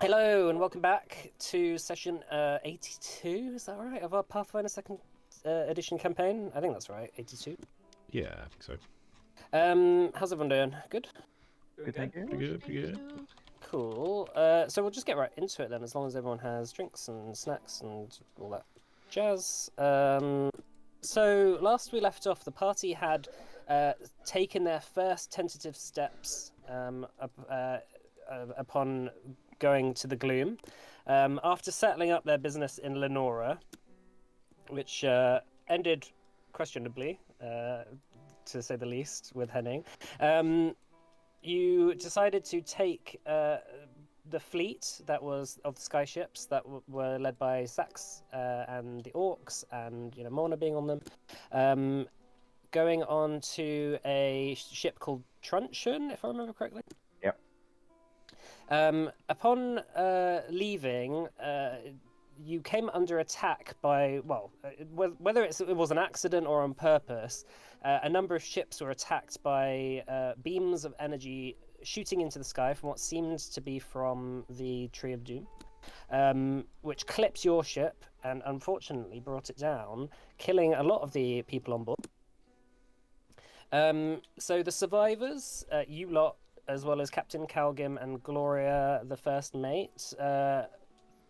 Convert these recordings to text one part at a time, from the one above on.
Hello and welcome back to session 82, is that right, of our Pathfinder 2nd edition campaign? I think that's right, 82. Yeah, I think so. How's everyone doing? Good? Good, thank you. Pretty good, pretty good. Cool. So we'll just get right into it then, as long as everyone has drinks and snacks and all that jazz. So last we left off, the party had taken their first tentative steps upon going to the Gloom. After settling up their business in Lenora, which ended questionably, to say the least, with Henning, you decided to take the fleet that was of the sky ships that were led by Sax and the orcs, and Morna being on them, going on to a ship called Truncheon, if I remember correctly. Yep. Upon leaving, you came under attack by, whether it was an accident or on purpose, a number of ships were attacked by beams of energy shooting into the sky from what seemed to be from the Tree of Doom, which clipped your ship and unfortunately brought it down, killing a lot of the people on board. So the survivors, you lot, as well as Captain Calgim and Gloria, the first mate,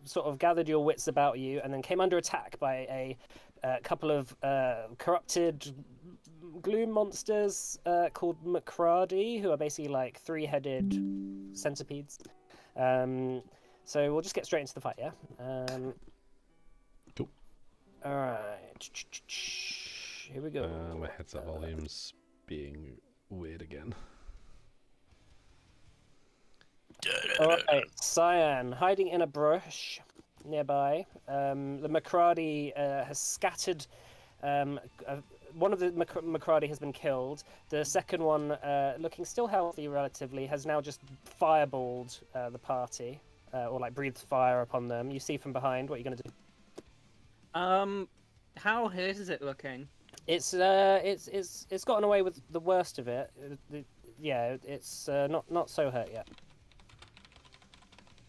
sort of gathered your wits about you and then came under attack by a couple of corrupted gloom monsters called Macradi, who are basically like three-headed centipedes. So we'll just get straight into the fight, yeah? Cool. Alright. Here we go. My headset volume's being weird again. Alright, Cyan, hiding in a brush nearby. The Macradi has scattered. One of the Macradi has been killed. The second one, looking still healthy relatively, has now just fireballed the party, or like breathed fire upon them. You see from behind. What are you going to do? How hurt is it looking? It's gotten away with the worst of it. Yeah, it's not so hurt yet.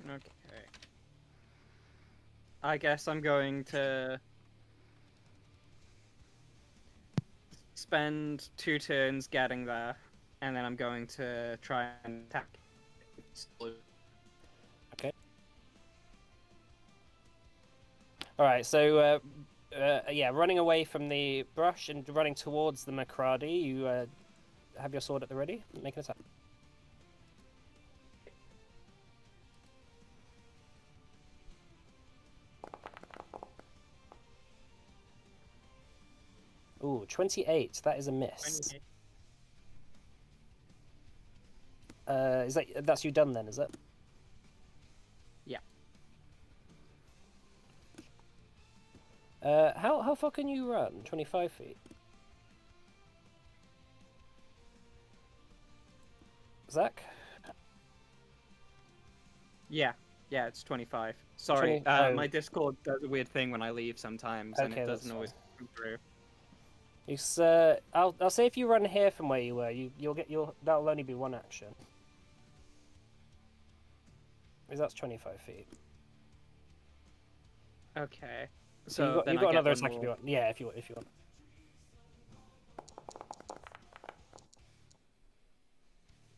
Okay. I guess I'm going to spend 2 turns getting there, and then I'm going to try and attack. Okay. Alright, so yeah, running away from the brush and running towards the Macradi, you have your sword at the ready. Make an attack. Ooh, 28. That is a miss. That's you done then, is it? Yeah. How far can you run? 25 feet. Zach? Yeah, it's 25. Sorry, 20 my Discord does a weird thing when I leave sometimes, and Okay, it that's doesn't always come through. It's, I'll say if you run here from where you were, that'll only be one action. Because that's 25 feet. Okay. So you've got another attack if you want. Yeah, if you want.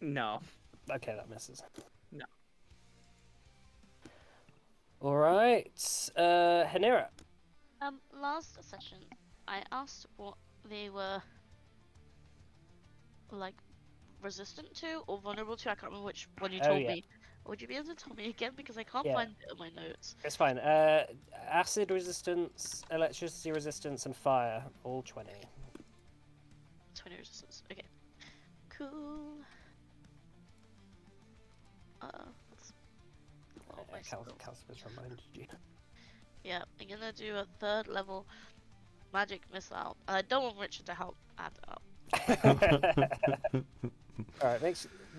No. Okay, that misses. No. Alright, Hanira. Last session, I asked what they were, like, resistant to or vulnerable to. I can't remember which one you told me. Would you be able to tell me again, because I can't find it in my notes? It's fine. Acid resistance, electricity resistance, and fire, all 20. 20 resistance. Okay. Cool. Calcifer's reminded you. Yeah, I'm gonna do a 3rd level magic missile. I don't want Richard to help add it up. Alright,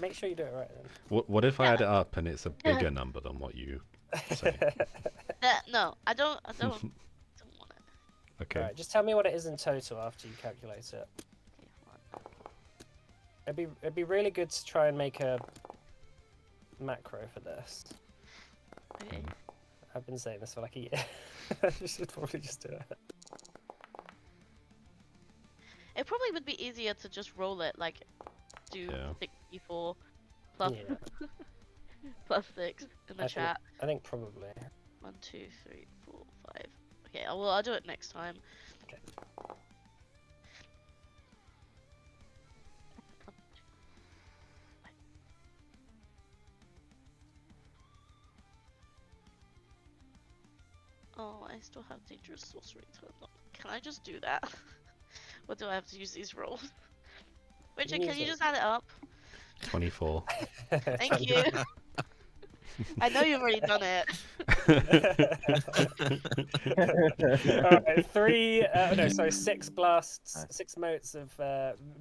make sure you do it right then. What if I add it up and it's a bigger number than what you say? No, I don't want it. Okay. Alright, just tell me what it is in total after you calculate it. It'd be really good to try and make a macro for this. Okay. I've been saying this for like a year. I should probably just do it. It probably would be easier to just roll it, like do Yeah. 64 plus Yeah. plus 6 in the chat. I think probably. 1, 2, 3, 4, 5. Okay, well I'll do it next time. Okay. Oh, I still have dangerous sorcery turned on. Can I just do that? Or do I have to use these rolls? Richard, can you just add it up? 24. Thank you. I know you've already done it. Alright, 6 blasts, 6 motes of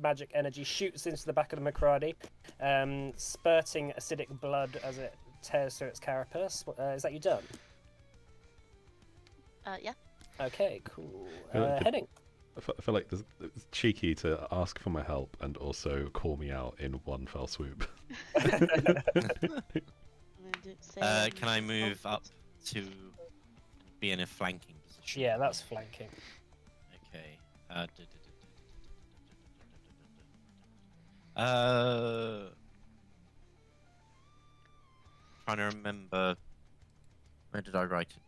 magic energy shoots into the back of the Macradi, spurting acidic blood as it tears through its carapace. Is that you done? Yeah. Okay, cool. Good. Heading. I feel like it's cheeky to ask for my help and also call me out in one fell swoop. Can I move up to be in a flanking position? Yeah, that's flanking. Okay. Trying to remember. Where did I write it down?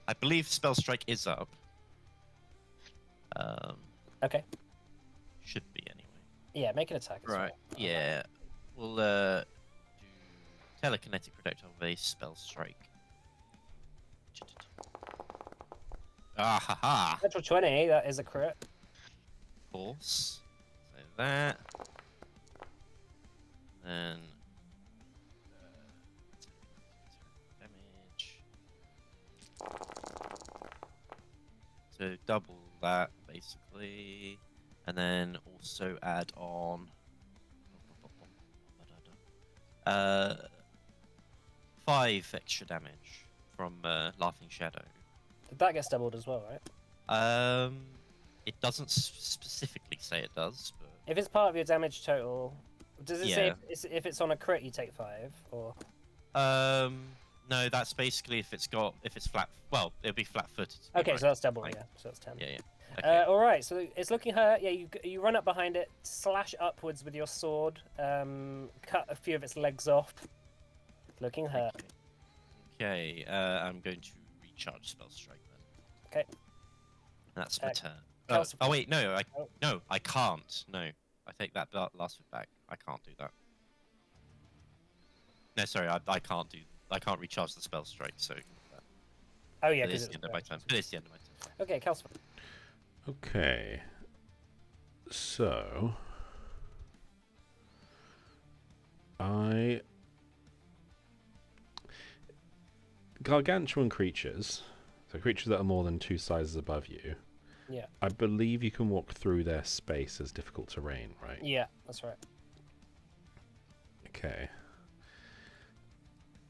I believe Spell Strike is up. Okay. Should be anyway. Yeah, make an attack. as Right. well. Yeah. We'll do telekinetic projectile with a Spell Strike. Ah ha ha! Natural 20, that is a crit. Of course. So that. Then. Damage. So double that, basically. And then also add on. 5 extra damage from Laughing Shadow. That gets doubled as well, right? It doesn't specifically say it does, but If it's part of your damage total, does it say Yeah. if it's on a crit you take 5 or? no, that's basically if it's flat. Well, it'll be flat-footed. Okay, so that's double. Like- Yeah, so that's 10. Yeah, yeah. Okay. All right, so it's looking hurt. Yeah, you run up behind it, slash upwards with your sword, cut a few of its legs off. Looking hurt. Okay, I'm going to recharge Spell Strike then. Okay. That's my turn. Kelsey- Oh wait, no, Oh. I can't. No, I take that last bit back. I can't do that. No, sorry, I can't recharge the Spell Strike. So Oh yeah, it is because the end of my turn. It is the end of my turn. Okay, Calcifer. Okay. So gargantuan creatures, so creatures that are more than 2 sizes above you. Yeah. I believe you can walk through their space as difficult terrain, right? Yeah, that's right. Okay.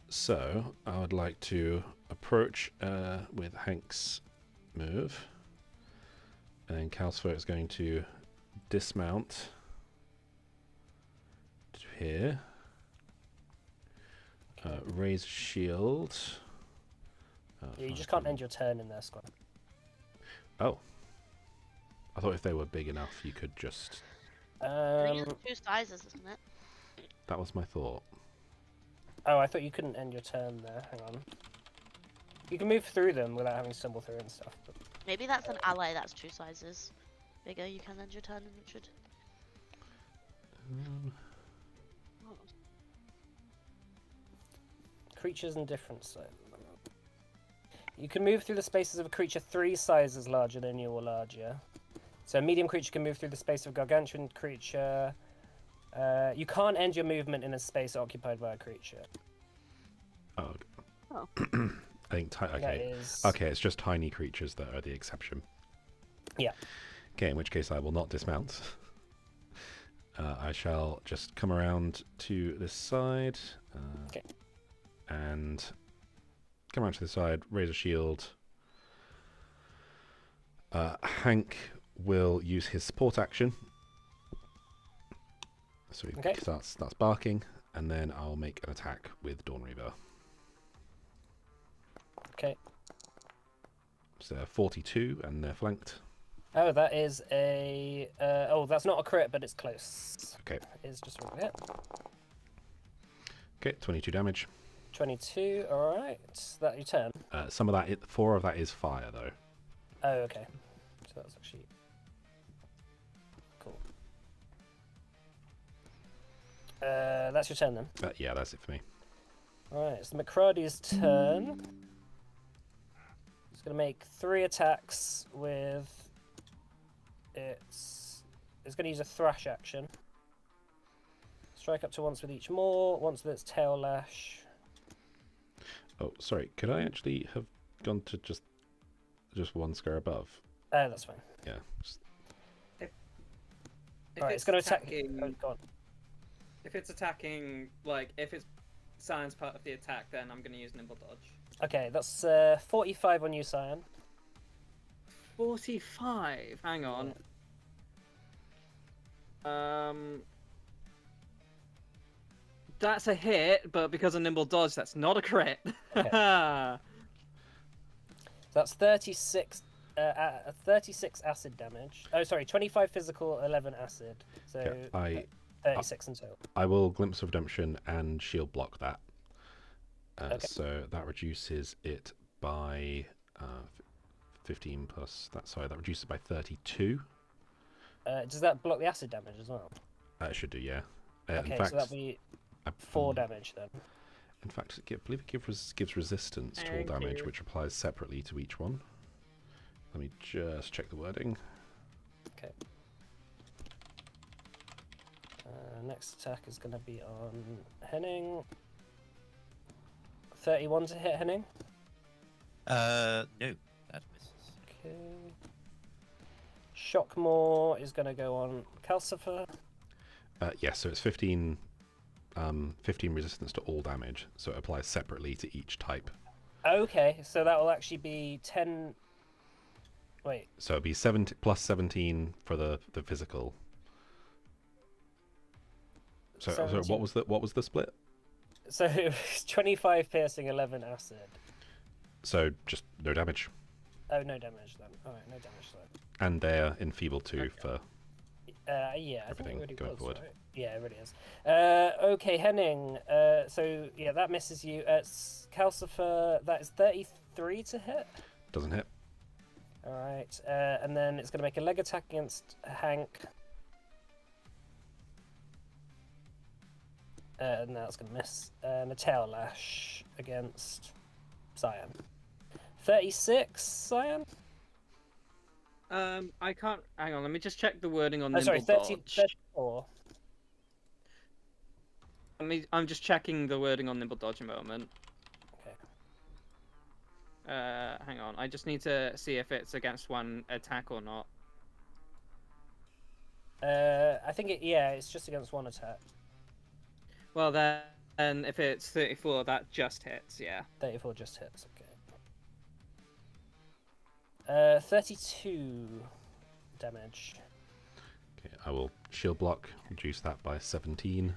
So I would like to approach with Hank's move, and then Calcifer is going to dismount to here. Raise shield. Yeah, you just can't end your turn in there, squad. Oh. I thought if they were big enough, you could just... I think it's 2 sizes, isn't it? That was my thought. Oh, I thought you couldn't end your turn there. Hang on. You can move through them without having to stumble through and stuff. But... Maybe that's an ally that's 2 sizes bigger. You can end your turn, Richard. Creatures and different sizes. You can move through the spaces of a creature 3 sizes larger than you or larger. So a medium creature can move through the space of a gargantuan creature. You can't end your movement in a space occupied by a creature. Oh. Oh. I think That okay. is... Okay, it's just tiny creatures that are the exception. Yeah. Okay, in which case I will not dismount. I shall just come around to this side. Okay. And come around to the side, raise a shield. Hank will use his support action. So he Okay. starts barking, and then I'll make an attack with Dawn Reaver. Okay. It's 42, and they're flanked. Oh, that is a. Oh, that's not a crit, but it's close. Okay. It's just a hit. Okay, 22 damage. 22. All right. That your turn. Some of that, 4 of that is fire though. Oh, okay. So that's actually cool. That's your turn then. Yeah, that's it for me. All right. It's the McCrady's turn. It's going to make 3 attacks with its. It's going to use a thrash action. Strike up to once with each maw, once with its tail lash. Oh, sorry. Could I actually have gone to just one square above? That's fine. Yeah. Just... If Alright, it's going to attack. attacking, Oh, go on. if it's attacking, like if it's Cyan's part of the attack, then I'm gonna use nimble dodge. Okay, that's 45 on you, Cyan. 45. Hang on. That's a hit, but because of nimble dodge, that's not a crit. Okay. That's 36. 36 acid damage. Oh, sorry, 25 physical, 11 acid. So Yeah, 36 in total. I will Glimpse of Redemption and shield block that. Okay. So that reduces it by 15 plus that. Sorry, that reduces it by 32. Does that block the acid damage as well? It should do, yeah. Okay, in fact, so that'll be 4 damage then. In fact, I believe it gives resistance to all Thank damage, you. which applies separately to each one. Let me just check the wording. Okay. Next attack is going to be on Henning. 31 to hit Henning. No, that misses. Okay. Shockmore is going to go on Calcifer. Yeah, so it's 15 resistance to all damage, so it applies separately to each type. Okay, so that will actually be 10. Wait. So it'd be 17 plus 17 for the physical. So 17. what was the split? So it was 25 piercing, 11 acid. So just no damage, Oh, no damage then. Alright, no damage then. and they're enfeebled too for Yeah, I everything think it already going was, forward. right? Yeah, it really is. Okay, Henning. So yeah, that misses you. Calcifer, that is 33 to hit. doesn't hit. All right, and then it's going to make a leg attack against Hank. And that's going to miss. And a tail lash against Cyan. 36, Cyan? I can't. Hang on, let me just check the wording on Oh, sorry, nimble 30, dodge. 34. I'm just checking the wording on nimble dodge a moment. Okay. Hang on, I just need to see if it's against one attack or not. I think it's just against one attack. Well then, if it's 34, that just hits. Yeah. 34 just hits, okay. 32 damage. Okay, I will shield block, reduce that by 17.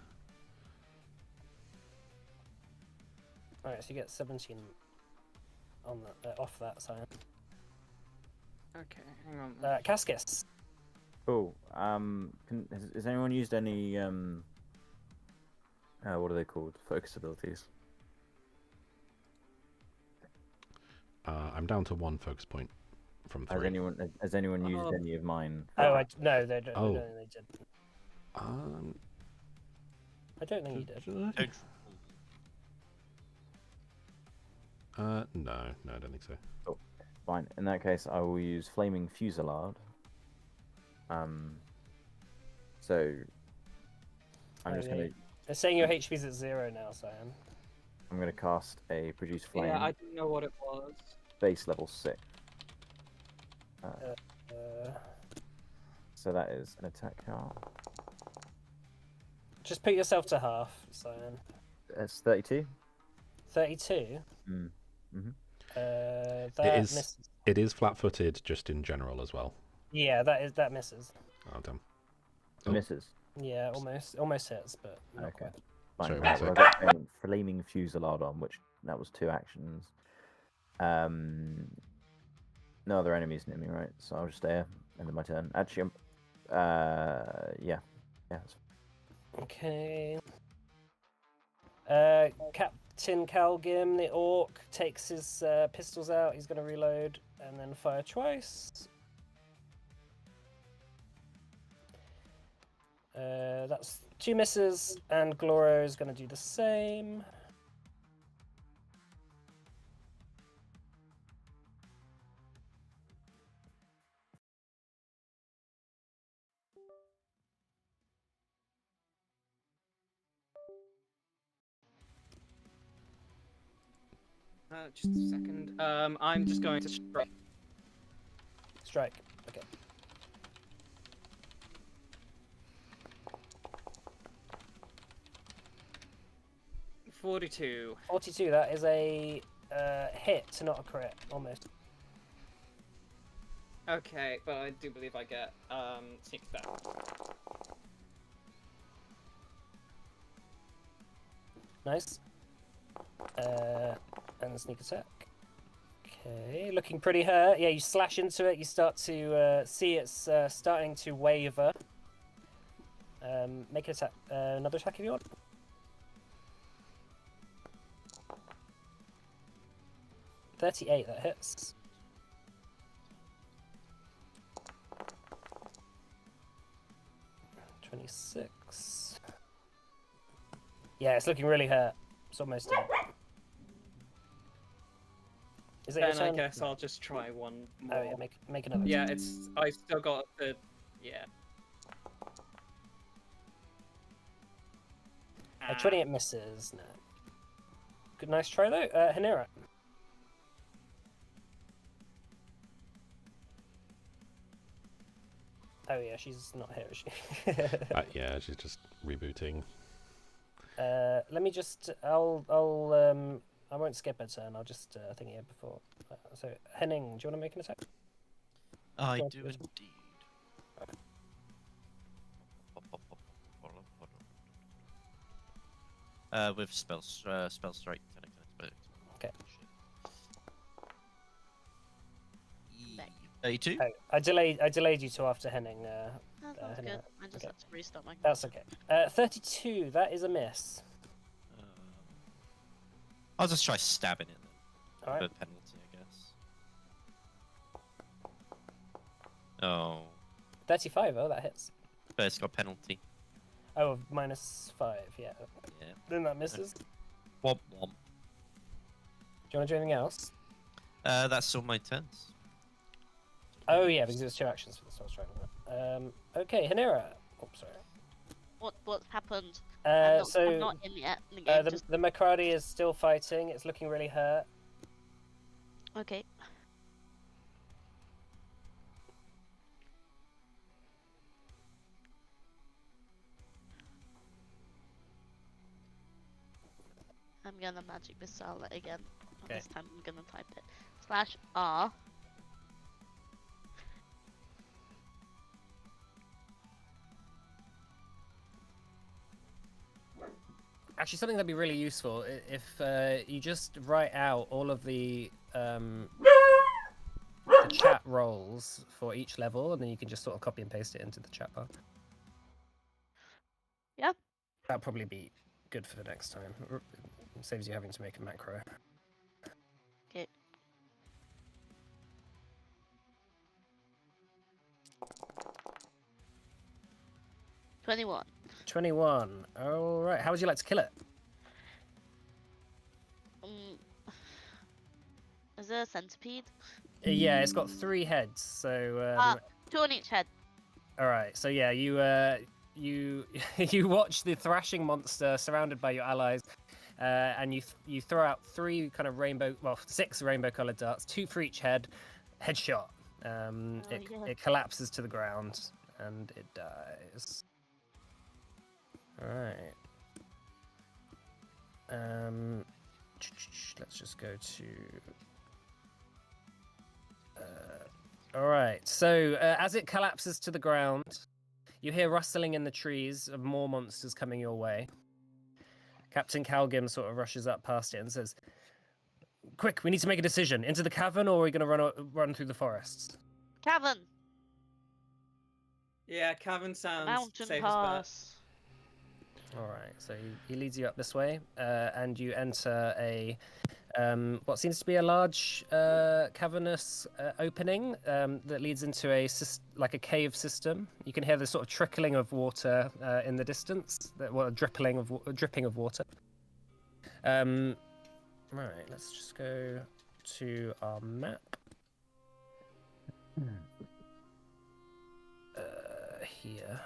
Alright, so you get 17 on that, off that side. Okay, hang on. Cascus. Cool. Has anyone used any what are they called? Focus abilities. I'm down to 1 focus point from 3. Has anyone used any of mine? Oh, no, they don't. Oh. No, they didn't. I don't think you did. Did I? No, I don't think so. Cool. Fine. In that case, I will use Flaming Fusillade. So I'm just gonna. They're saying your HP's at 0 now, Cyan. I'm gonna cast a Produce Flame. Yeah, I didn't know what it was. Base level 6. So that is an attack count. Just put yourself to half, Cyan. That's 32. 32? Mm-hmm. That misses. It is flat-footed just in general as well. Yeah, that misses. Oh, damn. It misses. Yeah, almost hits, but not Okay. quite. Fine. Sorry, one So sec. I've got Flaming Fusillade on, which that was 2 actions. No other enemies near me, right? So I'll just stay here. End of my turn. Actually, yeah. Okay. Captain Calgim, the orc, takes his pistols out. He's going to reload and then fire twice. That's 2 misses, and Gloro is going to do the same. Just a second. I'm just going to strike. Strike. Okay. $42. 42. That is a hit, not a crit, almost. Okay, but I do believe I get sneak attack. Nice. And the sneak attack. Okay, looking pretty hurt. Yeah, you slash into it. You start to see it's starting to waver. Make an attack. Another attack if you want. $38. That hits. $26. Yeah, it's looking really hurt. It's almost dead. Is it your Then I turn? guess I'll just try one more. Oh yeah, make another. Yeah, attack. it's. I still got the. Yeah. 28 misses. No. Good, nice try though. Hanira. Oh yeah, she's not here, is she? Yeah, she's just rebooting. Let me just. I won't skip a turn. I'll just think it before. So Henning, do you want to make an attack? I Go do for it. indeed. With spell strike. Okay. 32. Oh, I delayed you till after Henning. No, that was Henning. good. I just Okay. had to restart my. That's okay. 32. That is a miss. I'll just try stabbing it then. All right. For penalty, I guess. Oh, 35. Oh, that hits. but it's got penalty. Oh, -5. Yeah. Yeah. Then that misses. Womp womp. Do you want to do anything else? That's all my turns. Oh yeah, because it was 2 actions for this. I was trying to. Okay, Hanira. Oh, sorry. What happened? Uh, I'm so not in yet in the game. the Macrady is still fighting. It's looking really hurt. Okay. I'm gonna magic missile it again. Okay. This time I'm gonna type it. /R. Actually, something that'd be really useful if you just write out all of the chat roles for each level, and then you can just sort of copy and paste it into the chat bar. Yeah. That'd probably be good for the next time. It saves you having to make a macro. Okay. $21. 21. All right. How would you like to kill it? Is there a centipede? Yeah, it's got 3 heads. So 2 on each head. all right. So yeah, you you watch the thrashing monster surrounded by your allies, and you throw out 3 kind of 6 rainbow-colored darts, 2 for each head. Headshot. It collapses to the ground and it dies. All right. Let's just go to. All right. So as it collapses to the ground, you hear rustling in the trees of more monsters coming your way. Captain Calgim sort of rushes up past it and says, quick, we need to make a decision. Into the cavern, or are we going to run through the forests? Cavern. Yeah, cavern sounds Mountain safest pass. All right, so he leads you up this way, and you enter a what seems to be a large cavernous opening that leads into like a cave system. You can hear the sort of trickling of water in the distance, dripping of water. Right, let's just go to our map. Here.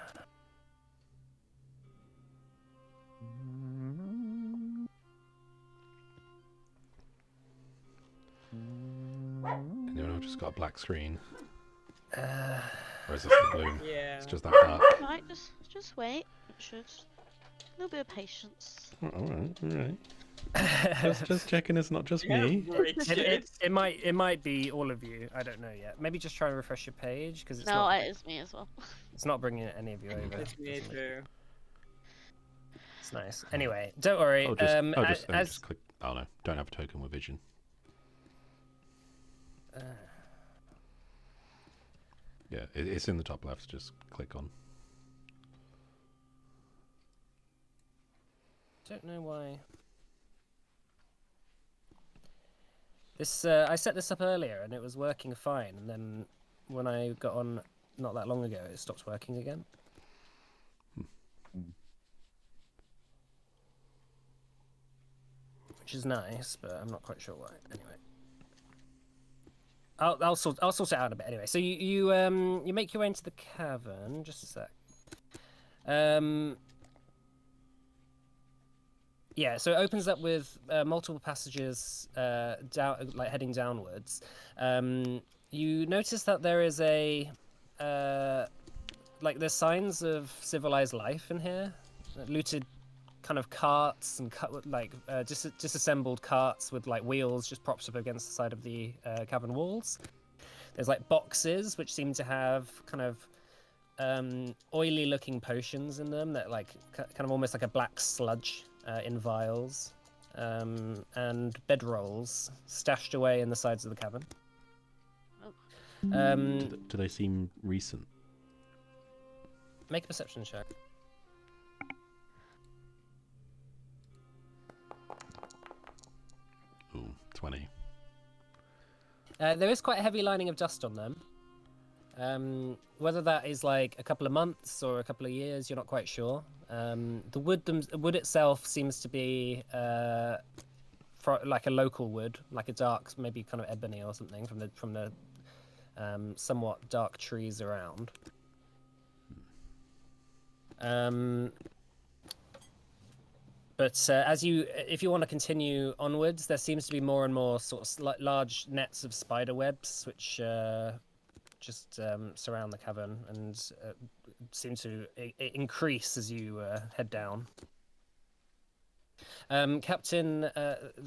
Anyone else just got a black screen? Uh, Or is this the Gloom? bet. Yeah. It's just that dark. Right, just wait. It should. A little bit of patience. Alright. Just checking it's not just Yeah, me. Richard. it might be all of you. I don't know yet. Maybe just try and refresh your page because it's No, not it is me as well. it's not bringing any of you over. It's me too. It's nice. Anyway, don't worry. Just click. Oh no, don't have a token with vision. Yeah, it's in the top left. Just click on. Don't know why. This I set this up earlier and it was working fine, and then when I got on not that long ago, it stopped working again. Which is nice, but I'm not quite sure why. Anyway, I'll sort it out a bit. Anyway, so you make your way into the cavern. Just a sec. Yeah, so it opens up with multiple passages down, like heading downwards. You notice that there is there's signs of civilized life in here. Looted kind of carts and disassembled carts with like wheels just propped up against the side of the cavern walls. There's like boxes which seem to have kind of oily looking potions in them that like kind of almost like a black sludge in vials, and bedrolls stashed away in the sides of the cavern. Do they seem recent? Make a perception check. Ooh, 20. There is quite a heavy lining of dust on them. Whether that is like a couple of months or a couple of years, you're not quite sure. The wood itself seems to be like a local wood, like a dark, maybe kind of ebony or something from the somewhat dark trees around. But if you want to continue onwards, there seems to be more and more sort of large nets of spider webs, which just surround the cavern and seem to increase as you head down. The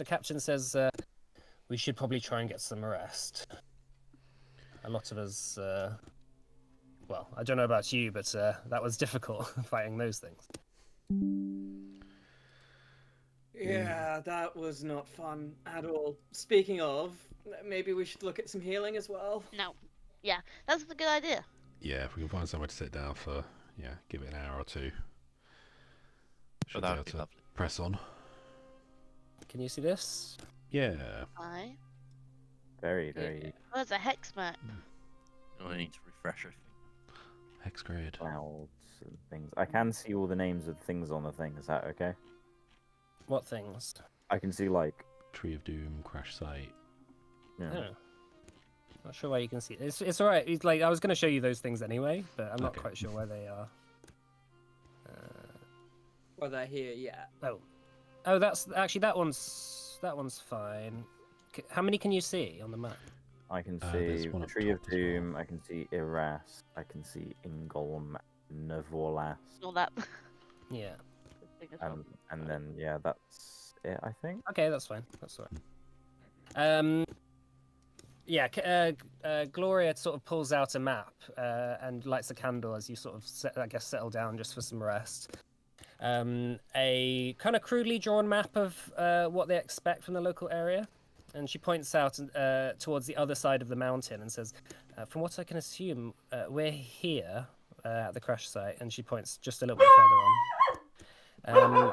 captain says we should probably try and get some rest. A lot of us, well, I don't know about you, but that was difficult fighting those things. Yeah, that was not fun at all. Speaking of, maybe we should look at some healing as well. No. Yeah, that's a good idea. Yeah, if we can find somewhere to sit down for, give it an hour or two. Should be that able would be to lovely. press on. Can you see this? Yeah. Aye. Very, very Oh, there's a hex map. I need to refresh everything. Hex grade. clouds and things. I can see all the names of things on the thing. Is that okay? What things? I can see like. Tree of Doom, crash site. Yeah. Oh. Not sure why you can see it. It's all right. It's like I was going to show you those things anyway, but I'm not Okay. quite sure where they are. Well, they're here, yeah. Oh, that's actually that one's fine. How many can you see on the map? I can there's see one up Tree of top as well. Doom. I can see Iras. I can see Ingolm, Nevorlas, All that. Yeah. and then yeah, that's it. I think. Okay, that's fine. That's all right. Gloria sort of pulls out a map and lights a candle as you sort of settle down just for some rest. A kind of crudely drawn map of what they expect from the local area. and she points out towards the other side of the mountain and says, "From what I can assume, we're here at the crash site." And she points just a little bit further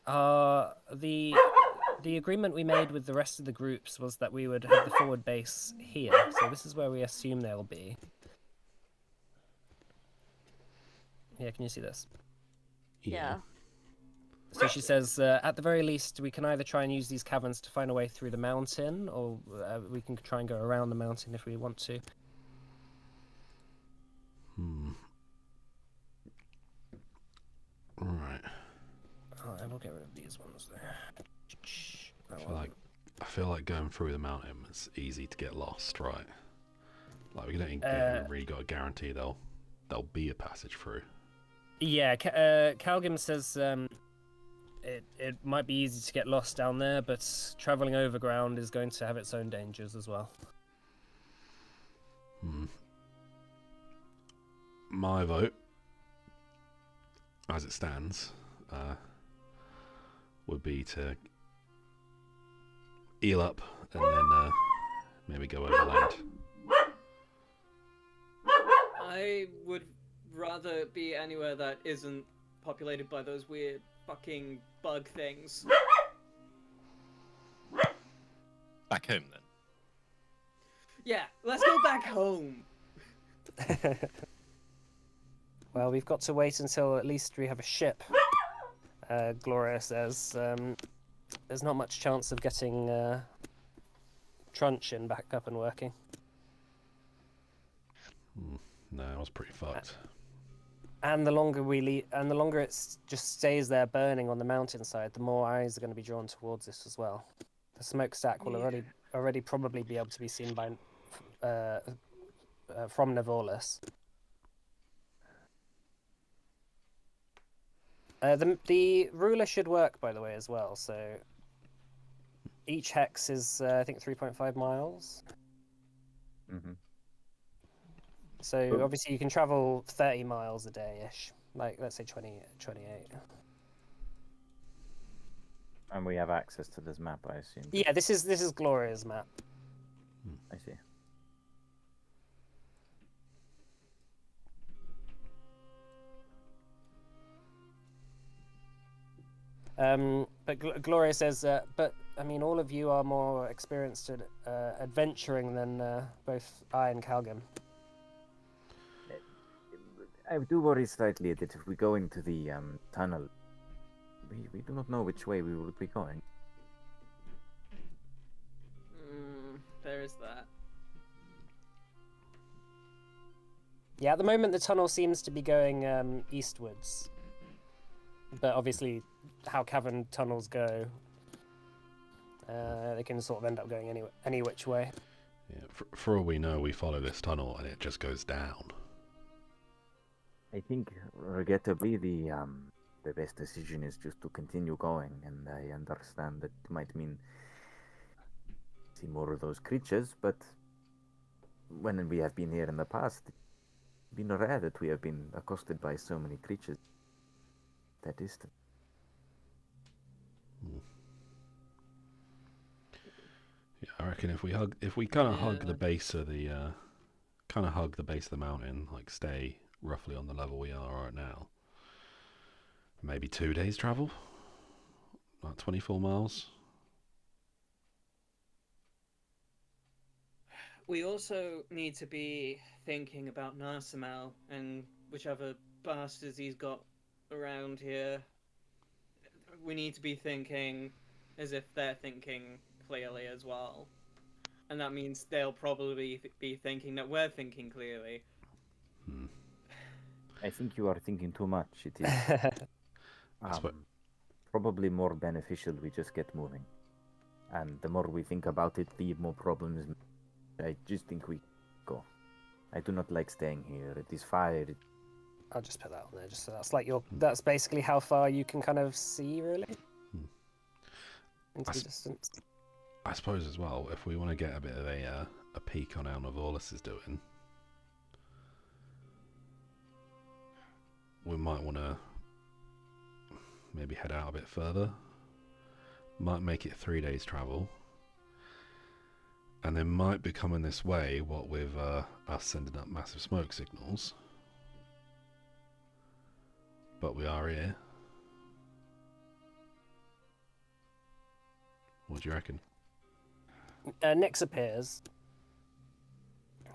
on. The agreement we made with the rest of the groups was that we would have the forward base here, so this is where we assume they'll be. Yeah, can you see this? Yeah. So she says, at the very least, we can either try and use these caverns to find a way through the mountain, or we can try and go around the mountain if we want to. Right. Oh, I will get rid of these ones there. I feel like going through the mountain is easy to get lost, right? Like we don't really got a guarantee there'll be a passage through. Yeah, Calgrim says it might be easy to get lost down there, but travelling overground is going to have its own dangers as well. My vote, as it stands, would be to eel up and then maybe go overland. I would rather be anywhere that isn't populated by those weird fucking bug things. Back home then. Yeah, let's go back home. Well, we've got to wait until at least we have a ship, Gloria says. There's not much chance of getting Truncheon back up and working. No, I was pretty fucked. And the longer we leave, and the longer it just stays there burning on the mountainside, the more eyes are going to be drawn towards this as well. The smokestack will already probably be able to be seen by from Nevolis. The ruler should work, by the way, as well. So each hex is, I think, 3.5 miles. Mm-hmm. So obviously you can travel 30 miles a day-ish. Like, let's say 28. And we have access to this map, I assume. Yeah, this is Gloria's map. I see. But Gloria says, but I mean, all of you are more experienced at adventuring than both I and Calgrim. I do worry slightly that if we go into the tunnel, we do not know which way we will be going. There is that. Yeah, at the moment the tunnel seems to be going eastwards. But obviously, how cavern tunnels go, they can sort of end up going any which way. Yeah, for all we know, we follow this tunnel and it just goes down. I think, regrettably, the best decision is just to continue going, and I understand that it might mean see more of those creatures, but when we have been here in the past, it's been rare that we have been accosted by so many creatures that distance. Yeah, I reckon if we kind of hug the base of the mountain, like stay roughly on the level we are right now, maybe 2 days travel, like 24 miles. We also need to be thinking about Narsimel and whichever bastards he's got around here. We need to be thinking as if they're thinking clearly as well. And that means they'll probably be thinking that we're thinking clearly. I think you are thinking too much. It is probably more beneficial we just get moving. And the more we think about it, the more problems. I just think we go. I do not like staying here. It is fire. I'll just put that on there, just so that's like that's basically how far you can kind of see, really. Into the distance. I suppose as well, if we want to get a bit of a peek on how Nevolis is doing, we might want to maybe head out a bit further. Might make it 3 days travel, And they might be coming this way, what with us sending up massive smoke signals. But we are here. What do you reckon? Nyx appears.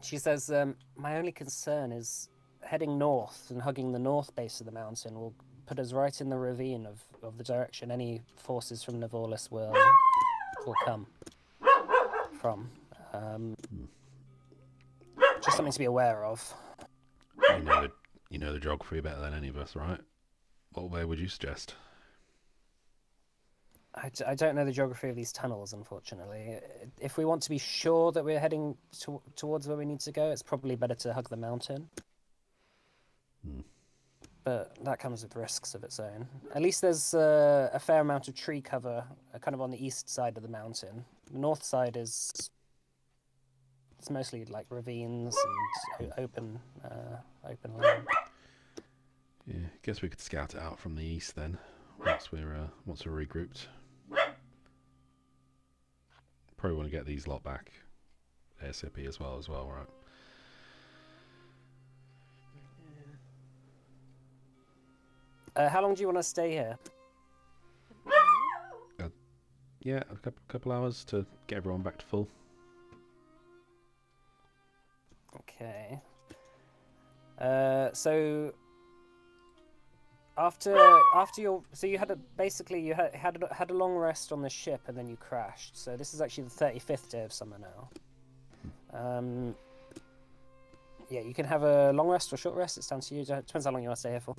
She says, my only concern is heading north and hugging the north base of the mountain will put us right in the ravine of the direction any forces from Nivorlis will come from. Just something to be aware of. You know the geography better than any of us, right? What way would you suggest? I don't know the geography of these tunnels, unfortunately. If we want to be sure that we're heading towards where we need to go, it's probably better to hug the mountain. But that comes with risks of its own. At least there's a fair amount of tree cover kind of on the east side of the mountain. The north side is... It's mostly like ravines and open land. Yeah, guess we could scout it out from the east then, once we're regrouped. Probably want to get these lot back ASAP as well, right? How long do you want to stay here? Yeah, a couple hours to get everyone back to full. Okay. So after your you had a long rest on the ship and then you crashed. So this is actually the 35th day of summer now. Yeah, you can have a long rest or short rest. It's down to you. It depends how long you want to stay here for.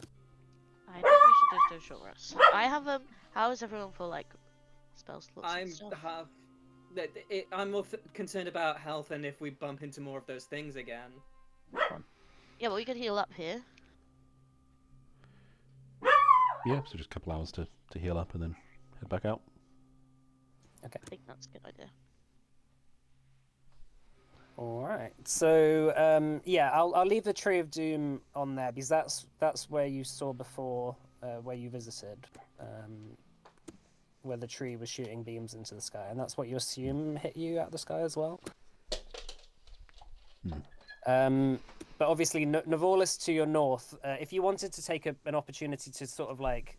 I think we should just do a short rest. I have How is everyone for like spell slots and stuff? I'm more concerned about health and if we bump into more of those things again. Yeah, but we could heal up here. Yeah, so just a couple hours to heal up and then head back out. Okay. I think that's a good idea. All right. So yeah, I'll leave the Tree of Doom on there because that's where you saw before, where you visited, where the tree was shooting beams into the sky, and that's what you assume hit you out of the sky as well. But obviously, Nivorlis to your north. If you wanted to take an opportunity to sort of like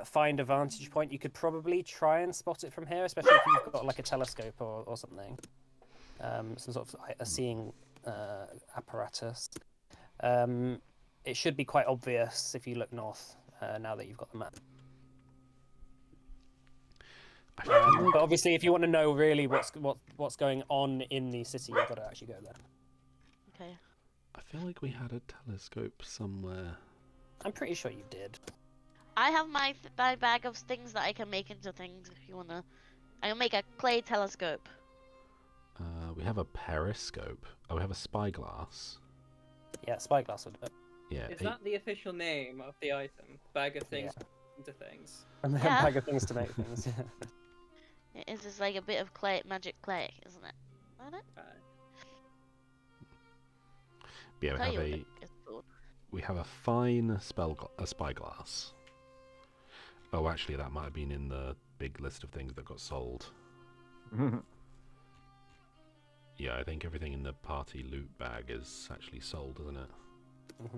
find a vantage point, you could probably try and spot it from here, especially if you've got like a telescope or something, some sort of a seeing apparatus. It should be quite obvious if you look north now that you've got the map. But obviously, if you want to know really what's going on in the city, you've got to actually go there. Okay. I feel like we had a telescope somewhere. I'm pretty sure you did. I have my bag of things that I can make into things if you wanna. I can make a clay telescope. We have a periscope. Oh, we have a spyglass. Yeah, spyglass would do. Yeah. Is that the official name of the item? Bag of things into things. And then Yeah. bag of things to make things. Yeah. It is just like a bit of clay, magic clay, isn't it? Isn't it? Yeah, Tell you what it's called. we have a fine spyglass. Oh, actually, that might have been in the big list of things that got sold. Yeah, I think everything in the party loot bag is actually sold, isn't it? Mm-hmm.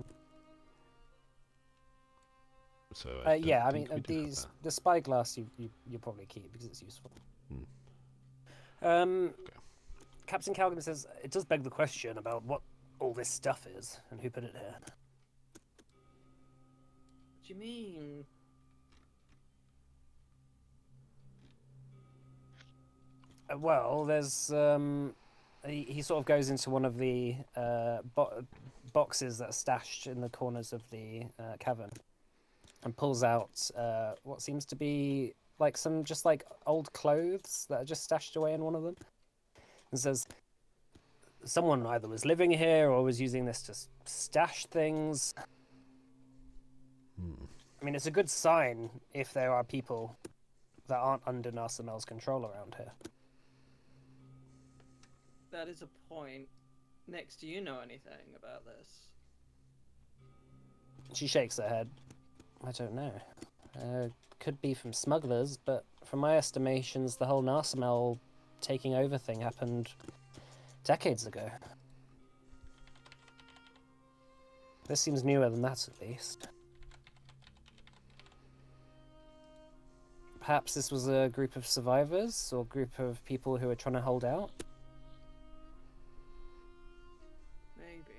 So yeah, I mean, think we do have the spyglass you probably keep because it's useful. Okay. Captain Calgrim says it does beg the question about what all this stuff is and who put it here. What do you mean? Well, there's he sort of goes into one of the boxes that are stashed in the corners of the cavern and pulls out what seems to be like some just like old clothes that are just stashed away in one of them, and says someone either was living here or was using this to stash things. I mean, it's a good sign if there are people that aren't under Narsamel's control around here. That is a point. Nyx, do you know anything about this? She shakes her head. I don't know. Could be from smugglers, but from my estimations, the whole Narsamel taking over thing happened decades ago. This seems newer than that, at least. Perhaps this was a group of survivors or group of people who were trying to hold out. Maybe.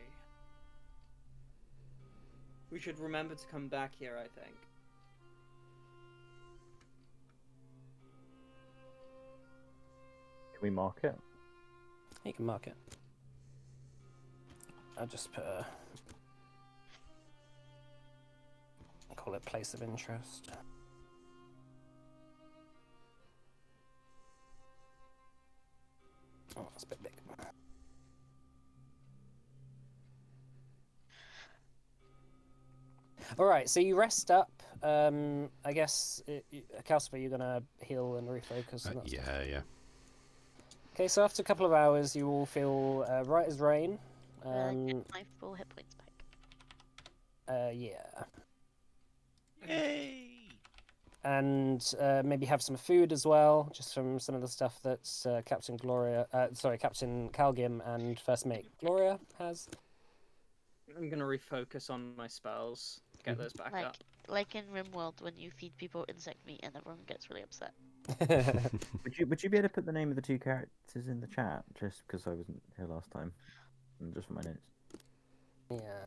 We should remember to come back here, I think. Can we mark it? You can mark it. I'll just put a... call it place of interest. Oh, that's a bit big. Alright, so you rest up. I guess, Calcifer, you're gonna heal and refocus and that stuff. Yeah. Okay, so after a couple of hours, you all feel right as rain. Get my full hit points back. Yeah. Yay! And maybe have some food as well, just from some of the stuff that Captain Calgim and First Mate Gloria has. I'm gonna refocus on my spells. Get those back up. Like in RimWorld when you feed people insect meat and everyone gets really upset. Would you be able to put the name of the two characters in the chat, just because I wasn't here last time, and just for my notes? Yeah.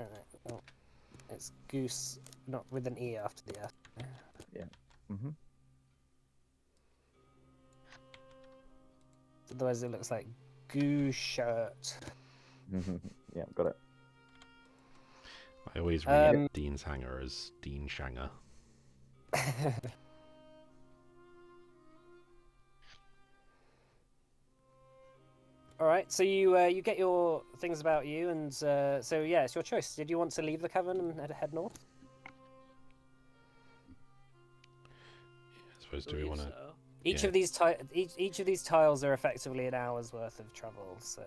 Alright, well, it's Goose, not with an E after the S. Yeah. Mhm. Otherwise it looks like Goose Shirt. Yeah, got it. I always read Dean's Hanger as Dean Shanger. Alright, so you get your things about you, and so yeah, it's your choice. Did you want to leave the cavern and head north? I suppose, do we want to... So. Each Yeah. of these each of these tiles are effectively an hour's worth of travel, so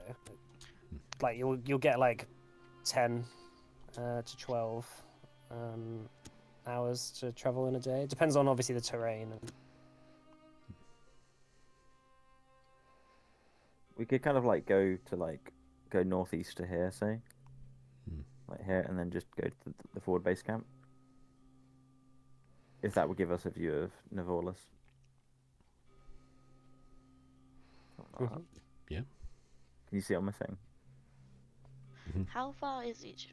like you'll get like 10 to 12 hours to travel in a day. Depends on obviously the terrain. And... We could kind of like go northeast to here, say, like here, and then just go to the forward base camp. If that would give us a view of Nivorlis. Yeah. Can you see on my thing? How far is each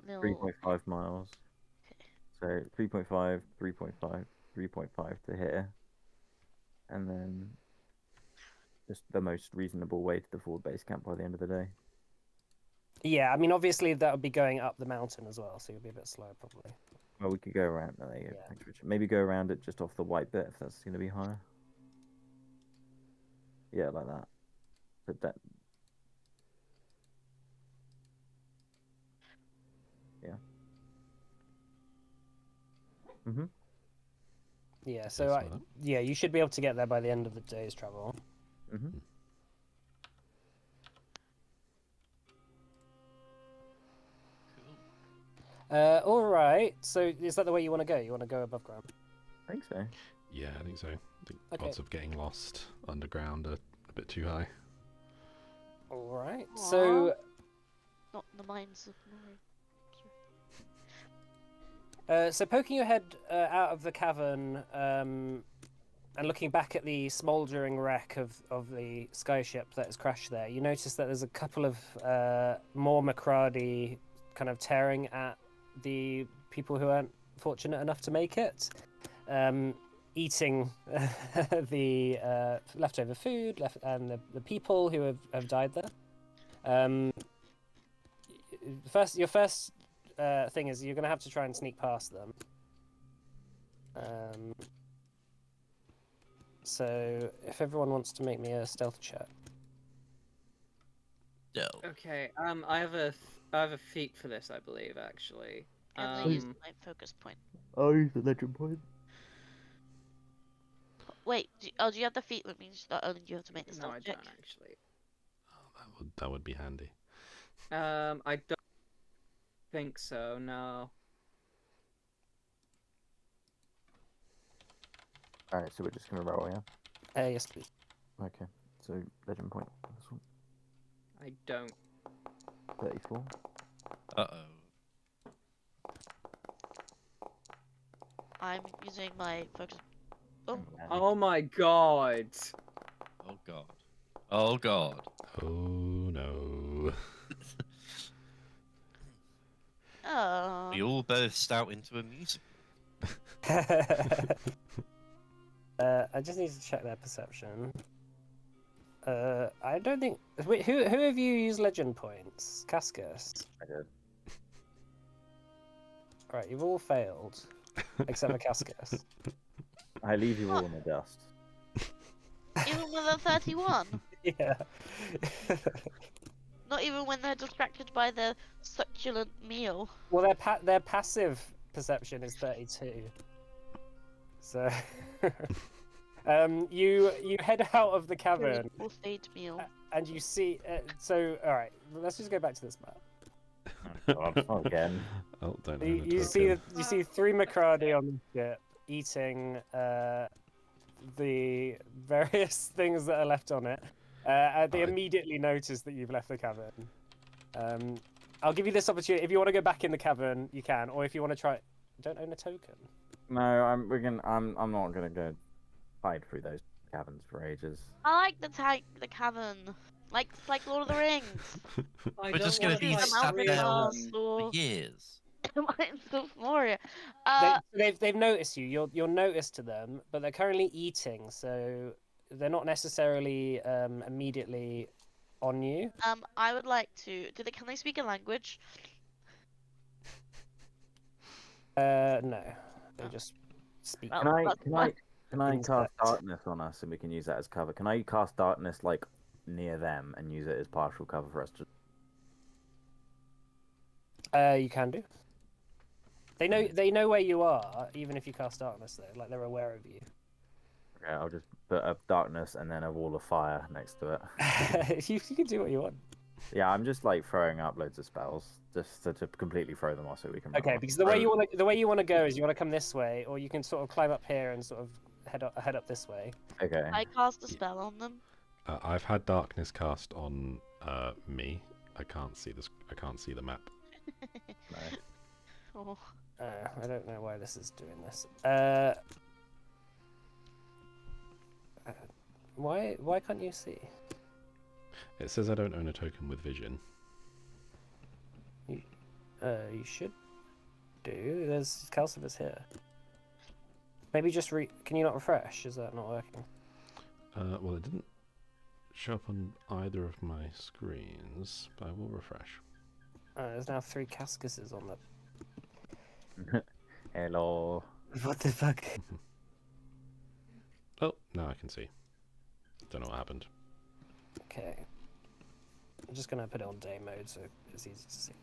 little... 3.5 miles. So 3.5, 3.5, 3.5 to here. And then just the most reasonable way to the forward base camp by the end of the day. Yeah, I mean obviously that would be going up the mountain as well, so you'll be a bit slower probably. Well, we could go around. There you go. Yeah. Thanks, Richard. Maybe go around it just off the white bit if that's going to be higher. Yeah, like that. But that. Yeah. Mhm. Yeah, so That's all. yeah, you should be able to get there by the end of the day's travel. Mhm. All right. So is that the way you want to go? You want to go above ground? I think so. Yeah, I think so. I think Okay. odds of getting lost underground are a bit too high. All right. So Not in the mines of Nori. so poking your head out of the cavern and looking back at the smouldering wreck of the skyship that has crashed there, you notice that there's a couple of more Macradi kind of tearing at the people who aren't fortunate enough to make it, eating the leftover food and the people who have died there. Your first thing is you're going to have to try and sneak past them. So if everyone wants to make me a stealth check. No. Okay. I have a feat for this, I believe, actually. I'm gonna use my focus point. I'll use the legend point. Wait, do you have the feat? That means not only do you have to make the No, stealth I check. don't actually. Oh, that would be handy. I don't think so. No. Alright, so we're just gonna roll, yeah? Yes, please. Okay. So legend point. This one. I don't. 34. Uh-oh. I'm using my focus. Oh, Yeah. Oh my god. Oh god. Oh god. Oh no. We oh. all burst out into a musical. I just need to check their perception. I don't think. Wait, who have you used legend points? Cascus. I did. Right, you've all failed, except for Cascus. I leave you all in the dust. Even with a 31? Yeah. Not even when they're distracted by the succulent meal. Well, their passive perception is 32. So, you head out of the cavern Full state meal. and you see. So, all right, let's just go back to this map. God, not again. Oh, don't know You, the you see token. you see 3 Macradi on the ship eating the various things that are left on it. And they Right. immediately notice that you've left the cavern. I'll give you this opportunity. If you want to go back in the cavern, you can, or if you want to try. Don't own a token. No, I'm not gonna go fight through those caverns for ages. I like the cavern. Like Lord of the Rings. I We're don't just gonna wanna be fight sat three there of Hourglass them. or for years. Mines of Moria. They've noticed you. You're noticed to them, but they're currently eating, so they're not necessarily immediately on you. I would like to. Can they speak a language? No, they just speak. Well, Can I that's can I fine. can I cast Insect. darkness on us and we can use that as cover? Can I cast darkness like near them and use it as partial cover for us to? You can do. They know where you are, even if you cast darkness. Though, like they're aware of you. Okay, I'll just put up darkness and then a wall of fire next to it. You can do what you want. Yeah, I'm just like throwing up loads of spells just to completely throw them off so we can. Okay, because the way you want to go is you want to come this way, or you can sort of climb up here and sort of head up this way. Okay. I cast a spell on them. I've had darkness cast on me. I can't see this. I can't see the map. No. Oh. I don't know why this is doing this. Why can't you see? It says I don't own a token with vision. You should do. There's Calcifer's here. Maybe just Can you not refresh? Is that not working? Well, it didn't show up on either of my screens, but I will refresh. There's now 3 Cascuses on the. Hello. What the fuck? Oh, now I can see. Don't know what happened. Okay. I'm just gonna put it on day mode so it's easy to see.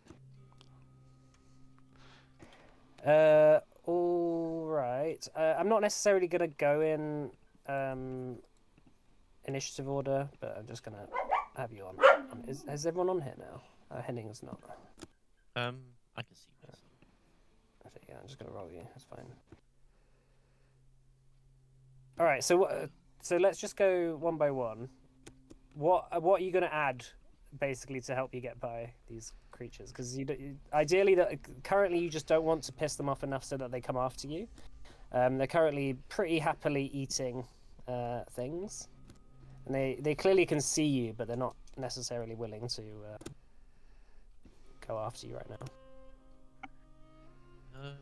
All right. I'm not necessarily gonna go in initiative order, but I'm just gonna have you on. Is everyone on here now? Henning's not. I can see this. Yeah, I'm just gonna roll you. That's fine. All right. So let's just go one by one. What are you gonna add, basically, to help you get by these creatures? Because ideally, currently you just don't want to piss them off enough so that they come after you. They're currently pretty happily eating things, and they clearly can see you, but they're not necessarily willing to go after you right now. Throw.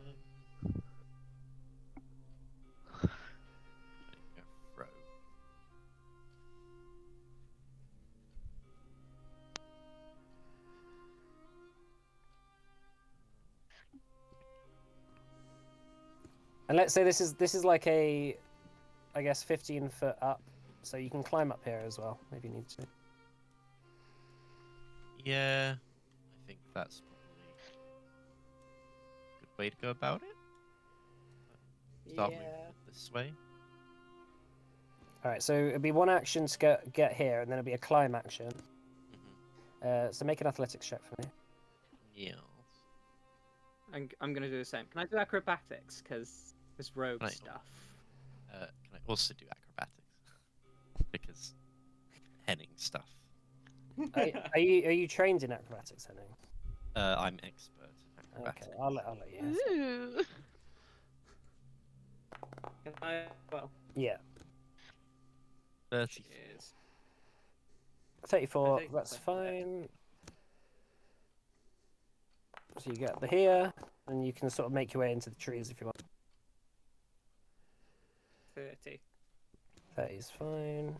And let's say this is like a, I guess 15 foot up, so you can climb up here as well. Maybe you need to. Yeah, I think that's probably a good way to go about it. Start moving this way. All right, so it'd be one action to get here, and then it'd be a climb action. So make an athletics check for me. Yeah. I'm gonna do the same. Can I do acrobatics? Because this rogue Right. stuff. Can I also do acrobatics? Because henning stuff. Are you trained in acrobatics, Henning? I'm expert at Okay, acrobatics. I'll let you. Ooh. Can I? Well, Yeah, 30. cheers. 34. I think That's that's fine. So you get the here, and you can sort of make your way into the trees if you want. 30. 30 is fine.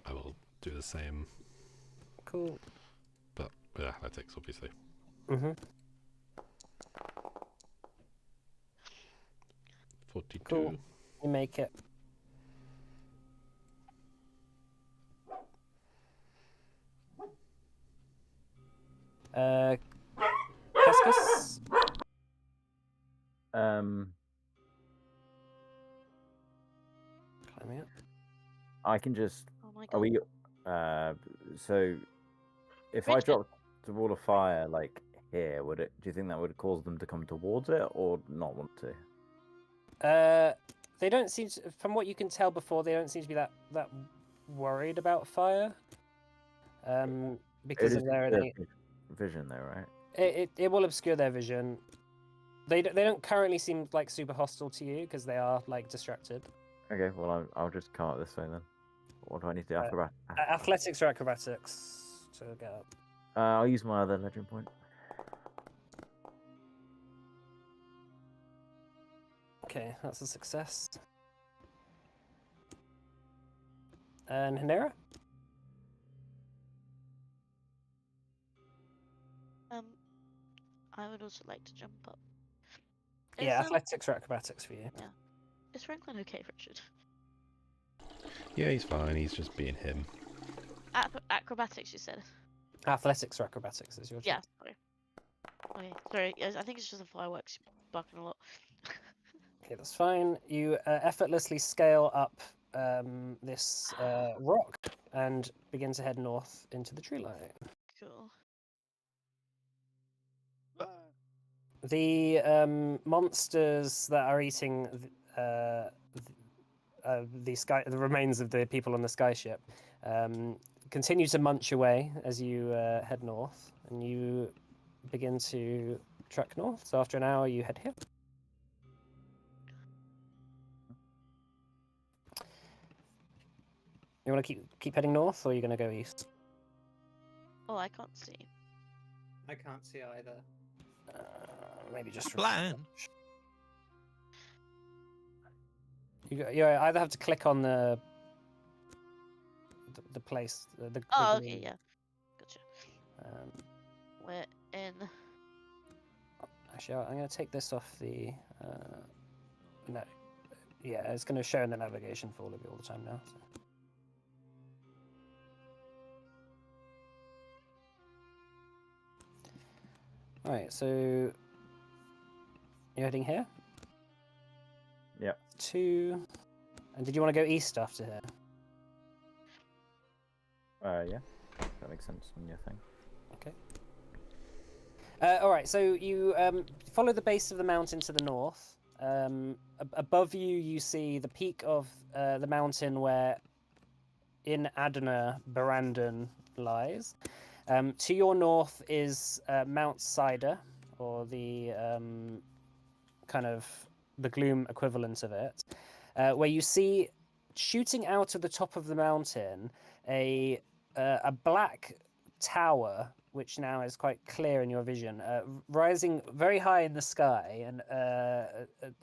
I will do the same, Cool. but with athletics, obviously. Mhm. 42. Cool. You make it. Cascus? Climbing up. I can just. Oh my Are god. we? So if I Richard. dropped the wall of fire like here, would it? Do you think that would cause them to come towards it, or not want to? They don't seem to, from what you can tell before, they don't seem to be that worried about fire. Because It of is their their innate, vision, though, right? it will obscure their vision. They don't currently seem like super hostile to you because they are like distracted. Okay, well I'll just come up this way then. What do I need to do? Right. Athletics or acrobatics to get up. I'll use my other legend point. Okay, that's a success. And Hanera? I would also like to jump up. Yeah, Is, athletics or acrobatics for you. is Franklin okay, Richard? Yeah, he's fine. He's just being him. Acrobatics, you said. Athletics or acrobatics is your choice. Yeah. Sorry. Okay. Sorry. Yes, I think it's just the fireworks barking a lot. Okay, that's fine. You effortlessly scale up this rock and begin to head north into the tree line. Cool. The monsters that are eating the remains of the people on the skyship continue to munch away as you head north, and you begin to trek north. So after an hour, you head here. You want to keep heading north, or are you going to go east? Oh, I can't see. I can't see either. Maybe just Plan. You either have to click on the place. The Oh, green, okay, yeah. Gotcha. We're in. Actually, I'm going to take this off the. No, yeah, it's going to show in the navigation for all of you all the time now. So. All right, so you're heading here. Yeah. 2. And did you want to go east after here? Yeah. That makes sense on your thing. Okay. All right, so you follow the base of the mountain to the north. Above you, you see the peak of the mountain where in Adana, Barandon lies. To your north is Mount Cider, or the kind of the Gloom equivalent of it, where you see shooting out of the top of the mountain a black tower, which now is quite clear in your vision, rising very high in the sky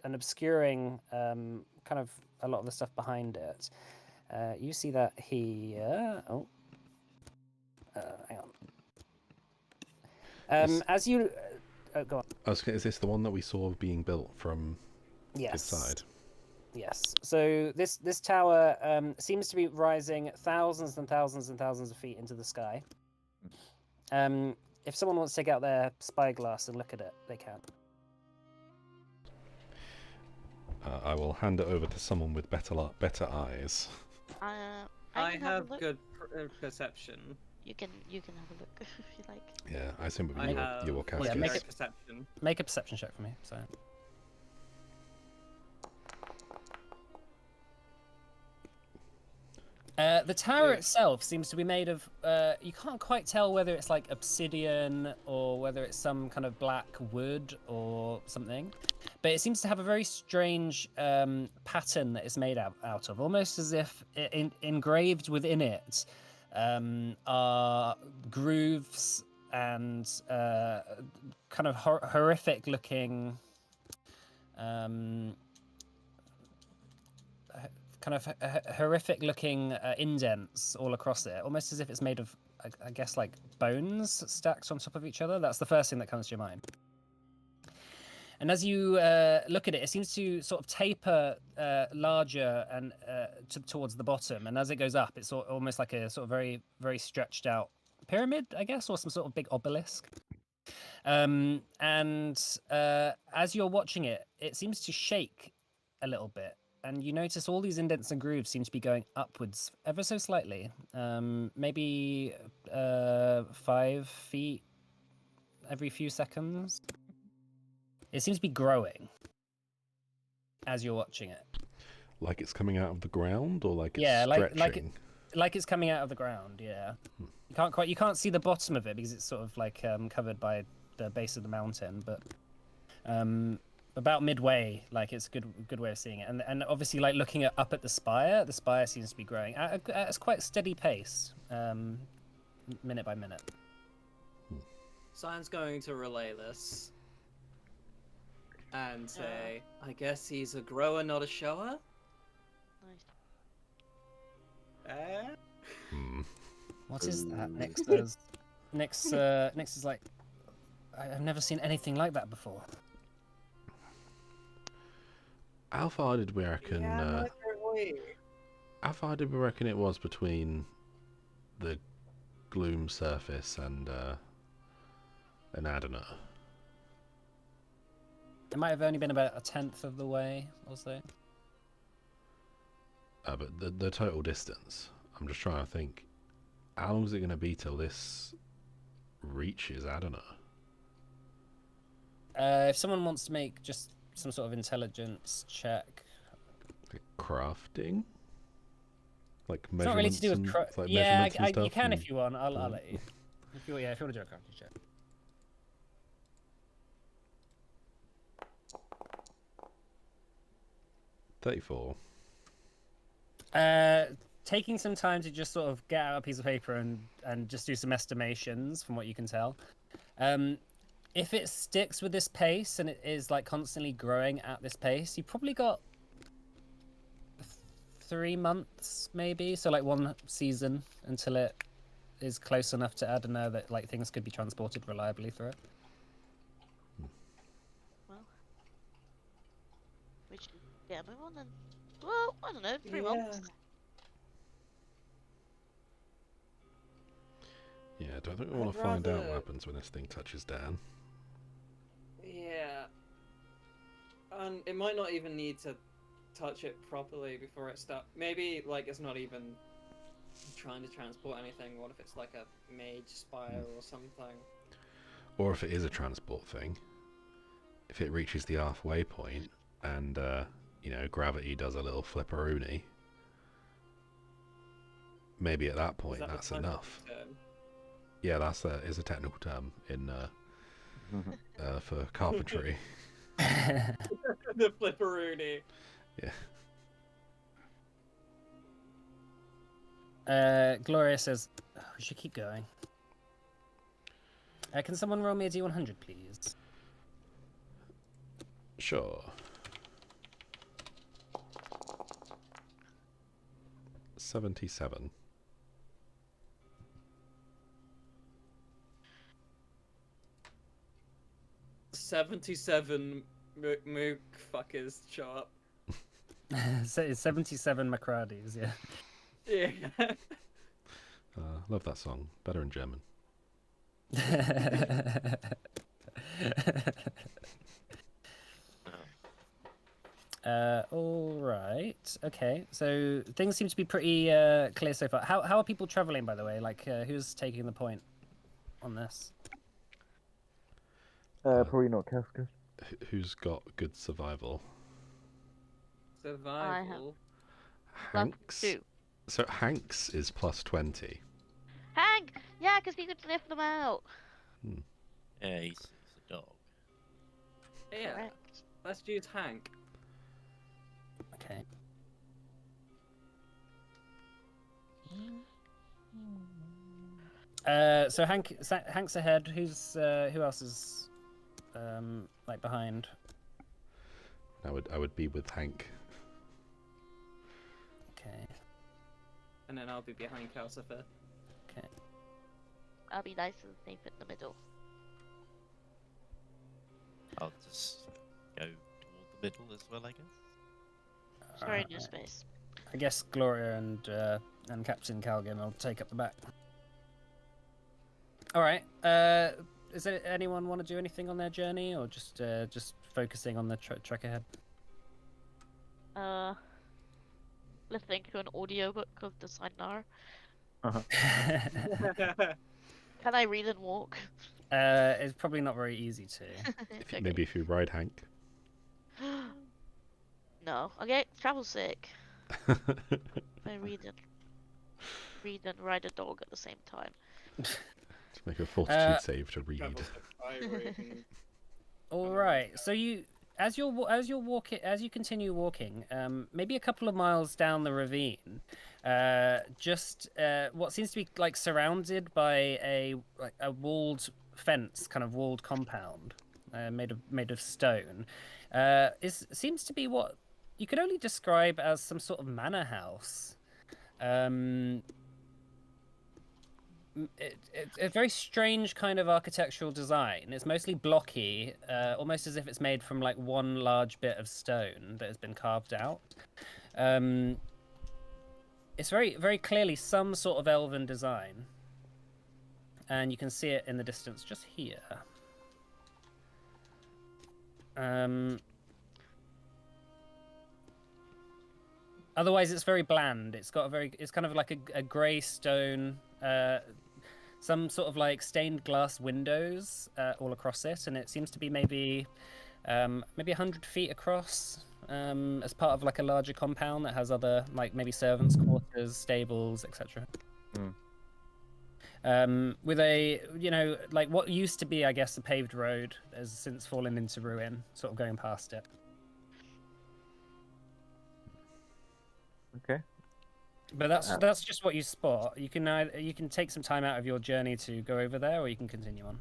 and obscuring kind of a lot of the stuff behind it. You see that here. Oh. Hang on. As you go on. Is this the one that we saw being built from Yes. this side? Yes. So this tower seems to be rising thousands and thousands and thousands of feet into the sky. If someone wants to take out their spyglass and look at it, they can. I will hand it over to someone with better eyes. I can have a look. good perception. You can have a look if you like. Yeah, I assume it would I be have your Cascus. Yeah, make legendary it- perception. Make a perception check for me. So The tower Yeah. itself seems to be made of. You can't quite tell whether it's like obsidian or whether it's some kind of black wood or something, but it seems to have a very strange pattern that it's made out of, almost as if engraved within it are grooves and kind of horrific looking. Kind of horrific looking indents all across it, almost as if it's made of, I guess, like bones stacked on top of each other. That's the first thing that comes to your mind. And as you look at it, it seems to sort of taper larger and towards the bottom. And as it goes up, it's almost like a sort of very, very stretched out pyramid, I guess, or some sort of big obelisk. And as you're watching it, it seems to shake a little bit. And you notice all these indents and grooves seem to be going upwards ever so slightly. Maybe 5 feet every few seconds. It seems to be growing as you're watching it. Like it's coming out of the ground, or like it's Yeah, stretching? like it's coming out of the ground. Yeah, you can't see the bottom of it because it's sort of like covered by the base of the mountain, but about midway, like it's a good way of seeing it. And obviously, like looking up at the spire seems to be growing at a quite steady pace, minute by minute. Cyan's going to relay this and say, I guess he's a grower, not a shower. Nice. What is that? Nix says. Nix is like, I've never seen anything like that before. How far did we reckon? How far did we reckon it was between the Gloom surface and Adana? It might have only been about 1/10 of the way or so. But the total distance. I'm just trying to think. How long is it going to be till this reaches Adana? If someone wants to make just some sort of intelligence check. Like crafting? Like It's not really measurements to do with like yeah, measurements and you stuff can and- if you want. I'll let you. If you want to do a crafting check. $34. Taking some time to just sort of get out a piece of paper and just do some estimations from what you can tell. If it sticks with this pace and it is like constantly growing at this pace, you probably got 3 months maybe, so like 1 season until it is close enough to Adana that like things could be transported reliably through it. Well, we should get a move on then. Well, I don't know, 3 months. Yeah, I don't think we want to find out what rather- happens when this thing touches down. Yeah. And it might not even need to touch it properly before it starts. Maybe, like, it's not even trying to transport anything. What if it's like a mage spire or something? Or if it is a transport thing, if it reaches the halfway point and, gravity does a little flipperoonie, maybe at that point Is that the that's technical enough. term? Yeah, is a technical term in for carpentry. The flipperoonie. Gloria says, we should keep going. Can someone roll me a D100, please? Sure. 77. 77 mook fuckers show up. So it's 77 Macrades, yeah. Yeah. Love that song. Better in German. All right. Okay. So things seem to be pretty clear so far. How are people traveling, by the way? Like, who's taking the point on this? Probably not Kafka. Who's got good survival? Survival. Plus Hanks? 2. So Hanks is plus 20. Hank! Yeah, because he could lift them out. Yeah, he's a dog. Yeah, Correct. let's use Hank. Okay. So Hank's ahead. Who else is like behind? I would be with Hank. Okay. And then I'll be behind Calcifer. Okay. I'll be nice and safe in the middle. I'll just go toward the middle as well, I guess. Sorry, new Alright. space. I guess Gloria and Captain Calgin will take up the back. All right. Is there anyone want to do anything on their journey, or just focusing on the trek ahead? Listening to an audiobook of the Signar. Uh-huh. Can I read and walk? It's probably not very easy to. Okay. Maybe if you ride Hank. No. Okay, travel sick. I read and ride a dog at the same time. To make a fortitude save to read. All right. So as you continue walking, maybe a couple of miles down the ravine, just what seems to be like surrounded by a walled fence, kind of walled compound, made of stone, seems to be what you could only describe as some sort of manor house. It's a very strange kind of architectural design. It's mostly blocky, almost as if it's made from like one large bit of stone that has been carved out. It's very, very clearly some sort of elven design, and you can see it in the distance just here. Otherwise, it's very bland. It's kind of like a grey stone, some sort of like stained glass windows all across it, and it seems to be maybe 100 feet across, as part of like a larger compound that has other like maybe servants' quarters, stables, etc. With a like what used to be, I guess, a paved road has since fallen into ruin, sort of going past it. Okay. But that's just what you spot. You can take some time out of your journey to go over there, or you can continue on.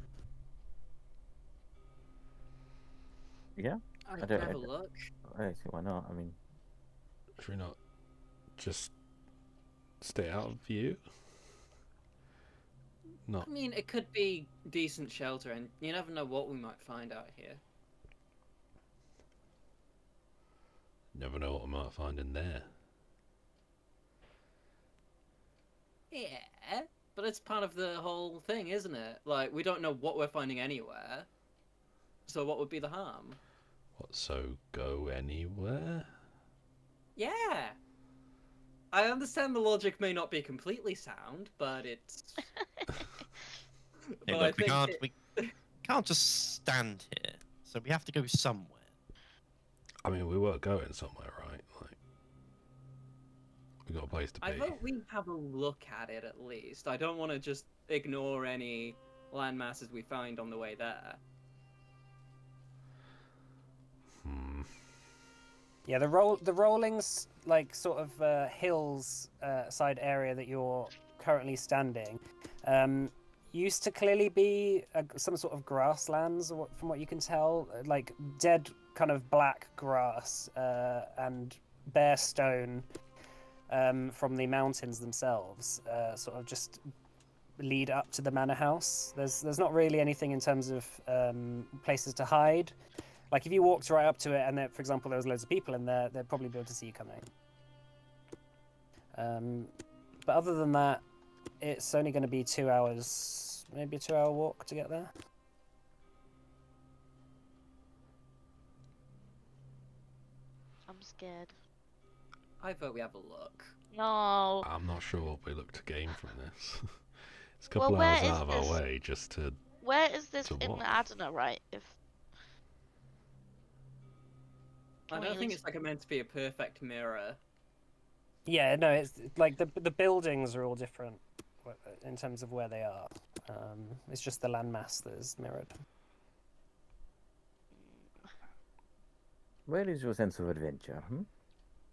Yeah. I don't- can have a look. I see why not. I mean, Should we not just stay out of view? Not. I mean, it could be decent shelter, and you never know what we might find out here. Never know what we might find in there. Yeah, but it's part of the whole thing, isn't it? Like, we don't know what we're finding anywhere. So what would be the harm? What, so go anywhere? Yeah. I understand the logic may not be completely sound, but it's... Hey, look, we can't just stand here, so we have to go somewhere. I mean, we were going somewhere, right? Like, we got a place to be. I vote we have a look at it at least. I don't want to just ignore any land masses we find on the way there. Yeah, the rolling like sort of hills side area that you're currently standing used to clearly be some sort of grasslands, from what you can tell, like dead kind of black grass and bare stone from the mountains themselves, sort of just lead up to the manor house. There's not really anything in terms of places to hide. Like if you walked right up to it and there, for example, there was loads of people in there, they'd probably be able to see you coming. But other than that, it's only going to be 2 hours, maybe a 2-hour walk to get there. I'm scared. I vote we have a look. No. I'm not sure what we look to gain from this. It's a couple Well, where hours is out of our this? way just to... Where is this To in what? Adana, right? If I Can we don't at think least- it's like meant to be a perfect mirror. Yeah, no, it's like the buildings are all different in terms of where they are. It's just the landmass that is mirrored. Where is your sense of adventure?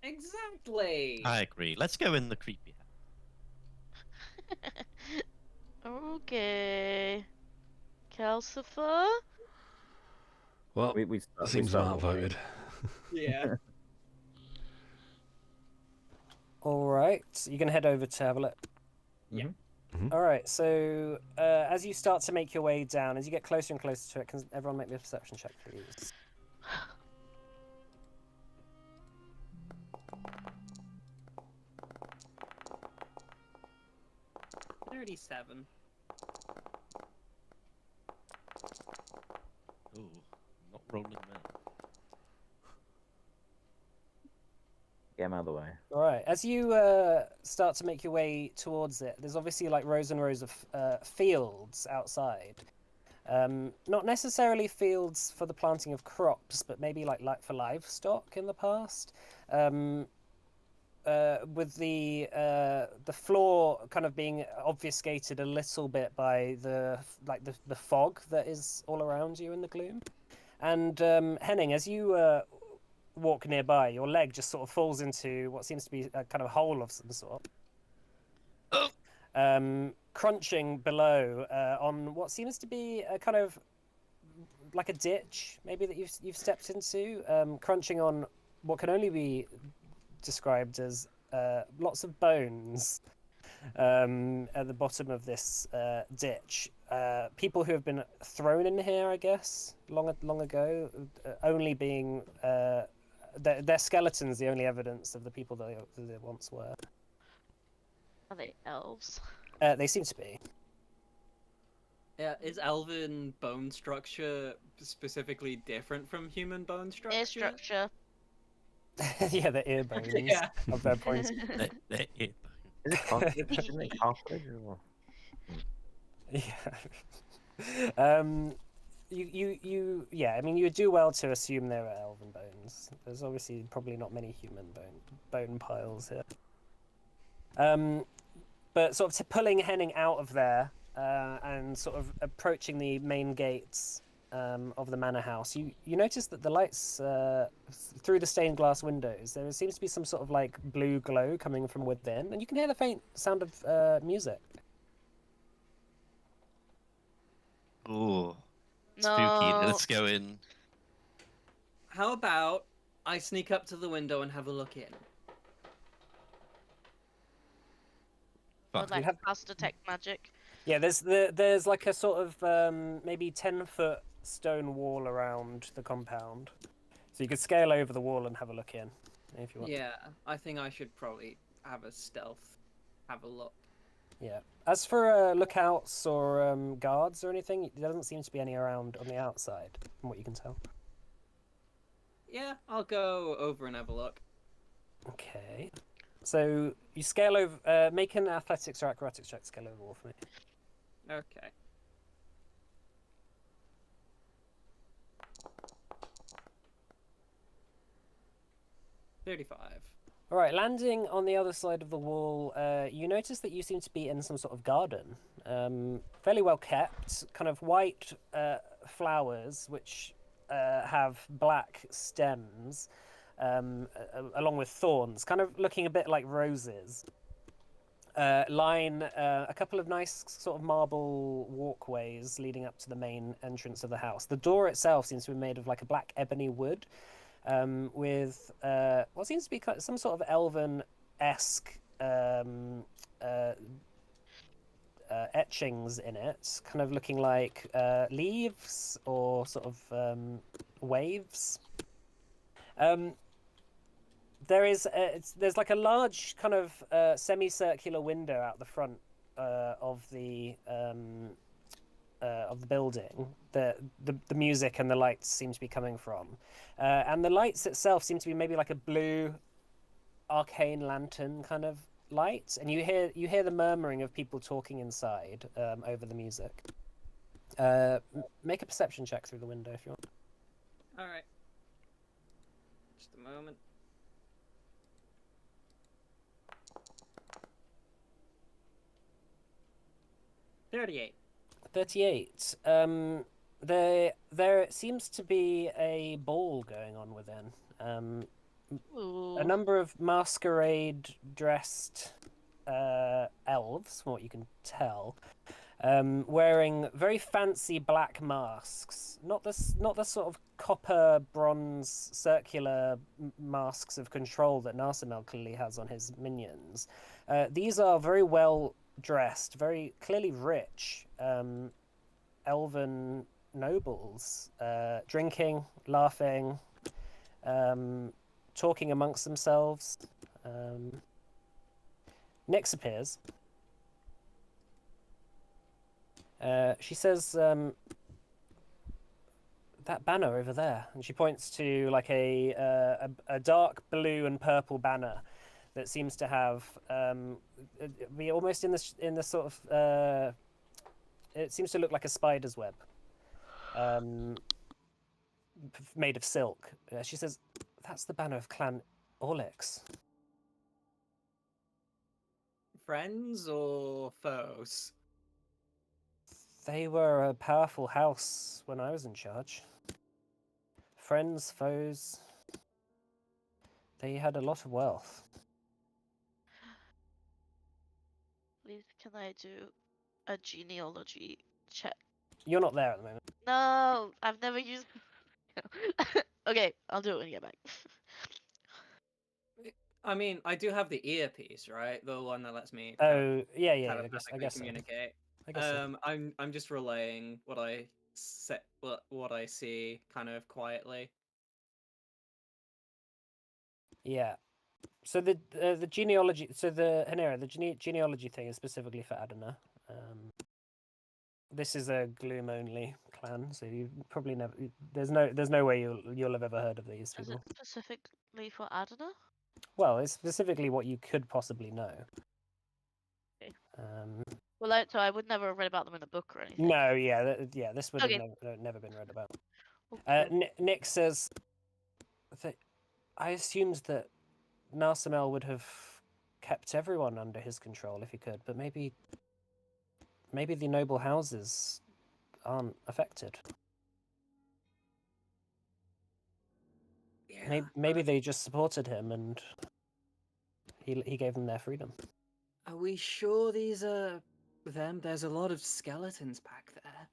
Exactly. I agree. Let's go in the creepy house. Okay. Calcifer? Well, We it start. We seems I'm start walking. outvoted. Yeah. All right, you can head over to have a look. Yeah. All right, so as you start to make your way down, as you get closer and closer to it, can everyone make me a perception check, please? 37. Ooh, not rolling well. Get him out of the way. All right, as you start to make your way towards it, there's obviously like rows and rows of fields outside. Not necessarily fields for the planting of crops, but maybe like for livestock in the past. With the floor kind of being obfuscated a little bit by the fog that is all around you in the gloom. And Henning, as you walk nearby, your leg just sort of falls into what seems to be a kind of hole of some sort. Crunching below on what seems to be a kind of like a ditch, maybe that you've stepped into. Crunching on what can only be described as lots of bones at the bottom of this ditch. People who have been thrown in here, I guess, long ago, only being their skeletons, the only evidence of the people that they once were. Are they elves? They seem to be. Yeah, is elven bone structure specifically different from human bone structure? Air structure. Yeah, the ear bones Yeah. of their points. They're it. Is it cartilage? Isn't it cartilage or? Yeah. Yeah, I mean, you would do well to assume there are elven bones. There's obviously probably not many human bone piles here. But sort of pulling Henning out of there and sort of approaching the main gates of the manor house, you notice that the lights through the stained glass windows, there seems to be some sort of like blue glow coming from within, and you can hear the faint sound of music. Ooh, No. spooky. Let's go in. How about I sneak up to the window and have a look in? Or Fuck. like have- cast detect magic. Yeah, there's like a sort of maybe 10-foot stone wall around the compound, so you could scale over the wall and have a look in if you want. Yeah, I think I should probably have a stealth, have a look. Yeah. As for lookouts or guards or anything, there doesn't seem to be any around on the outside, from what you can tell. Yeah, I'll go over and have a look. Okay. So you scale over. Make an athletics or acrobatics check to scale over the wall for me. Okay. $35. All right, landing on the other side of the wall, you notice that you seem to be in some sort of garden, fairly well kept, kind of white flowers which have black stems, along with thorns, kind of looking a bit like roses. Line a couple of nice sort of marble walkways leading up to the main entrance of the house. The door itself seems to be made of like a black ebony wood. With what seems to be some sort of elven-esque etchings in it, kind of looking like leaves or sort of waves. There's like a large kind of semicircular window out the front of the building that the music and the lights seem to be coming from, and the lights itself seem to be maybe like a blue arcane lantern kind of light, and you hear the murmuring of people talking inside over the music. Make a perception check through the window if you want. Alright. Just a moment. 38. 38. There seems to be a ball going on within. Ooh. A number of masquerade-dressed elves, from what you can tell, wearing very fancy black masks. Not the sort of copper, bronze, circular masks of control that Narsimel clearly has on his minions. These are very well dressed, very clearly rich elven nobles, drinking, laughing, talking amongst themselves. Nyx appears. She says, "That banner over there," and she points to like a dark blue and purple banner that seems to have be almost in the sort of it seems to look like a spider's web, made of silk. She says, "That's the banner of Clan Orlix." Friends or foes? They were a powerful house when I was in charge. Friends, foes. They had a lot of wealth. Please, can I do a genealogy check? You're not there at the moment. No, I've never used. Okay, I'll do it when you get back. I mean, I do have the earpiece, right? The one that lets me Oh, yeah. I telepathically guess so. communicate. I guess so. I'm just relaying what I set, what I see, kind of quietly. Yeah. So the genealogy, so the Hanera, the genealogy thing is specifically for Adana. This is a Gloom only clan, so you probably never. There's no way you'll have ever heard of these Is people. it specifically for Adana? Well, it's specifically what you could possibly know. Okay. Um, Well, so I would never have read about them in a book or anything. no, yeah, this would have Okay. never been read about. Okay. Nick says that I assumed that Narsimel would have kept everyone under his control if he could, but maybe the noble houses aren't affected. Yeah. Maybe they just supported him and he gave them their freedom. Are we sure these are them? There's a lot of skeletons back there.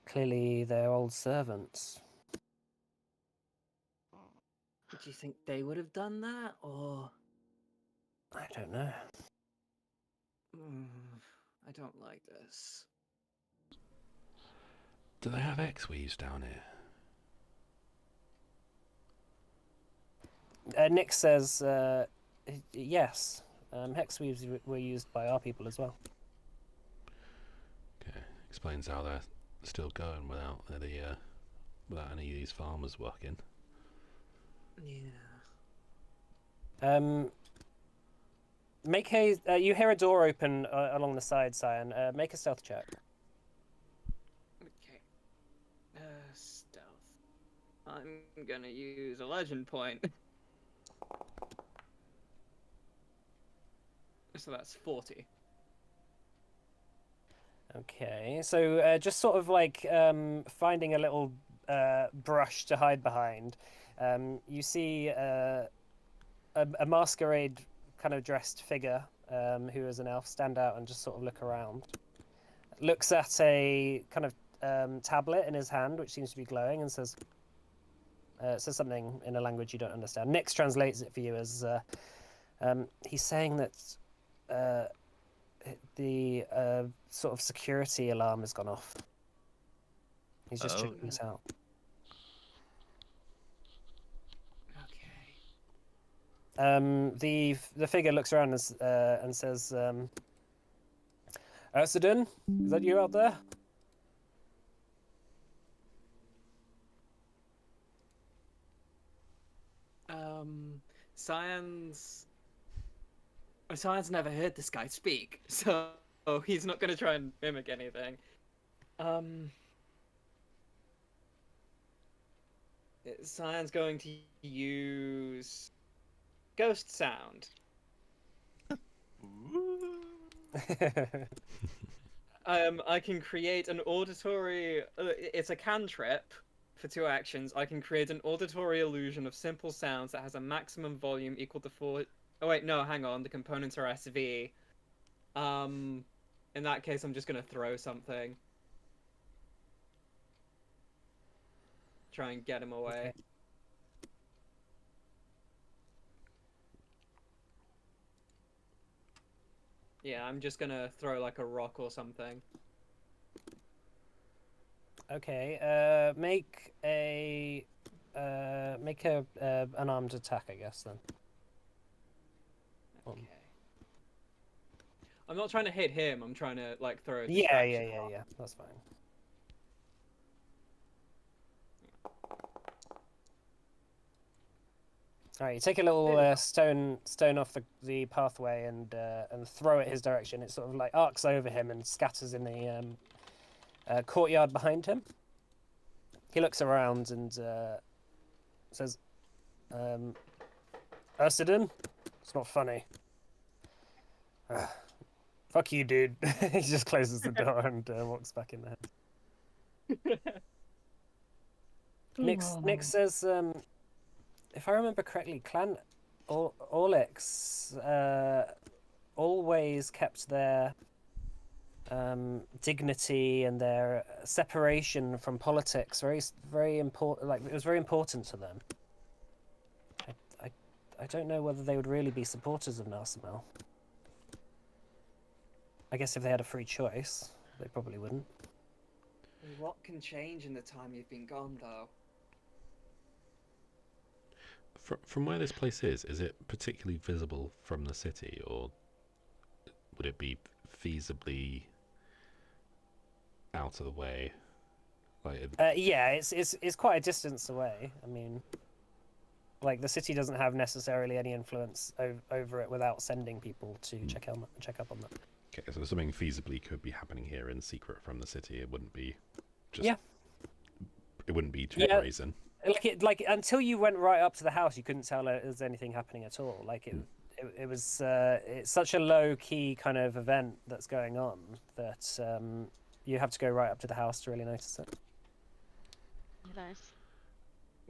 Clearly, they're old servants. Do you think they would have done that, or? I don't know. I don't like this. Do they have X-Weaves down here? Nick says, yes. Hexweaves were used by our people as well. Okay, explains how they're still going without without any of these farmers working. Yeah. Make a. You hear a door open along the side, Cyan. Make a stealth check. Okay. Stealth. I'm gonna use a legend point. So that's 40. Okay, so just sort of like finding a little brush to hide behind, you see a masquerade kind of dressed figure who is an elf stand out and just sort of look around. Looks at a kind of tablet in his hand, which seems to be glowing, and says something in a language you don't understand. Nyx translates it for you as he's saying that the sort of security alarm has gone off. He's just checking this out. Okay. The figure looks around and says, "Ursidon, is that you out there?" Cyan's never heard this guy speak, so he's not gonna try and mimic anything. Cyan's going to use ghost sound. I can create an auditory. It's a cantrip for 2 actions. I can create an auditory illusion of simple sounds that has a maximum volume equal to 4. Oh wait, no, hang on. The components are SV. In that case, I'm just gonna throw something. Try and get him away. Okay. Yeah, I'm just gonna throw like a rock or something. Okay. Make a unarmed attack, I guess then. Okay. I'm not trying to hit him. I'm trying to like throw a Yeah, distraction. yeah. That's fine. All right, you take a little stone off the pathway and throw it his direction. It sort of like arcs over him and scatters in the courtyard behind him. He looks around and says, "Ursiden, it's not funny." Fuck you, dude. He just closes the door and walks back in there. Nick says, if I remember correctly, Clan Orlex always kept their dignity and their separation from politics very important. Like, it was very important to them. I don't know whether they would really be supporters of Narsimel. I guess if they had a free choice, they probably wouldn't. What can change in the time you've been gone, though? From where this place is it particularly visible from the city, or would it be feasibly out of the way? Like, yeah, it's quite a distance away. I mean, like, the city doesn't have necessarily any influence over it without sending people to check up on that. okay, so something feasibly could be happening here in secret from the city. It wouldn't be just. Yeah. It wouldn't be too brazen. Like until you went right up to the house, you couldn't tell there was anything happening at all. Like it was it's such a low key kind of event that's going on that you have to go right up to the house to really notice it. Nice.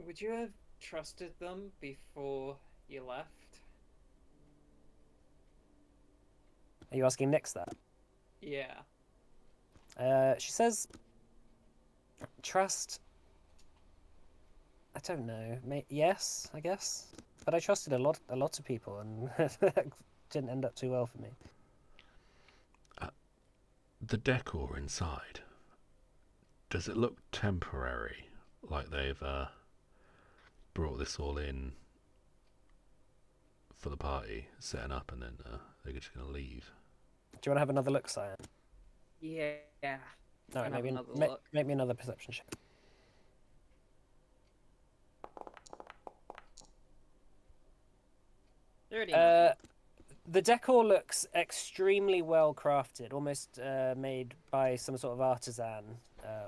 Would you have trusted them before you left? Are you asking Nyx that? Yeah. She says, trust. I don't know. Yes, I guess. But I trusted a lot of people, and it didn't end up too well for me. The decor inside, does it look temporary? Like they've brought this all in for the party, setting up, and then they're just going to leave? Do you want to have another look, Cyan? Yeah. All right, Can have maybe another look. make me another perception check. The decor looks extremely well crafted, almost made by some sort of artisan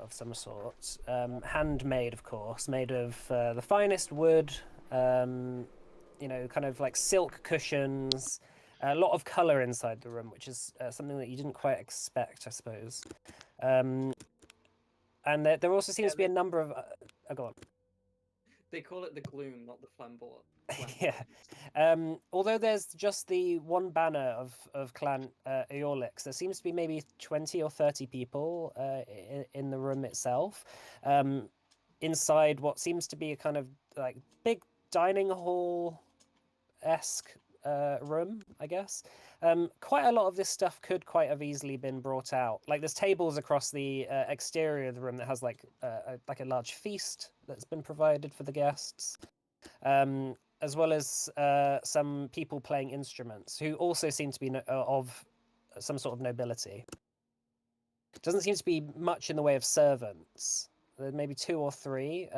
of some sort. Handmade, of course, made of the finest wood, kind of like silk cushions, a lot of colour inside the room, which is something that you didn't quite expect, I suppose. And there also seems to be a number of... go on. They call it the Gloom, not the Flamboyant. Yeah. Although there's just the one banner of Clan Eorlix, there seems to be maybe 20 or 30 people in the room itself. Inside what seems to be a kind of like big dining hall-esque room, I guess. Quite a lot of this stuff could quite have easily been brought out. Like, there's tables across the exterior of the room that has like a large feast that's been provided for the guests. As well as some people playing instruments who also seem to be of some sort of nobility. Doesn't seem to be much in the way of servants. There may be 2 or 3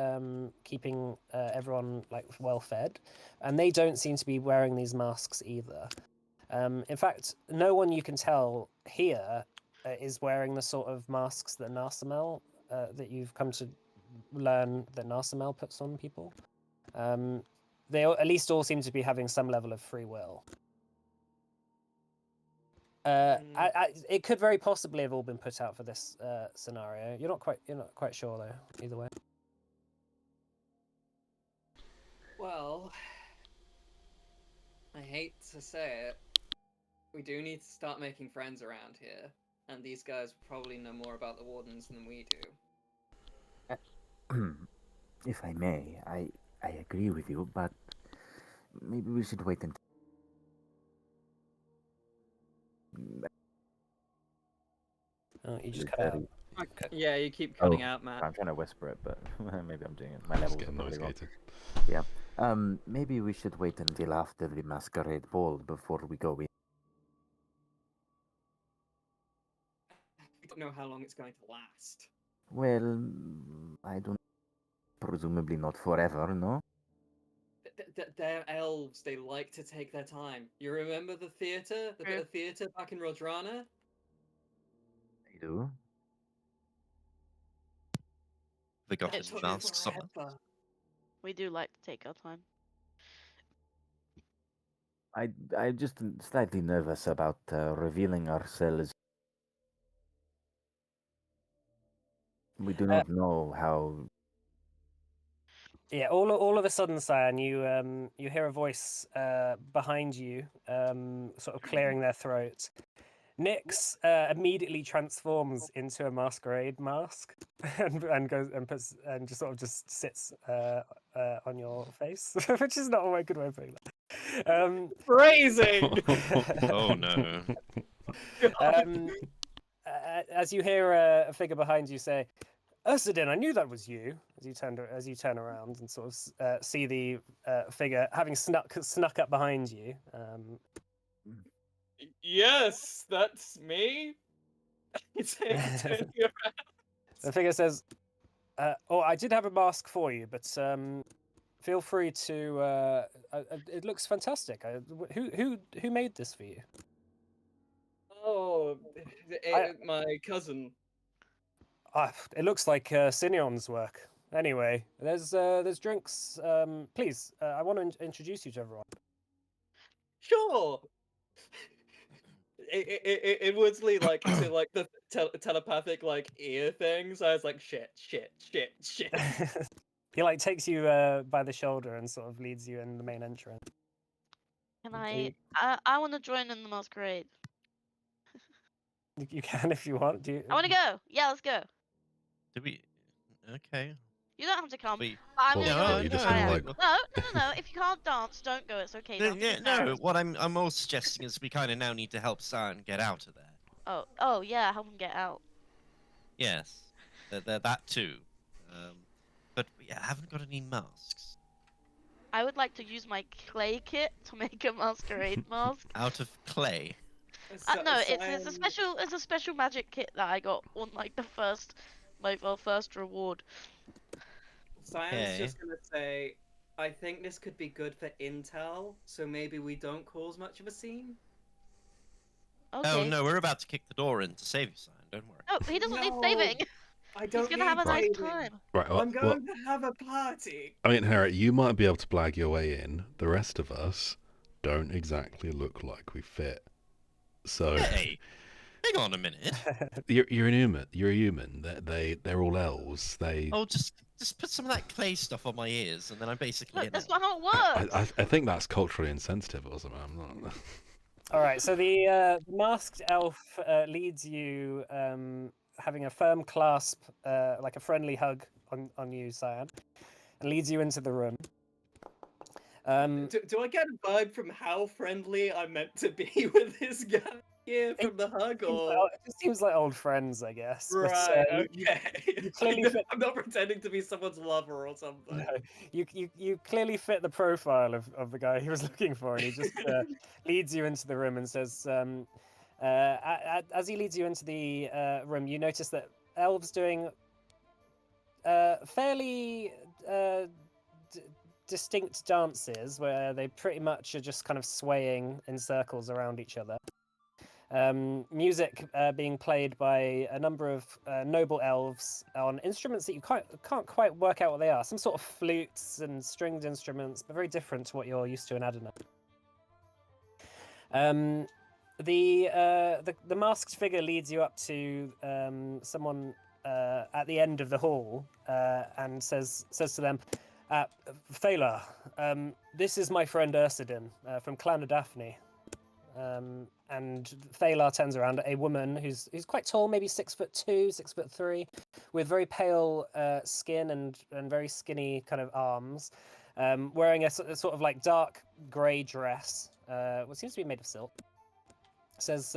keeping everyone like well fed, and they don't seem to be wearing these masks either. In fact, no one you can tell here is wearing the sort of masks that Narsimel, that you've come to learn that Narsimel puts on people. They at least all seem to be having some level of free will. It could very possibly have all been put out for this scenario. You're not quite sure though. Either way. Well, I hate to say it, we do need to start making friends around here, and these guys probably know more about the wardens than we do. If I may, I agree with you, but maybe we should wait until. Oh, you just cut out. Yeah, you keep cutting out, Matt. I'm trying to whisper it, but maybe I'm doing it. My Just levels are getting probably noise wrong. gated. Maybe we should wait until after the masquerade ball before we go in. I don't know how long it's going to last. Well, I don't. Presumably not forever, no? They're elves. They like to take their time. You remember the theater? The bit of theater back in Rodrana? I do. They got That any took masks on? forever. We do like to take our time. I'm just slightly nervous about revealing ourselves. We do not know how. Yeah, all of a sudden, Cyan, you hear a voice behind you, sort of clearing their throat. Nyx immediately transforms into a masquerade mask and goes and puts and just sits on your face, which is not a good way of putting that. Phrasing! Oh no. As you hear a figure behind you say, "Ursidin, I knew that was you." As you turn around and sort of see the figure having snuck up behind you. Yes, that's me. The figure says, "Oh, I did have a mask for you, but feel free to. It looks fantastic. Who made this for you?" Oh, my cousin. It looks like Sinion's work. Anyway, there's drinks. Please, I want to introduce you to everyone. Sure. It Woodsley like to like the telepathic like ear things. I was like shit. He like takes you by the shoulder and sort of leads you in the main entrance. Can I want to join in the masquerade. You can if you want. I want to go. Yeah, let's go. Do we? Okay. You don't have to come. Wait. I'm Well, gonna no, go. no, with you just Cyan. gonna, like- No. If you can't dance, don't go. It's okay. Dance with No, Sarah. what I'm more suggesting is we kind of now need to help Cyan get out of there. Oh yeah, help him get out. Yes, that too. But we haven't got any masks. I would like to use my clay kit to make a masquerade mask. Out of clay. No, it's a special magic kit that I got on like my first reward. Cyan's just gonna say, I think this could be good for intel, so maybe we don't cause much of a scene. Okay. Oh no, we're about to kick the door in to save you, Cyan. Don't worry. No, he doesn't need No, saving. I don't. He's gonna have a nice saving. time. Right. I'm going to have a party. I mean, Harry, you might be able to blag your way in. The rest of us don't exactly look like we fit. So Hey, hang on a minute. you're an human. You're a human. They're all elves. Oh, just put some of that clay stuff on my ears, and then I'm basically Look, an that's elf. not how it works. I think that's culturally insensitive or something. I'm not. All right. So the masked elf leads you, having a firm clasp, like a friendly hug on you, Cyan, and leads you into the room. Do I get a vibe from how friendly I'm meant to be with this guy here from the hug, or It just seems like old friends, I guess. but, right? you Okay. clearly fit- I'm not pretending to be someone's lover or something. No, you clearly fit the profile of the guy he was looking for, and he just leads you into the room and says, as he leads you into the room, you notice that elves doing fairly distinct dances where they pretty much are just kind of swaying in circles around each other. Music being played by a number of noble elves on instruments that you can't quite work out what they are. Some sort of flutes and stringed instruments, but very different to what you're used to in Adana. The masked figure leads you up to someone at the end of the hall and says to them, Phalar, this is my friend Ursidin from Clan of Daphne. And Phalar turns around at a woman who's quite tall, maybe 6'2", 6'3", with very pale skin and very skinny kind of arms, wearing a sort of like dark grey dress, what seems to be made of silk. Says,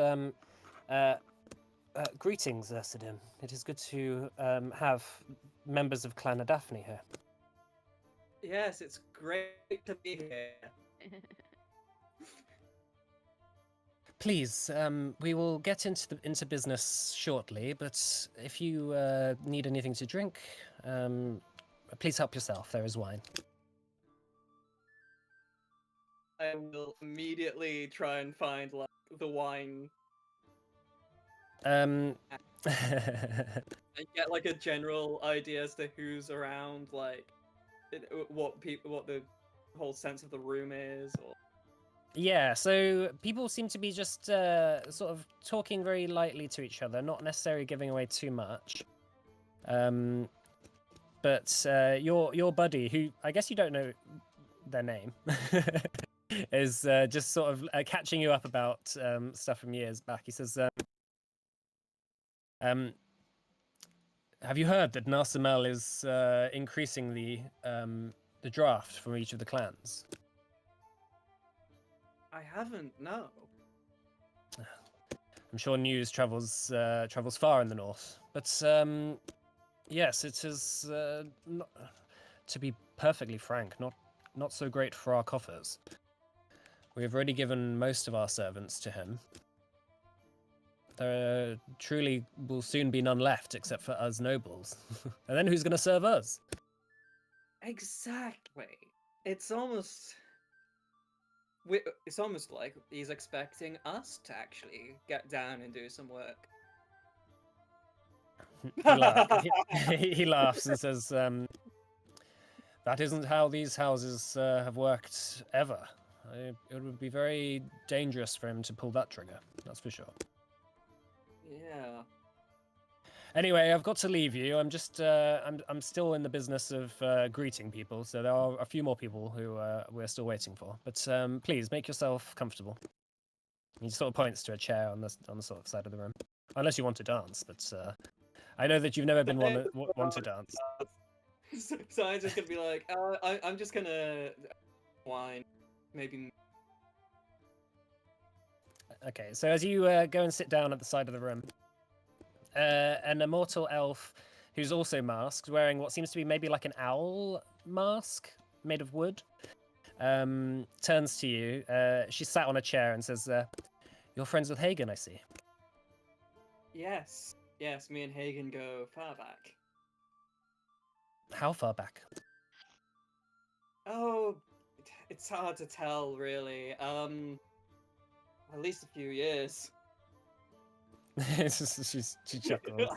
greetings, Ursidin. It is good to have members of Clan of Daphne here. Yes, it's great to be here. Please, we will get into business shortly, but if you need anything to drink, please help yourself. There is wine. I will immediately try and find like the wine and get like a general idea as to who's around, like what the whole sense of the room is. Or... Yeah, so people seem to be just sort of talking very lightly to each other, not necessarily giving away too much. But your buddy, who I guess you don't know their name, is just sort of catching you up about stuff from years back. He says, have you heard that Narsamel is increasing the draft from each of the clans? I haven't, no. I'm sure news travels far in the north, but yes, it is. Not, to be perfectly frank, not so great for our coffers. We have already given most of our servants to him. There truly will soon be none left except for us nobles. And then who's going to serve us? Exactly. It's almost like he's expecting us to actually get down and do some work. He laughs and says, that isn't how these houses have worked ever. It would be very dangerous for him to pull that trigger, that's for sure. Yeah. Anyway, I've got to leave you. I'm just, I'm still in the business of greeting people, so there are a few more people who we're still waiting for. But please make yourself comfortable. He sort of points to a chair on the sort of side of the room, unless you want to dance. But I know that you've never been one to dance. So I'm just gonna be like, I'm just gonna wine, maybe. Okay, so as you go and sit down at the side of the room, an immortal elf who's also masked, wearing what seems to be maybe like an owl mask made of wood, turns to you. She's sat on a chair and says, "You're friends with Hagen, I see." Yes, me and Hagen go far back. How far back? Oh, it's hard to tell, really. At least a few years. She chuckles.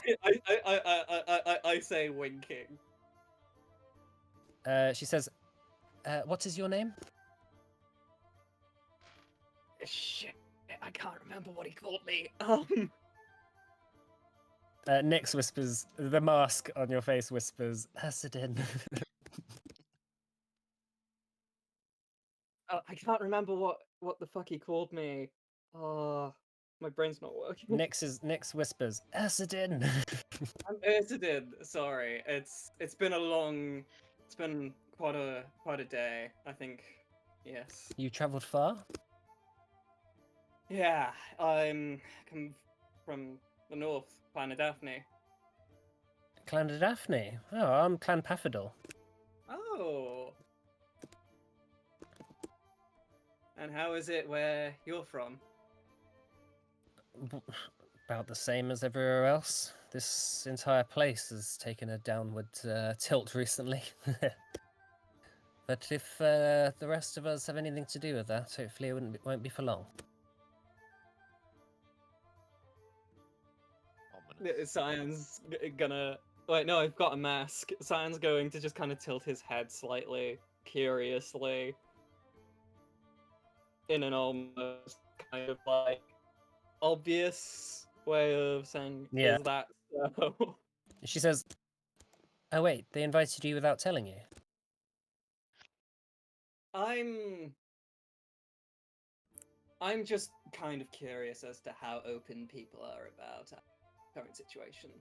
I say winking. She says, "What is your name?" Shit, I can't remember what he called me. Nyx whispers, the mask on your face whispers, Ursidin. I can't remember what the fuck he called me. Oh, my brain's not working. Nyx whispers, Ursidin. I'm Ursidin. Sorry, it's been quite a day. I think. Yes. You travelled far? Yeah, I'm come from the north, Clan of Daphne. Clan of Daphne. Oh, I'm Clan Pathfinder. Oh. And how is it where you're from? About the same as everywhere else. This entire place has taken a downward tilt recently. But if the rest of us have anything to do with that, hopefully it won't be for long. Cyan's gonna... Wait, no, I've got a mask. Cyan's going to just kind of tilt his head slightly, curiously, in an almost kind of like obvious way of saying Yeah. is that so? She says, "Oh wait, they invited you without telling you." I'm just kind of curious as to how open people are about our current situation.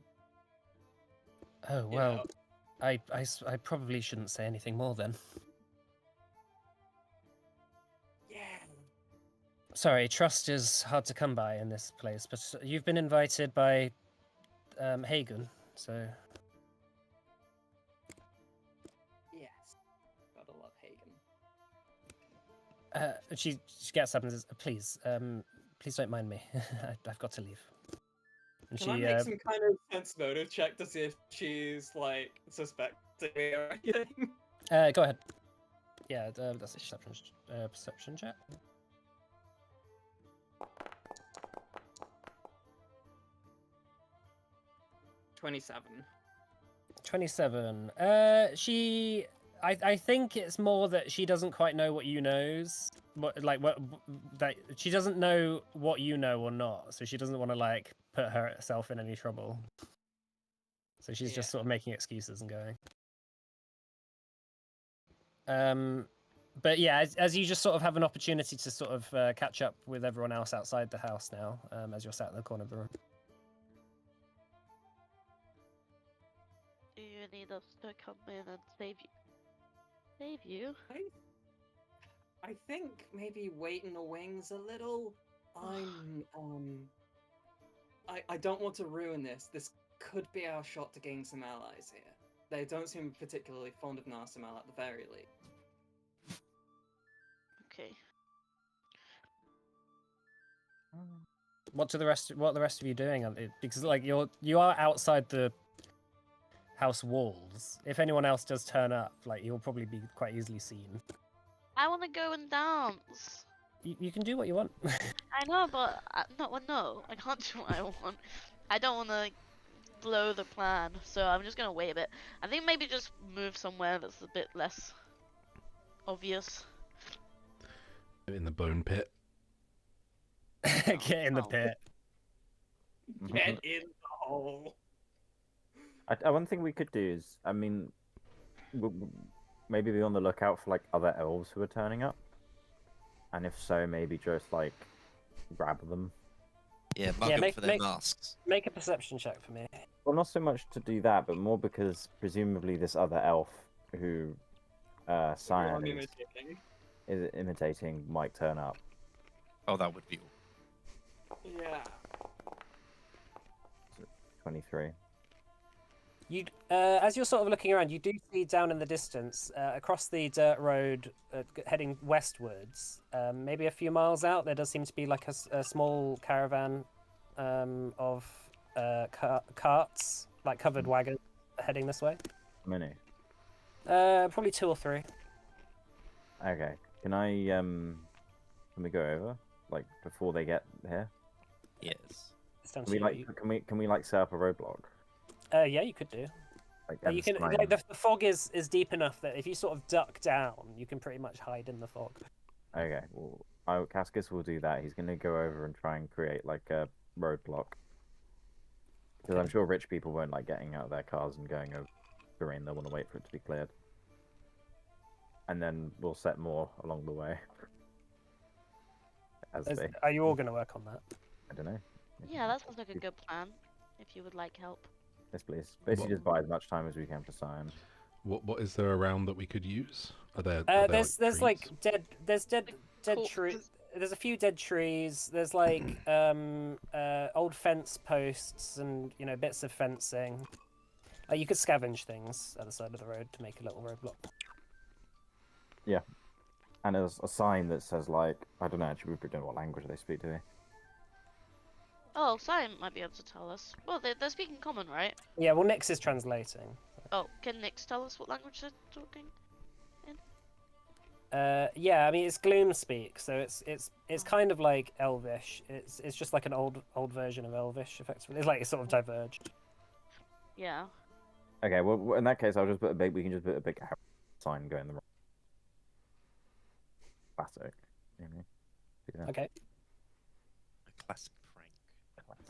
Oh You well, know, I probably shouldn't say anything more then. yeah. Sorry, trust is hard to come by in this place, but you've been invited by Hagen, so Yes. Gotta love Hagen. she gets up and says, "Please, please don't mind me. I've got to leave." And Can I she make some kind of sense motive check to see if she's like suspecting me or anything? go ahead. Yeah, that's a perception check. 27. 27. I think it's more that she doesn't quite know what you knows. That she doesn't know what you know or not, so she doesn't want to like put herself in any trouble. So she's just Yeah. sort of making excuses and going. But yeah, as you just sort of have an opportunity to sort of catch up with everyone else outside the house now, as you're sat in the corner of the room. Do you need us to come in and save you? Save you? I think maybe wait in the wings a little. I don't want to ruin this. This could be our shot to gain some allies here. They don't seem particularly fond of Narsimel at the very least. Okay. What are the rest of you doing? Because like you are outside the house walls. If anyone else does turn up, like you'll probably be quite easily seen. I want to go and dance. You can do what you want. I know, but no, I can't do what I want. I don't want to blow the plan, so I'm just gonna wait a bit. I think maybe just move somewhere that's a bit less obvious. In the bone pit. Get in the pit. Get in the hole. One thing we could do is, I mean, maybe be on the lookout for like other elves who are turning up, and if so, maybe just like grab them. Yeah, mug them for their masks. Make a perception check for me. Well, not so much to do that, but more because presumably this other elf who Cyan is imitating might turn up. Oh, that would be all. Yeah. 23. You, as you're sort of looking around, you do see down in the distance, across the dirt road, heading westwards, maybe a few miles out, there does seem to be like a small caravan of carts, like covered wagons, heading this way. How many? Probably 2 or 3. Okay. Can we go over like before they get here? Yes. Can we like set up a roadblock? Yeah, you could do. Like, You can. Like, the fog is deep enough that if you sort of duck down, you can pretty much hide in the fog. Okay, well, Cascus will do that. He's going to go over and try and create like a roadblock. Because I'm sure rich people won't like getting out of their cars and going over the rain. They'll want to wait for it to be cleared. And then we'll set more along the way. Are you all going to work on that? I don't know. Yeah, that sounds like a good plan. If you would like help. Yes, please. Basically, just buy as much time as we can for Cyan. What is there around that we could use? Are there? There's trees? like dead trees. There's a few dead trees. There's like old fence posts and bits of fencing. You could scavenge things at the side of the road to make a little roadblock. Yeah, and there's a sign that says like I don't know. Actually, we don't know what language they speak, do they? Oh, Simon might be able to tell us. Well, they're speaking common, right? Yeah, well, Nyx is translating. Oh, can Nyx tell us what language they're talking in? Yeah, I mean it's Gloom speak, so it's kind of like Elvish. It's just like an old version of Elvish, effectively. It's like it's sort of diverged. Yeah. Okay, well in that case, I'll just put a big. We can just put a big sign going the wrong. Classic. Okay. A classic prank.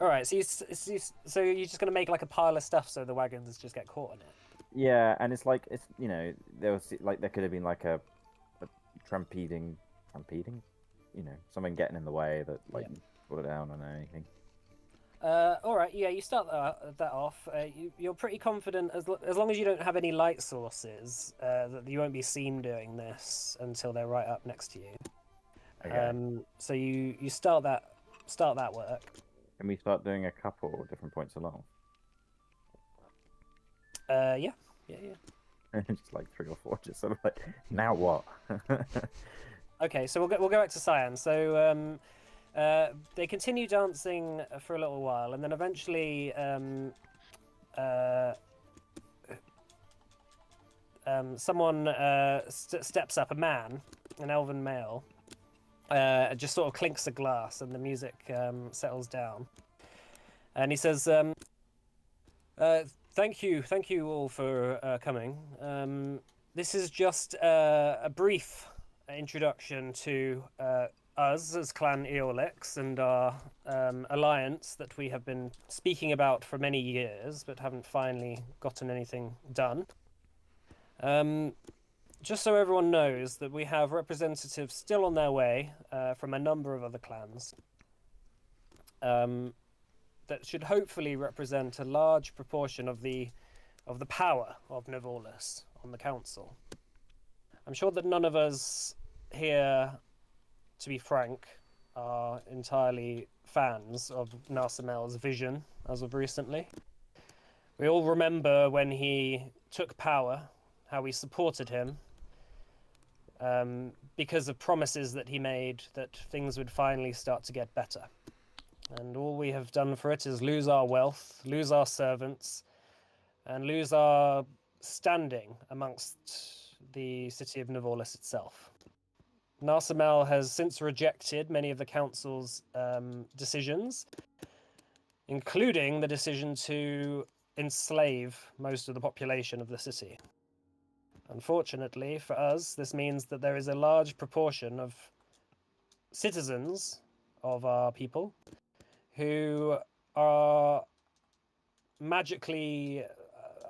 All right, so so you're just gonna make like a pile of stuff so the wagons just get caught on it. Yeah, and it's like there was like there could have been like a trampeding, something getting in the way that like pull it down or anything. All right, yeah, you start that off. You're pretty confident as long as you don't have any light sources that you won't be seen doing this until they're right up next to you. Okay. So you start that work. Can we start doing a couple different points along? Yeah. Just like 3 or 4, just sort of like, now what? Okay, so we'll go back to Cyan. So they continue dancing for a little while, and then eventually someone steps up, a man, an elven male, just sort of clinks a glass, and the music settles down. And he says, thank you all for coming. This is just a brief introduction to us as Clan Eolix and our alliance that we have been speaking about for many years, but haven't finally gotten anything done. Just so everyone knows that we have representatives still on their way from a number of other clans that should hopefully represent a large proportion of the power of Nevolis on the council. I'm sure that none of us here, to be frank, are entirely fans of Narsamel's vision as of recently. We all remember when he took power, how we supported him, because of promises that he made that things would finally start to get better. And all we have done for it is lose our wealth, lose our servants, and lose our standing amongst the city of Nevolis itself. Narsamel has since rejected many of the council's decisions, including the decision to enslave most of the population of the city. Unfortunately for us, this means that there is a large proportion of citizens of our people who are magically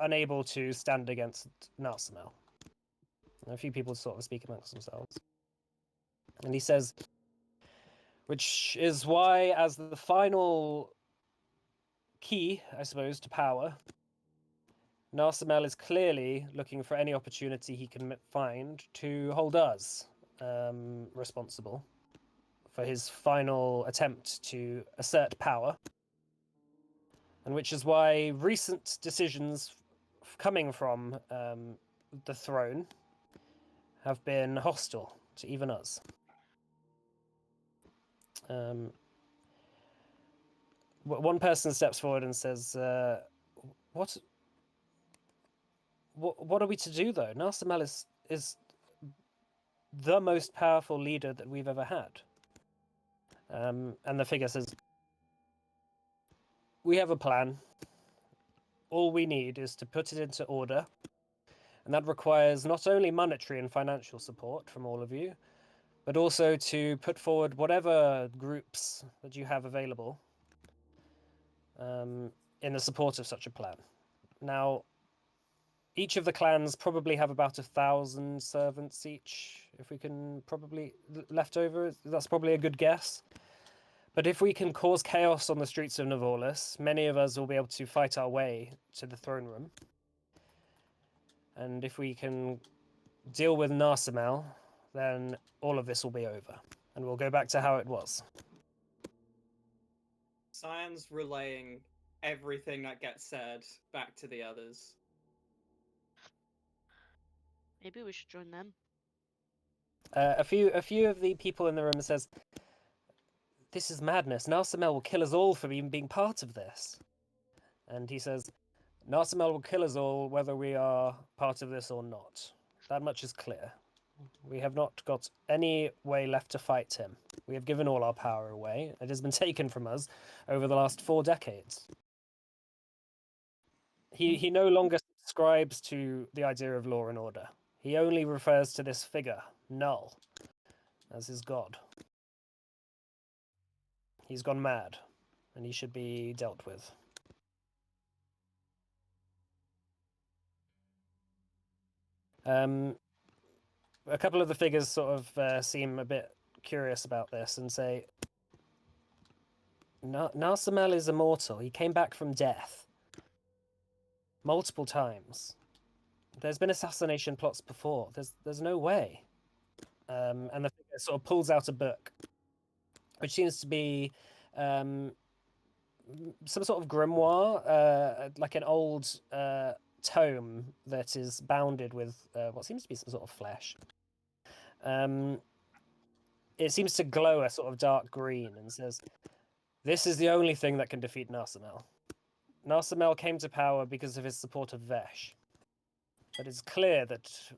unable to stand against Narsamel. A few people sort of speak amongst themselves. And he says, which is why, as the final key, I suppose, to power, Narsamel is clearly looking for any opportunity he can find to hold us responsible for his final attempt to assert power. And which is why recent decisions coming from the throne have been hostile to even us. One person steps forward and says, what are we to do, though? Narsamel is the most powerful leader that we've ever had. And the figure says, we have a plan. All we need is to put it into order. And that requires not only monetary and financial support from all of you, but also to put forward whatever groups that you have available in the support of such a plan. Now, each of the clans probably have about 1,000 servants each, if we can probably left over. That's probably a good guess. But if we can cause chaos on the streets of Nevolis, many of us will be able to fight our way to the throne room. And if we can deal with Narsamel, then all of this will be over. And we'll go back to how it was. Cyan's relaying everything that gets said back to the others. Maybe we should join them. A few of the people in the room says, "This is madness. Narsamel will kill us all for even being part of this." And he says, "Narsamel will kill us all whether we are part of this or not. That much is clear. We have not got any way left to fight him. We have given all our power away. It has been taken from us over the last 4 decades. He no longer subscribes to the idea of law and order. He only refers to this figure, Null, as his god. He's gone mad, and he should be dealt with. A couple of the figures sort of seem a bit curious about this and say, Narsamel is immortal. He came back from death multiple times. There's been assassination plots before. There's no way. And the figure sort of pulls out a book, which seems to be some sort of grimoire, like an old tome that is bounded with what seems to be some sort of flesh. It seems to glow a sort of dark green and says, "This is the only thing that can defeat Narsamel. Narsamel came to power because of his support of Vesh. But it's clear that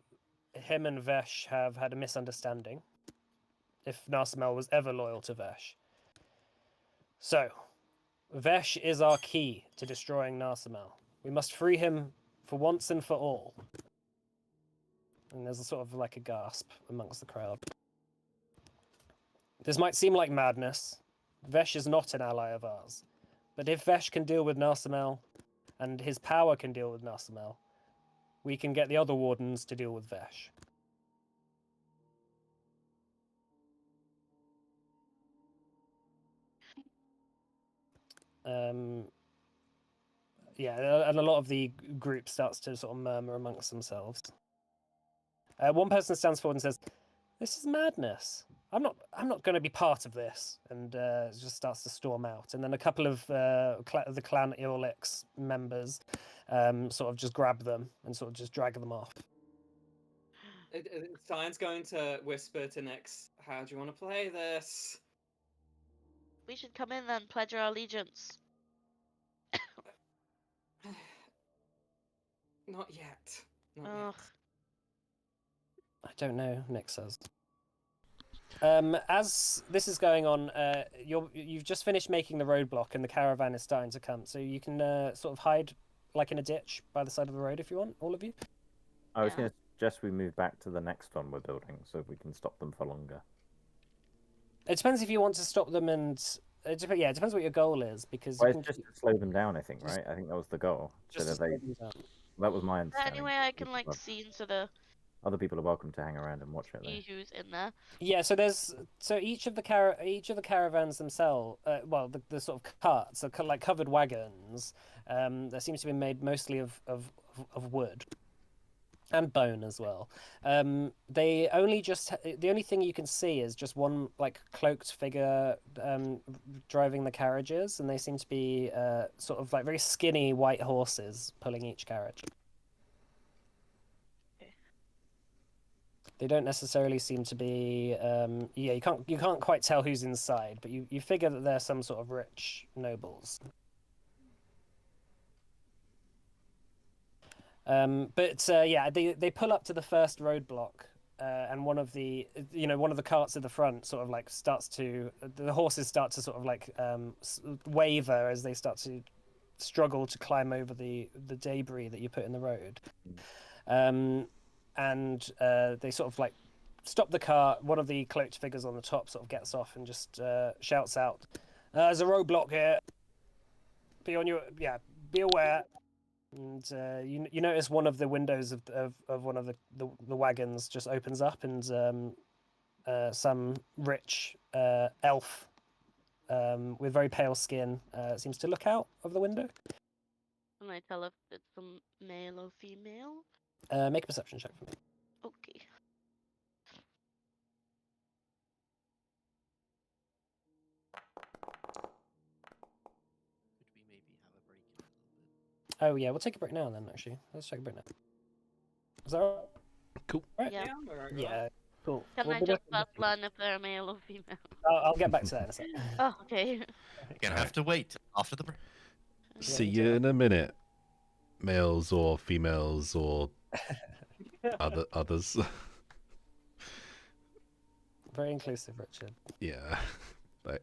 him and Vesh have had a misunderstanding, if Narsamel was ever loyal to Vesh. So, Vesh is our key to destroying Narsamel. We must free him for once and for all." And there's a sort of like a gasp amongst the crowd. This might seem like madness. Vesh is not an ally of ours. But if Vesh can deal with Narsamel, and his power can deal with Narsamel, we can get the other wardens to deal with Vesh. Yeah, and a lot of the group starts to sort of murmur amongst themselves. One person stands forward and says, "This is madness. I'm not going to be part of this," and just starts to storm out. And then a couple of the clan Eolix members sort of just grab them and sort of just drag them off. Stein's going to whisper to Nix, "How do you want to play this?" We should come in and pledge our allegiance. Not yet. Not Ugh. yet. I don't know, Nick says. As this is going on, you've just finished making the roadblock and the caravan is starting to come. So you can sort of hide like in a ditch by the side of the road if you want, all of you. I was Yeah. going to suggest we move back to the next one we're building so we can stop them for longer. It depends if you want to stop them and... it depends what your goal is, because Well, you it's can... just to slow them down, I think, Just- right? I think that was the goal. So just that to they... slow them down. That was my Is there any understanding. way I can People like are- see into the Other people are welcome to hang around and watch it, though. see who's in there? Yeah, so each of the caravans themselves, the sort of carts are like covered wagons. That seems to be made mostly of wood and bone as well. The only thing you can see is just one like cloaked figure driving the carriages, and they seem to be sort of like very skinny white horses pulling each carriage. They don't necessarily seem to be. You can't quite tell who's inside, but you figure that they're some sort of rich nobles. They pull up to the first roadblock, and one of the carts at the front sort of like the horses start to sort of like waver as they start to struggle to climb over the debris that you put in the road. And they sort of like stop the cart. One of the cloaked figures on the top sort of gets off and just shouts out, "There's a roadblock here. Be aware." And you notice one of the windows of one of the wagons just opens up, and some rich elf with very pale skin seems to look out of the window. Can I tell if it's a male or female? Make a perception check for me. Okay. Could we maybe have a break in a little bit? Oh yeah, we'll take a break now then. Actually, let's take a break now. Is that all right? Cool. Right? Yeah. I'm alright. Yeah. Cool. Can We'll I be just back- first learn if they're male or female? I'll get back to that in a second. Oh, okay. You're gonna have to wait after the break. See you in a minute. Males or females or others. Very inclusive, Richard. Yeah. Bye.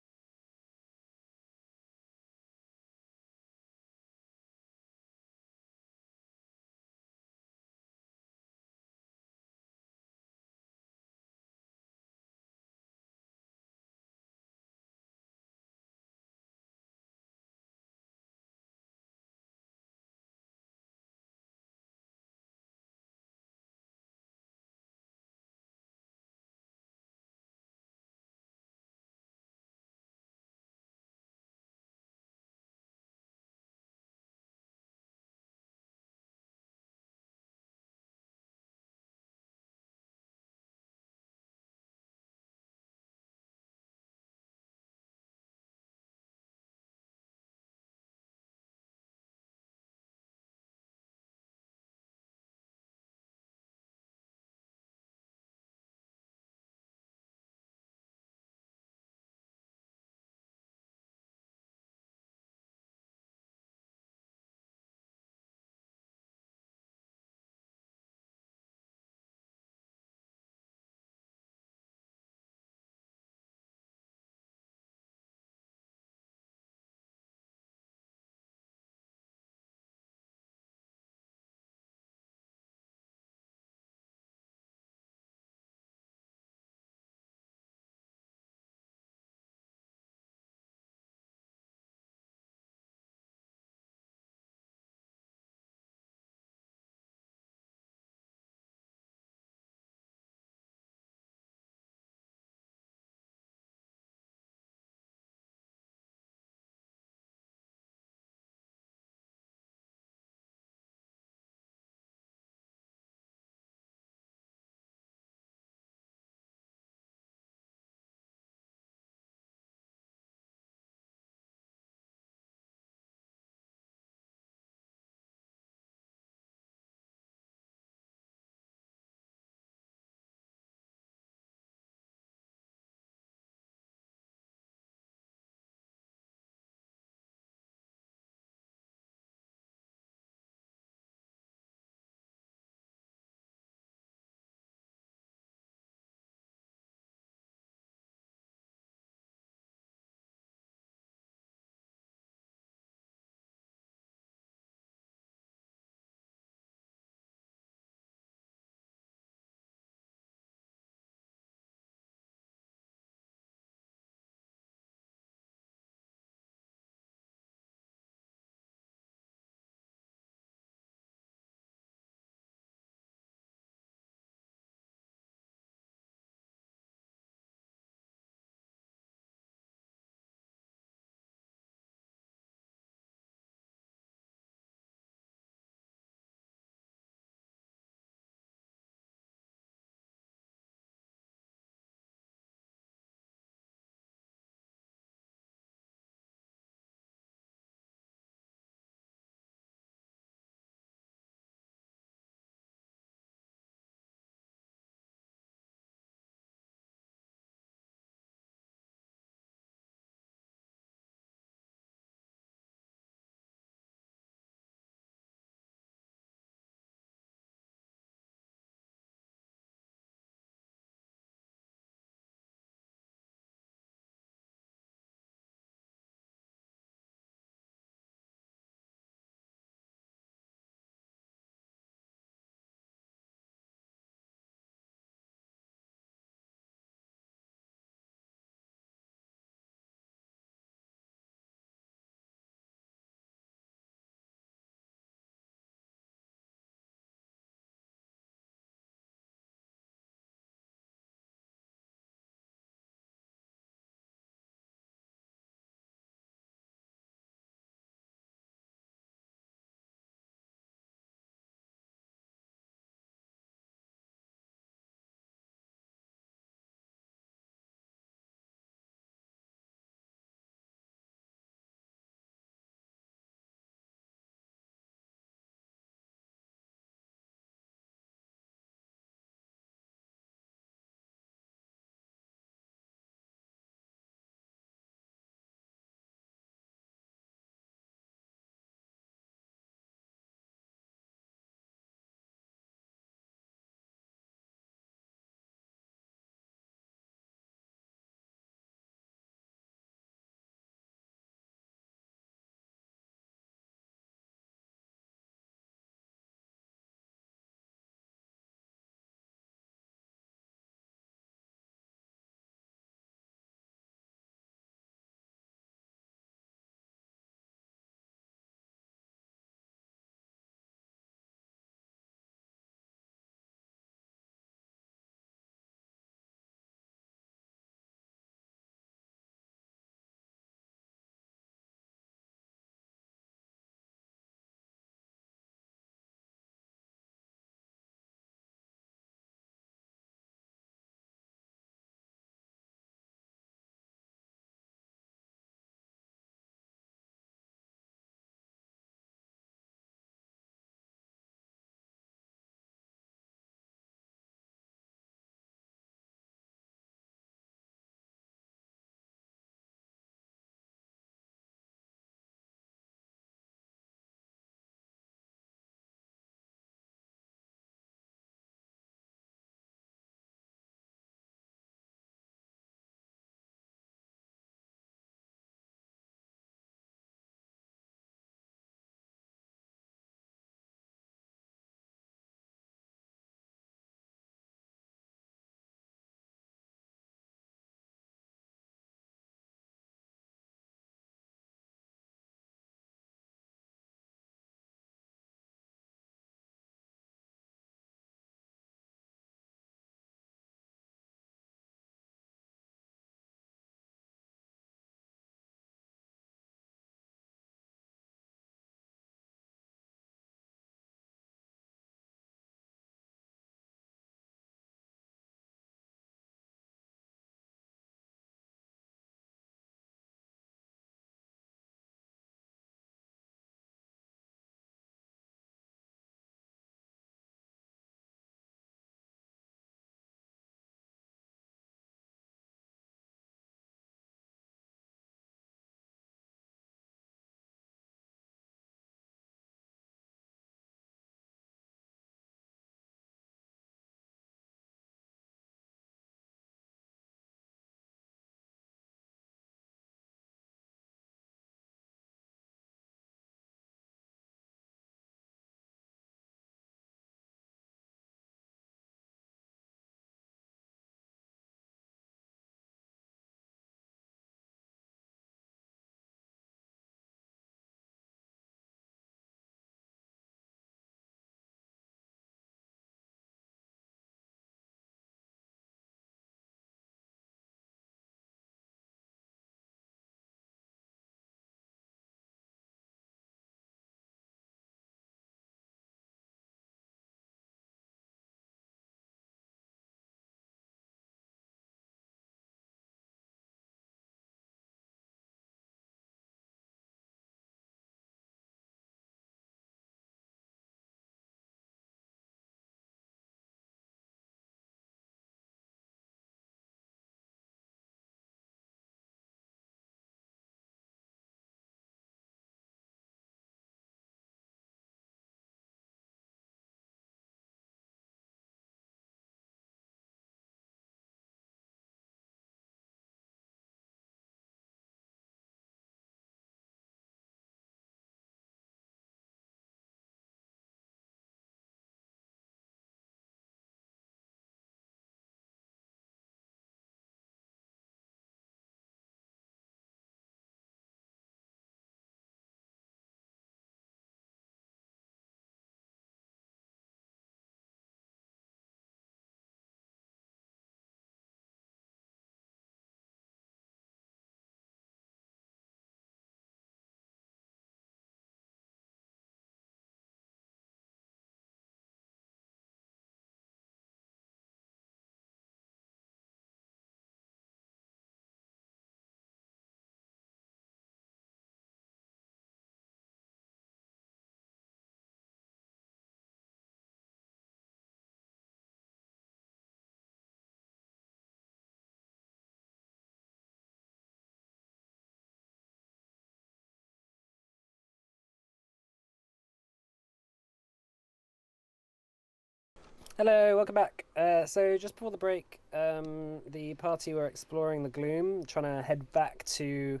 Hello, welcome back. So just before the break, the party were exploring the Gloom, trying to head back to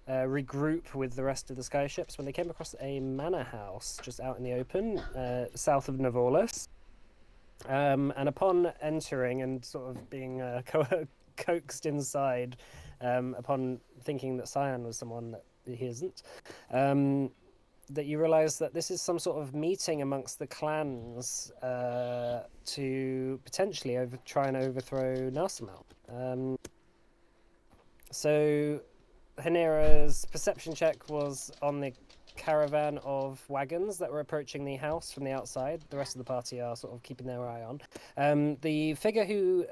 regroup with the rest of the skyships when they came across a manor house just out in the open, south of Navolis. And upon entering and sort of being coaxed inside, upon thinking that Cyan was someone that he isn't, that you realise that this is some sort of meeting amongst the clans to potentially try and overthrow Narsimel. So Hanera's perception check was on the caravan of wagons that were approaching the house from the outside. The rest of the party are sort of keeping their eye on. The figure who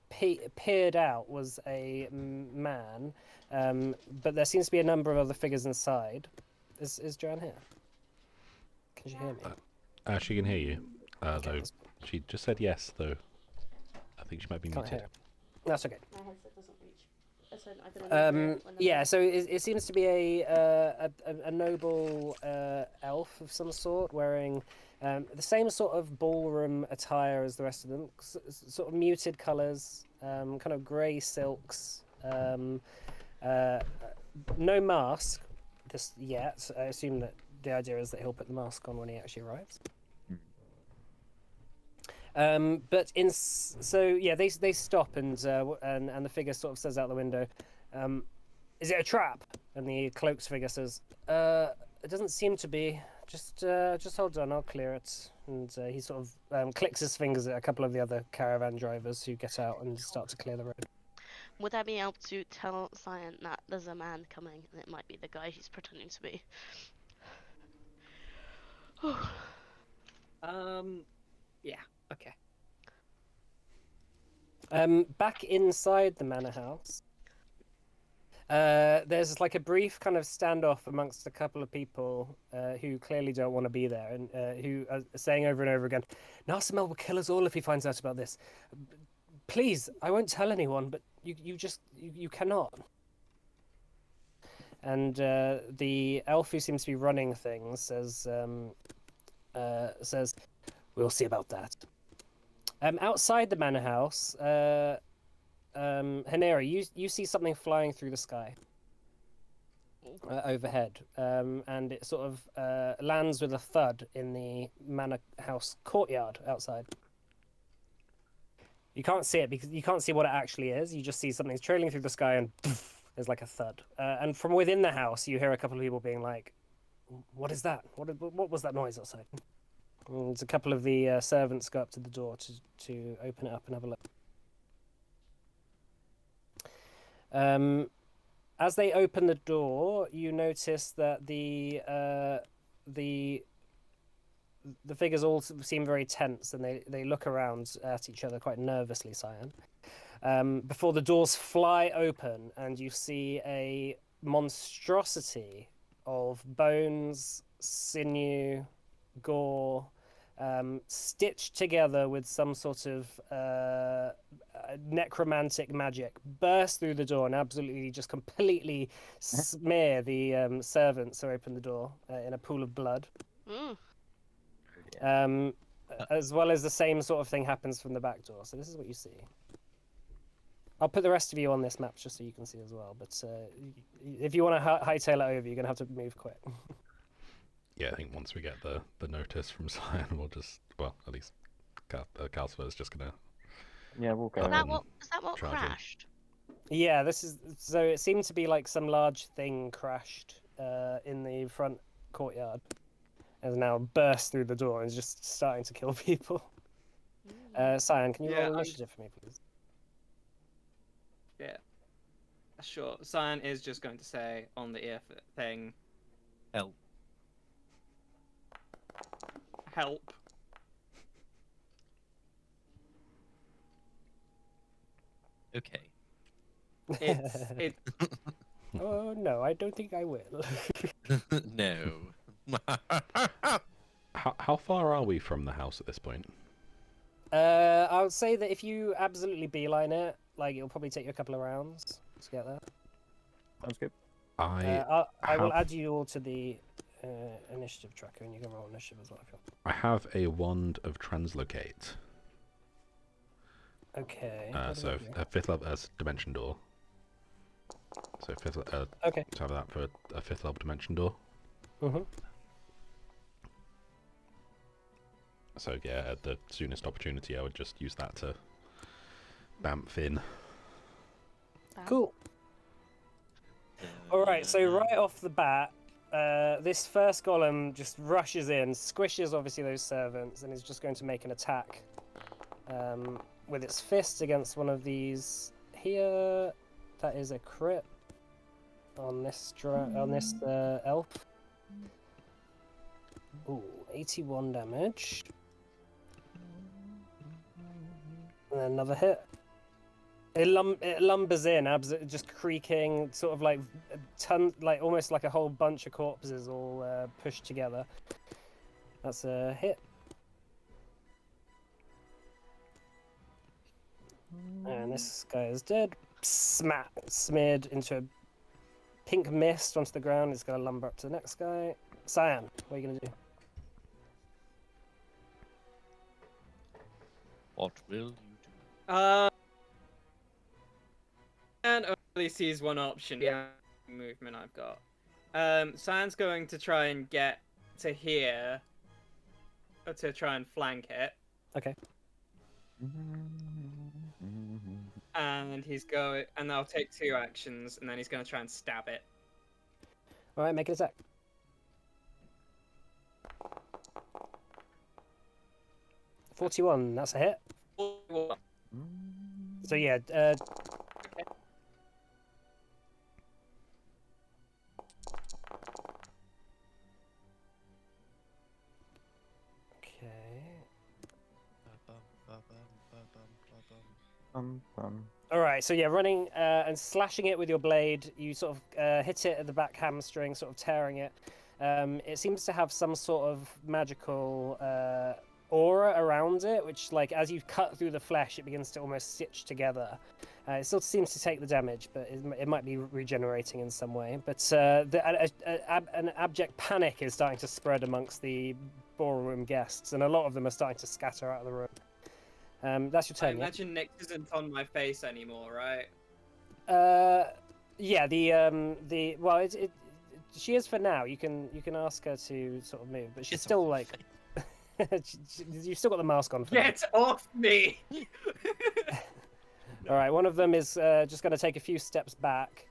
peered out was a man, but there seems to be a number of other figures inside. Is Joanne here? Can she hear me? She can hear you. Okay, Though she just said yes, though. I think she might be can't muted. hear. That's okay. My headset doesn't reach. So I can only hear it when I'm Yeah, so it seems to be a noble elf of some sort, wearing the same sort of ballroom attire as the rest of them, sort of muted colours, kind of grey silks, no mask just yet. I assume that the idea is that he'll put the mask on when he actually arrives. But so yeah, they stop and the figure sort of says out the window, "Is it a trap?" And the cloaked figure says, "It doesn't seem to be. Just hold on, I'll clear it." And he sort of clicks his fingers at a couple of the other caravan drivers who get out and start to clear the road. Would I be able to tell Cyan that there's a man coming and it might be the guy he's pretending to be? Yeah. Okay. Back inside the manor house, there's like a brief kind of standoff amongst a couple of people who clearly don't want to be there, and who are saying over and over again, "Narsimel will kill us all if he finds out about this. Please, I won't tell anyone, but you cannot." And the elf who seems to be running things says, "We'll see about that." Outside the manor house, Hanera, you see something flying through the sky overhead, and it sort of lands with a thud in the manor house courtyard outside. You can't see it because you can't see what it actually is. You just see something's trailing through the sky and poof, there's like a thud. And from within the house, you hear a couple of people being like, "What is that? What was that noise outside?" And there's a couple of the servants go up to the door to open it up and have a look. As they open the door, you notice that the figures all seem very tense, and they look around at each other quite nervously, Cyan. Before the doors fly open, and you see a monstrosity of bones, sinew, gore, stitched together with some sort of necromantic magic, burst through the door and absolutely just completely smear the servants who open the door in a pool of blood. As well as the same sort of thing happens from the back door. So this is what you see. I'll put the rest of you on this map just so you can see as well. But if you want to hightail it over, you're going to have to move quick. Yeah, I think once we get the notice from Cyan, we'll just, well, at least Calcifer is just gonna. Yeah, we'll go. Is that what charge in. crashed? Yeah, this is so. It seemed to be like some large thing crashed in the front courtyard, has now burst through the door and is just starting to kill people. Cyan, can you roll initiative for me, please? Yeah. Sure. Cyan is just going to say on the ear thing, Help. help. Okay. It. Oh no, I don't think I will. No. How far are we from the house at this point? I would say that if you absolutely beeline it, like it'll probably take you a couple of rounds to get there. Sounds good. I will add you all to the initiative tracker, and you can roll initiative as well if you want. I have a wand of translocate. Okay. So a 5th level as dimension door. So Okay. to have that for a 5th level dimension door. Mhm. So yeah, at the soonest opportunity, I would just use that to bamf in. Cool. All right. So right off the bat, this first golem just rushes in, squishes obviously those servants, and is just going to make an attack with its fist against one of these here. That is a crit on this elf. Ooh, 81 damage. And then another hit. It lumbers in, just creaking, sort of like almost like a whole bunch of corpses all pushed together. That's a hit. And this guy is dead. Smeared into a pink mist onto the ground. It's going to lumber up to the next guy. Cyan, what are you going to do? What will you do? And only sees one option. Yeah, movement I've got. Cyan's going to try and get to here to try and flank it. Okay. And and I'll take 2 actions, and then he's going to try and stab it. All right, make an attack. .41, that's a hit. 41. So yeah, all right, so yeah, running and slashing it with your blade, you sort of hit it at the back hamstring, sort of tearing it. It seems to have some sort of magical aura around it, which, like, as you cut through the flesh, it begins to almost stitch together. It still seems to take the damage, but it might be regenerating in some way. But an abject panic is starting to spread amongst the ballroom guests, and a lot of them are starting to scatter out of the room. That's your I turn. imagine Nick isn't on my face anymore, right? Yeah. Well, she is for now. You can ask her to sort of move, but she's still like. You've still got the mask on. Get off me! All right. One of them is just going to take a few steps back.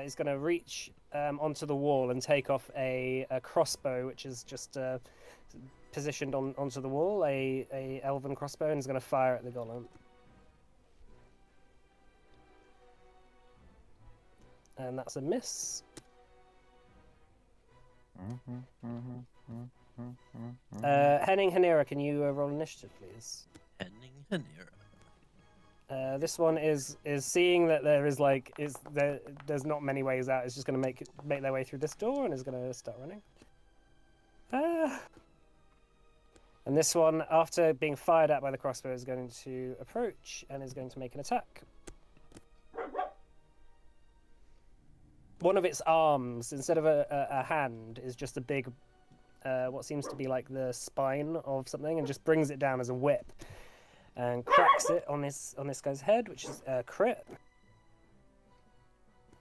Is going to reach onto the wall and take off a crossbow, which is just positioned onto the wall, a elven crossbow, and is going to fire at the golem. And that's a miss. Henning Hanera, can you roll initiative, please? Henning Hanera. This one is seeing that there's not many ways out. It's just going to make their way through this door and is going to start running. And this one, after being fired at by the crossbow, is going to approach and is going to make an attack. One of its arms, instead of a hand, is just a big, what seems to be like the spine of something, and just brings it down as a whip, and cracks it on this guy's head, which is a crit.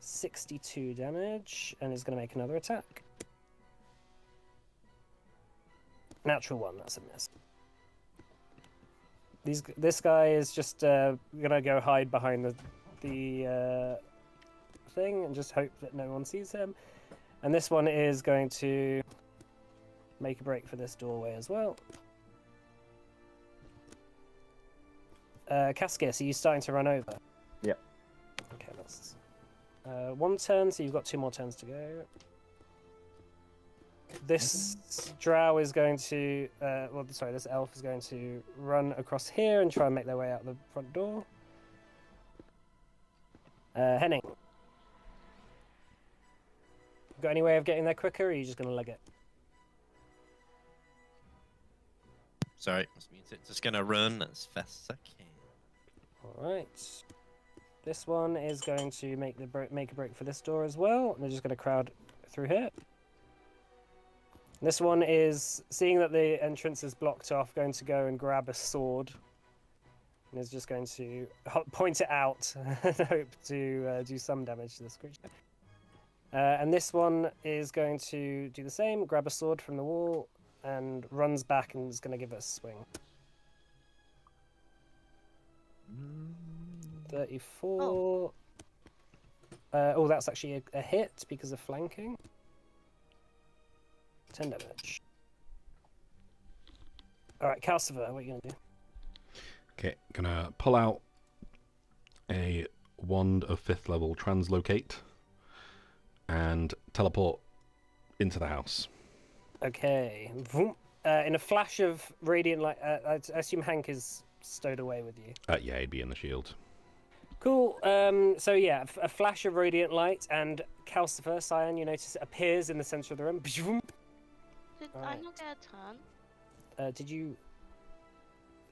62 damage, and is going to make another attack. Natural 1, that's a miss. This guy is just gonna go hide behind the thing and just hope that no one sees him. And this one is going to make a break for this doorway as well. Cascus, are you starting to run over? Yep. Okay, that's one turn, so you've got 2 more turns to go. This drow is going to, this elf is going to run across here and try and make their way out the front door. Henning. Got any way of getting there quicker, or are you just going to leg it? Sorry, this means it's just gonna run as fast as I can. Alright. This one is going to make a break for this door as well. And they're just going to crowd through here. This one is, seeing that the entrance is blocked off, going to go and grab a sword. And is just going to point it out and hope to do some damage to this creature. And this one is going to do the same, grab a sword from the wall, and runs back and is going to give it a swing. 34. Oh, that's actually a hit because of flanking. 10 damage. Alright, Calcifer, what are you going to do? Okay, gonna pull out a wand of 5th level translocate and teleport into the house. Okay. Vroom. In a flash of radiant light, I assume Hank is stowed away with you. Yeah, he'd be in the shield. Cool. So yeah, a flash of radiant light, and Calcifer, Cyan, you notice, appears in the center of the room. Did I Alright. not get a turn? Did you?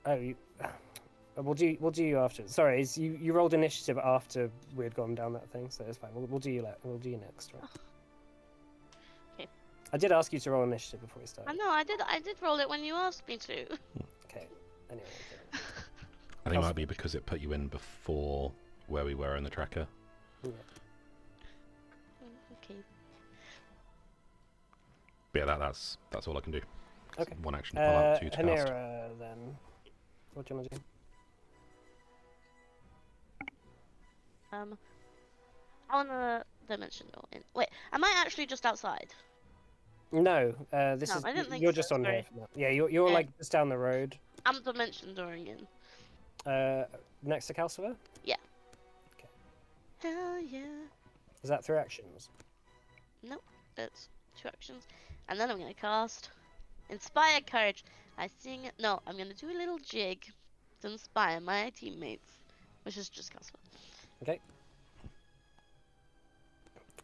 Oh, you. We'll do you after. Sorry, you rolled initiative after we had gone down that thing, so it's fine. We'll do you next, right? Okay. I did ask you to roll initiative before we I started. know, I did roll it when you asked me to. Okay. Anyway. I think it might be because it put you in before where we were in the tracker. Yeah. Okay. But yeah, that's all I can do. Okay. One action to pull out, 2 to cast. Hanera, then. What do you want to do? I wanna dimension door in. Wait, am I actually just outside? No, this No, is. I didn't think You're so, just on sorry. here. For now. Yeah, you're Okay. like just down the road. I'm dimension dooring in. Next to Calcifer. Hell yeah. Is that 3 actions? Nope, it's 2 actions. And then I'm gonna cast Inspire Courage. No, I'm gonna do a little jig to inspire my teammates, which is just Casper. Okay.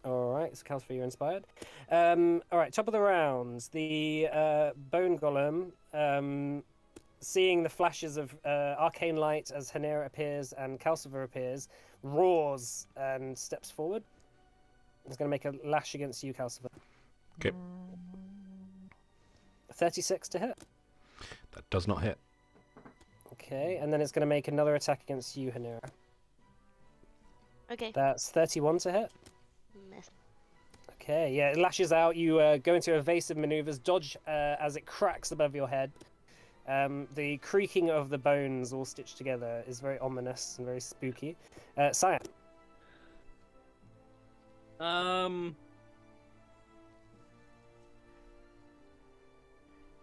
Alright, so Calcifer, you're inspired. Alright, top of the rounds. The Bone Golem, seeing the flashes of arcane light as Hanera appears and Calcifer appears, roars and steps forward. It's going to make a lash against you, Calcifer. Okay. 36 to hit. That does not hit. Okay, and then it's going to make another attack against you, Hanera. Okay. That's 31 to hit. Miss. Okay, yeah, it lashes out. You go into evasive maneuvers, dodge as it cracks above your head. The creaking of the bones all stitched together is very ominous and very spooky. Cyan.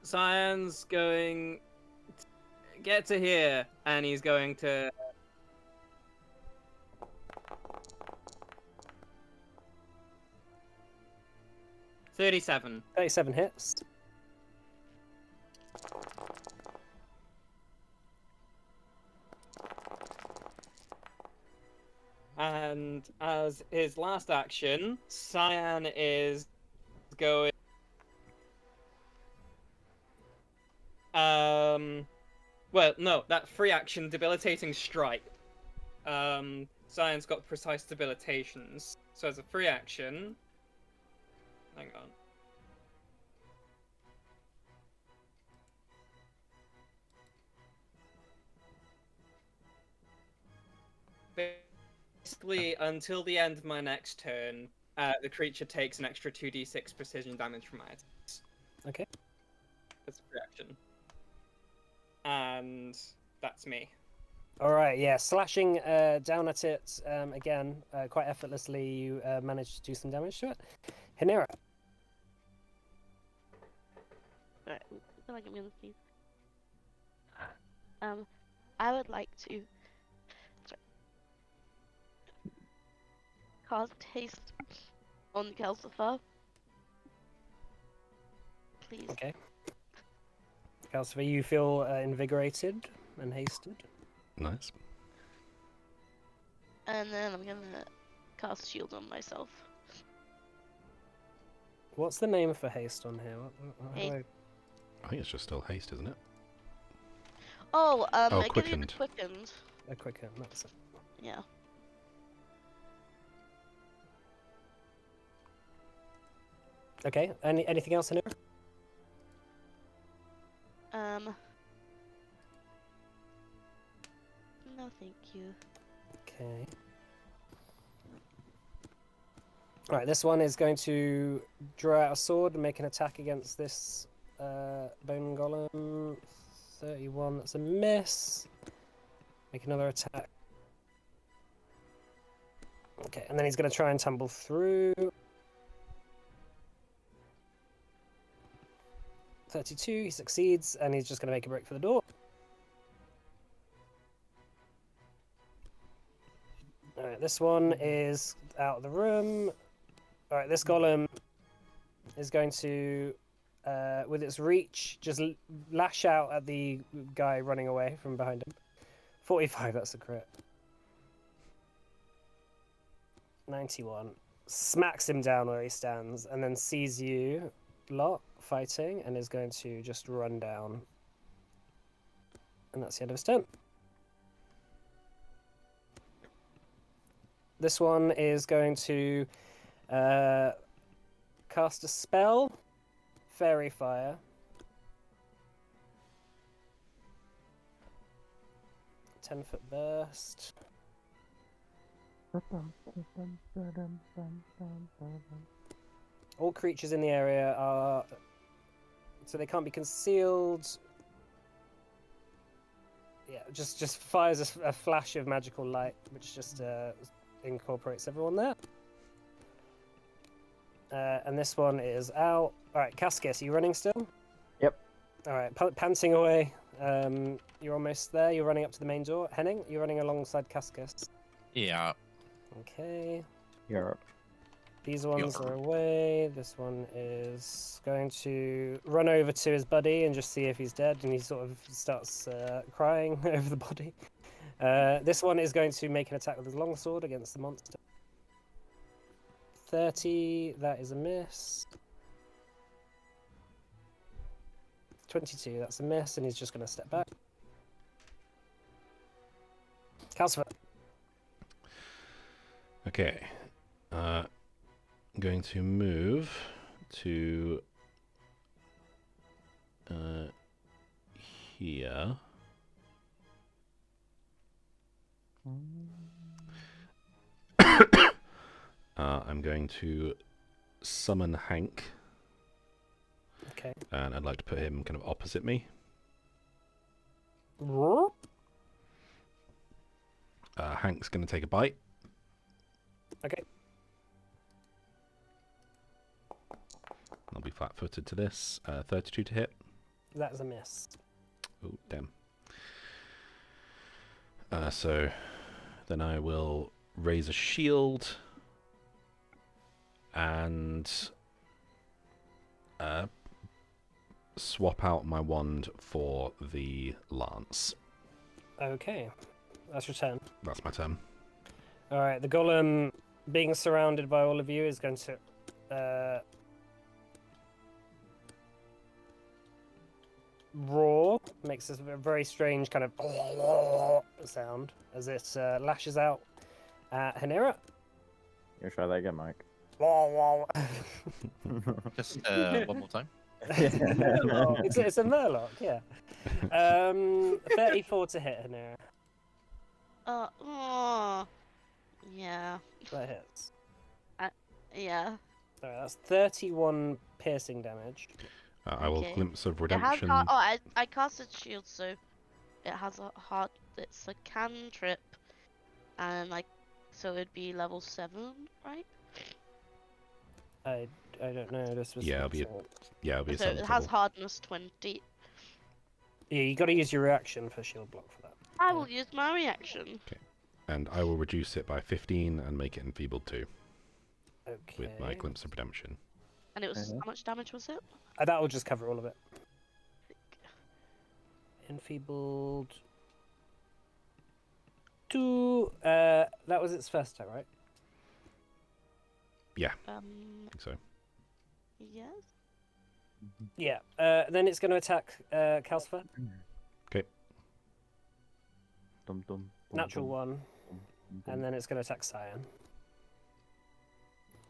Cyan's going to get to here, and he's going to... $37. 37 hits. And as his last action, Cyan is going... Well, no, that free action, Debilitating Strike. Cyan's got precise debilitations. So as a free action... Hang on. Basically, until the end of my next turn, the creature takes an extra 2d6 precision damage from my attacks. Okay. That's a free action. And that's me. Alright, yeah, slashing down at it again, quite effortlessly, you manage to do some damage to it. Hanera. Alright, I feel like I'm gonna sneeze. I would like to cast haste on Calcifer. Please. Okay. Calcifer, you feel invigorated and hasted. Nice. And then I'm gonna cast shield on myself. What's the name for haste on here? How do Haste. I think it's just still haste, isn't it? Oh, I give you the quickened. quickened. A quicker, that's it. Yeah. Okay, anything else in here? No, thank you. Okay. Alright, this one is going to draw out a sword and make an attack against this bone golem. 31, that's a miss. Make another attack. Okay, and then he's going to try and tumble through. 32, he succeeds, and he's just going to make a break for the door. Alright, this one is out of the room. Alright, this golem is going to, with its reach, just lash out at the guy running away from behind him. 45, that's a crit. 91. Smacks him down where he stands, and then sees you lot fighting, and is going to just run down. And that's the end of his turn. This one is going to cast a spell, Fairy Fire. 10-foot burst. All creatures in the area are... So they can't be concealed. Yeah, just fires a flash of magical light, which just incorporates everyone there. And this one is out. Alright, Cascus, are you running still? Yep. Alright, panting away. You're almost there. You're running up to the main door. Henning, you're running alongside Cascus. Yeah. Okay. Europe. These ones are away. This one is going to run over to his buddy and just see if he's dead, and he sort of starts crying over the body. This one is going to make an attack with his longsword against the monster. 30, that is a miss. 22, that's a miss, and he's just going to step back. Calcifer. Okay. I'm going to move to here. I'm going to summon Hank. Okay. And I'd like to put him kind of opposite me. Hank's going to take a bite. Okay. I'll be flat-footed to this. 32 to hit. That is a miss. Oh, damn. So then I will raise a shield and swap out my wand for the lance. Okay. That's your turn. That's my turn. Alright, the golem, being surrounded by all of you, is going to roar. Makes this a very strange kind of sound as it lashes out at Hanera. You try that again, Mike. Just one more time. It's a murloc, yeah. 34 to hit Hanera. Yeah. That hits. Yeah. Sorry, that's 31 piercing damage. I will Okay. glimpse of It has redemption. I casted shield, so it has a hard. It's a cantrip, and so it'd be level 7, right? I don't know. This was Yeah, it'll be it'll be a So it 7th has level. hardness 20. Yeah, you got to use your reaction for shield block for that. I will use my reaction. And I will reduce it by 15 and make it enfeebled 2 Okay. with my glimpse of redemption. And it was how much damage was it? That will just cover all of it. Enfeebled 2. That was its first time, right? I think so. Yes. Yeah. Then it's going to attack Calcifer. Dum, dum, Natural 1. And then it's going to attack Cyan.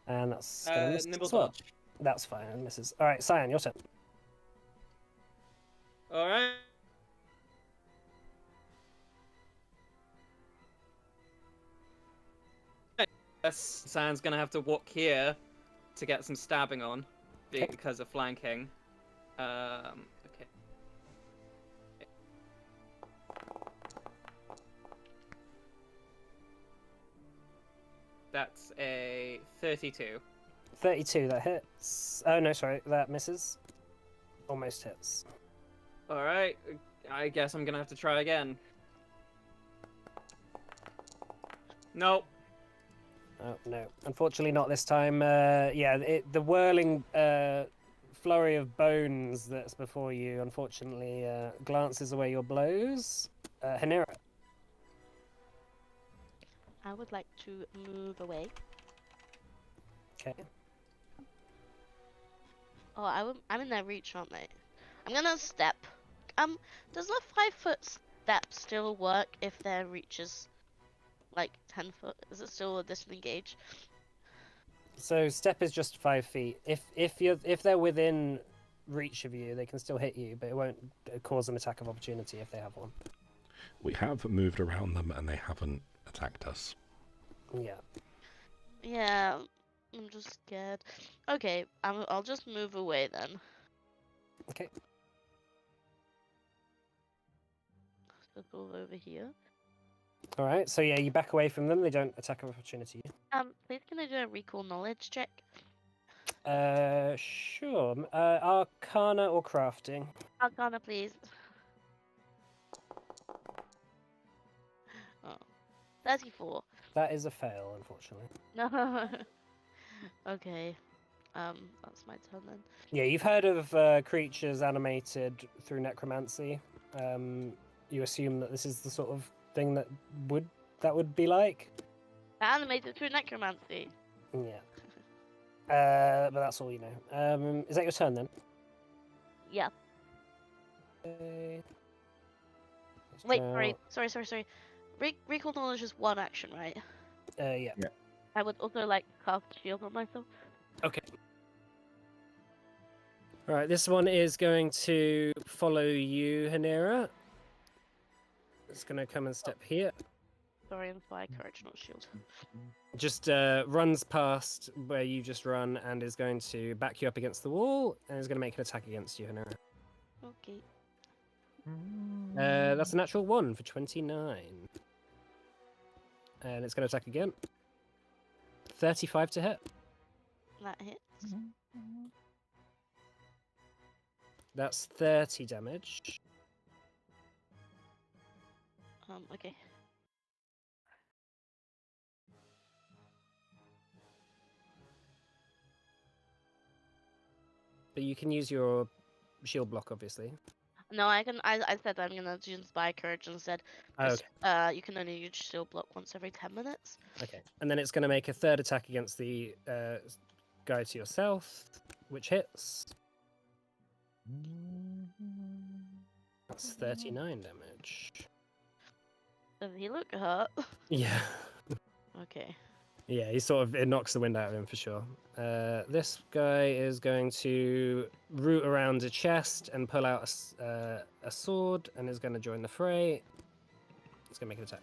And that's going to miss Nimble as well. dodge. That's fine. It misses. All right, Cyan, your turn. All right. Zan's gonna have to walk here to get some stabbing on because of flanking. Okay. That's a 32. 32, that hits. Oh, no, sorry, that misses. Almost hits. Alright, I guess I'm gonna have to try again. Nope. Oh, no. Unfortunately, not this time. Yeah, the whirling flurry of bones that's before you, unfortunately, glances away your blows. Hanira. I would like to move away. Okay. Oh, I'm in their reach, aren't they? I'm gonna step. Does the 5-foot step still work if their reach is like 10 foot? Is it still a disengage? So step is just 5 feet. If they're within reach of you, they can still hit you, but it won't cause an attack of opportunity if they have one. We have moved around them and they haven't attacked us. Yeah. Yeah, I'm just scared. Okay, I'll just move away then. Okay. Go over here. All right. So yeah, you back away from them. They don't attack of opportunity. Please can I do a recall knowledge check? Sure. Arcana or crafting? Arcana, please. Oh, 34. That is a fail, unfortunately. No. Okay. That's my turn then. Yeah, you've heard of creatures animated through necromancy. You assume that this is the sort of thing that would be like. Animated through necromancy. Yeah. But that's all you know. Is that your turn then? Yeah. Okay. Let's Wait, draw- sorry. Recall knowledge is one action, right? Yeah. I would also like to cast shield on myself. Okay. All right. This one is going to follow you, Hanira. It's going to come and step here. Sorry, inspire courage, not shield. Just runs past where you just run and is going to back you up against the wall and is going to make an attack against you, Hanira. Okay. That's a natural 1 for 29. And it's going to attack again. 35 to hit. That hits. That's 30 damage. Okay. But you can use your shield block, obviously. No, I said I'm gonna do inspire courage instead. Oh, 'Cause, okay. you can only use shield block once every 10 minutes. Okay. And then it's going to make a third attack against the guy to your south, which hits. That's 39 damage. Does he look hurt? Yeah. Okay. Yeah, it knocks the wind out of him for sure. This guy is going to root around a chest and pull out a sword and is going to join the fray. He's going to make an attack.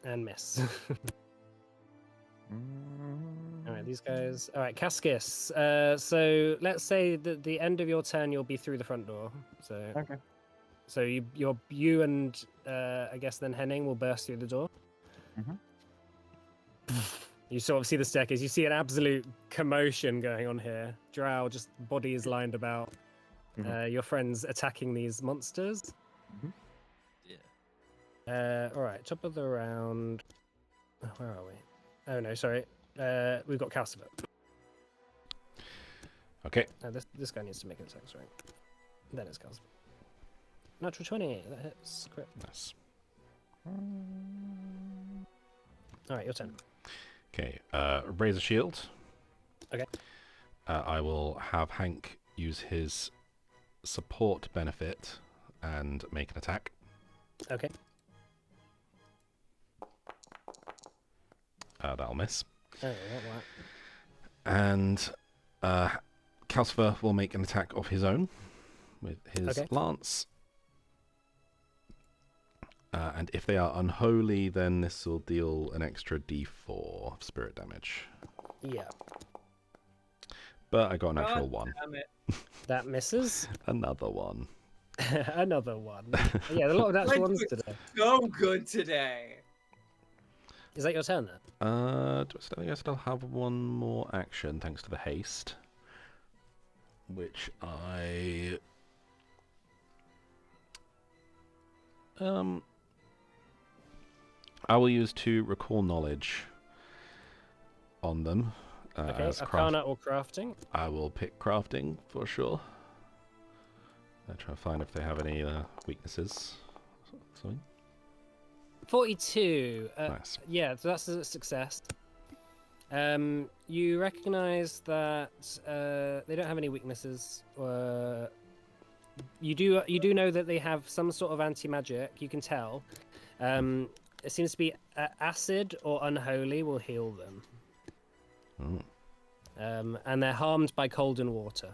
And miss. Alright, these guys. Alright, Cascus. So let's say that the end of your turn you'll be through the front door. So Okay. So you and I guess then Henning will burst through the door. You sort of see the staircase. You see an absolute commotion going on here. Drow, just bodies lined about. Your friends attacking these monsters. Yeah. All right, top of the round. Oh, where are we? Oh no, sorry. We've got Calcifer. Okay. This guy needs to make an attack, sorry. Then it's Calcifer. Natural 20, that hits. Crit. Nice. Alright, your turn. Okay. Raise a shield. Okay. I will have Hank use his support benefit and make an attack. Okay. That'll miss. Oh, that worked. And Calcifer will make an attack of his own with his Okay. lance. And if they are unholy, then this will deal an extra d4 of spirit damage. Yeah. But I got a natural God 1. damn it. That misses. Another one. Another one. Yeah, a lot of natural Mine's ones good. today. So good today. Is that your turn then? I think I still have one more action thanks to the haste, which I will use to recall knowledge on them. Okay, As Arcana or crafting. I will pick crafting for sure. I'll try to find if they have any weaknesses. Something. 42. Nice. Yeah, so that's a success. You recognize that they don't have any weaknesses. You do know that they have some sort of anti-magic. You can tell. It seems to be acid or unholy will heal them. And they're harmed by cold and water.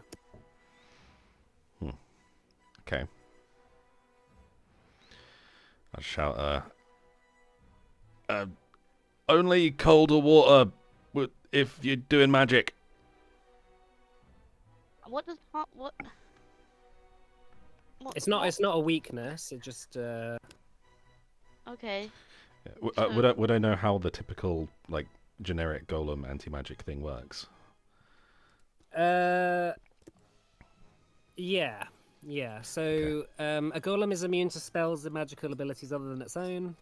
Okay. I'll shout, only cold or water if you're doing magic. What does what? It's not a weakness. It just Okay. Would I know how the typical like generic golem anti-magic thing works? Yeah. So a golem is immune to spells and magical abilities other than its own.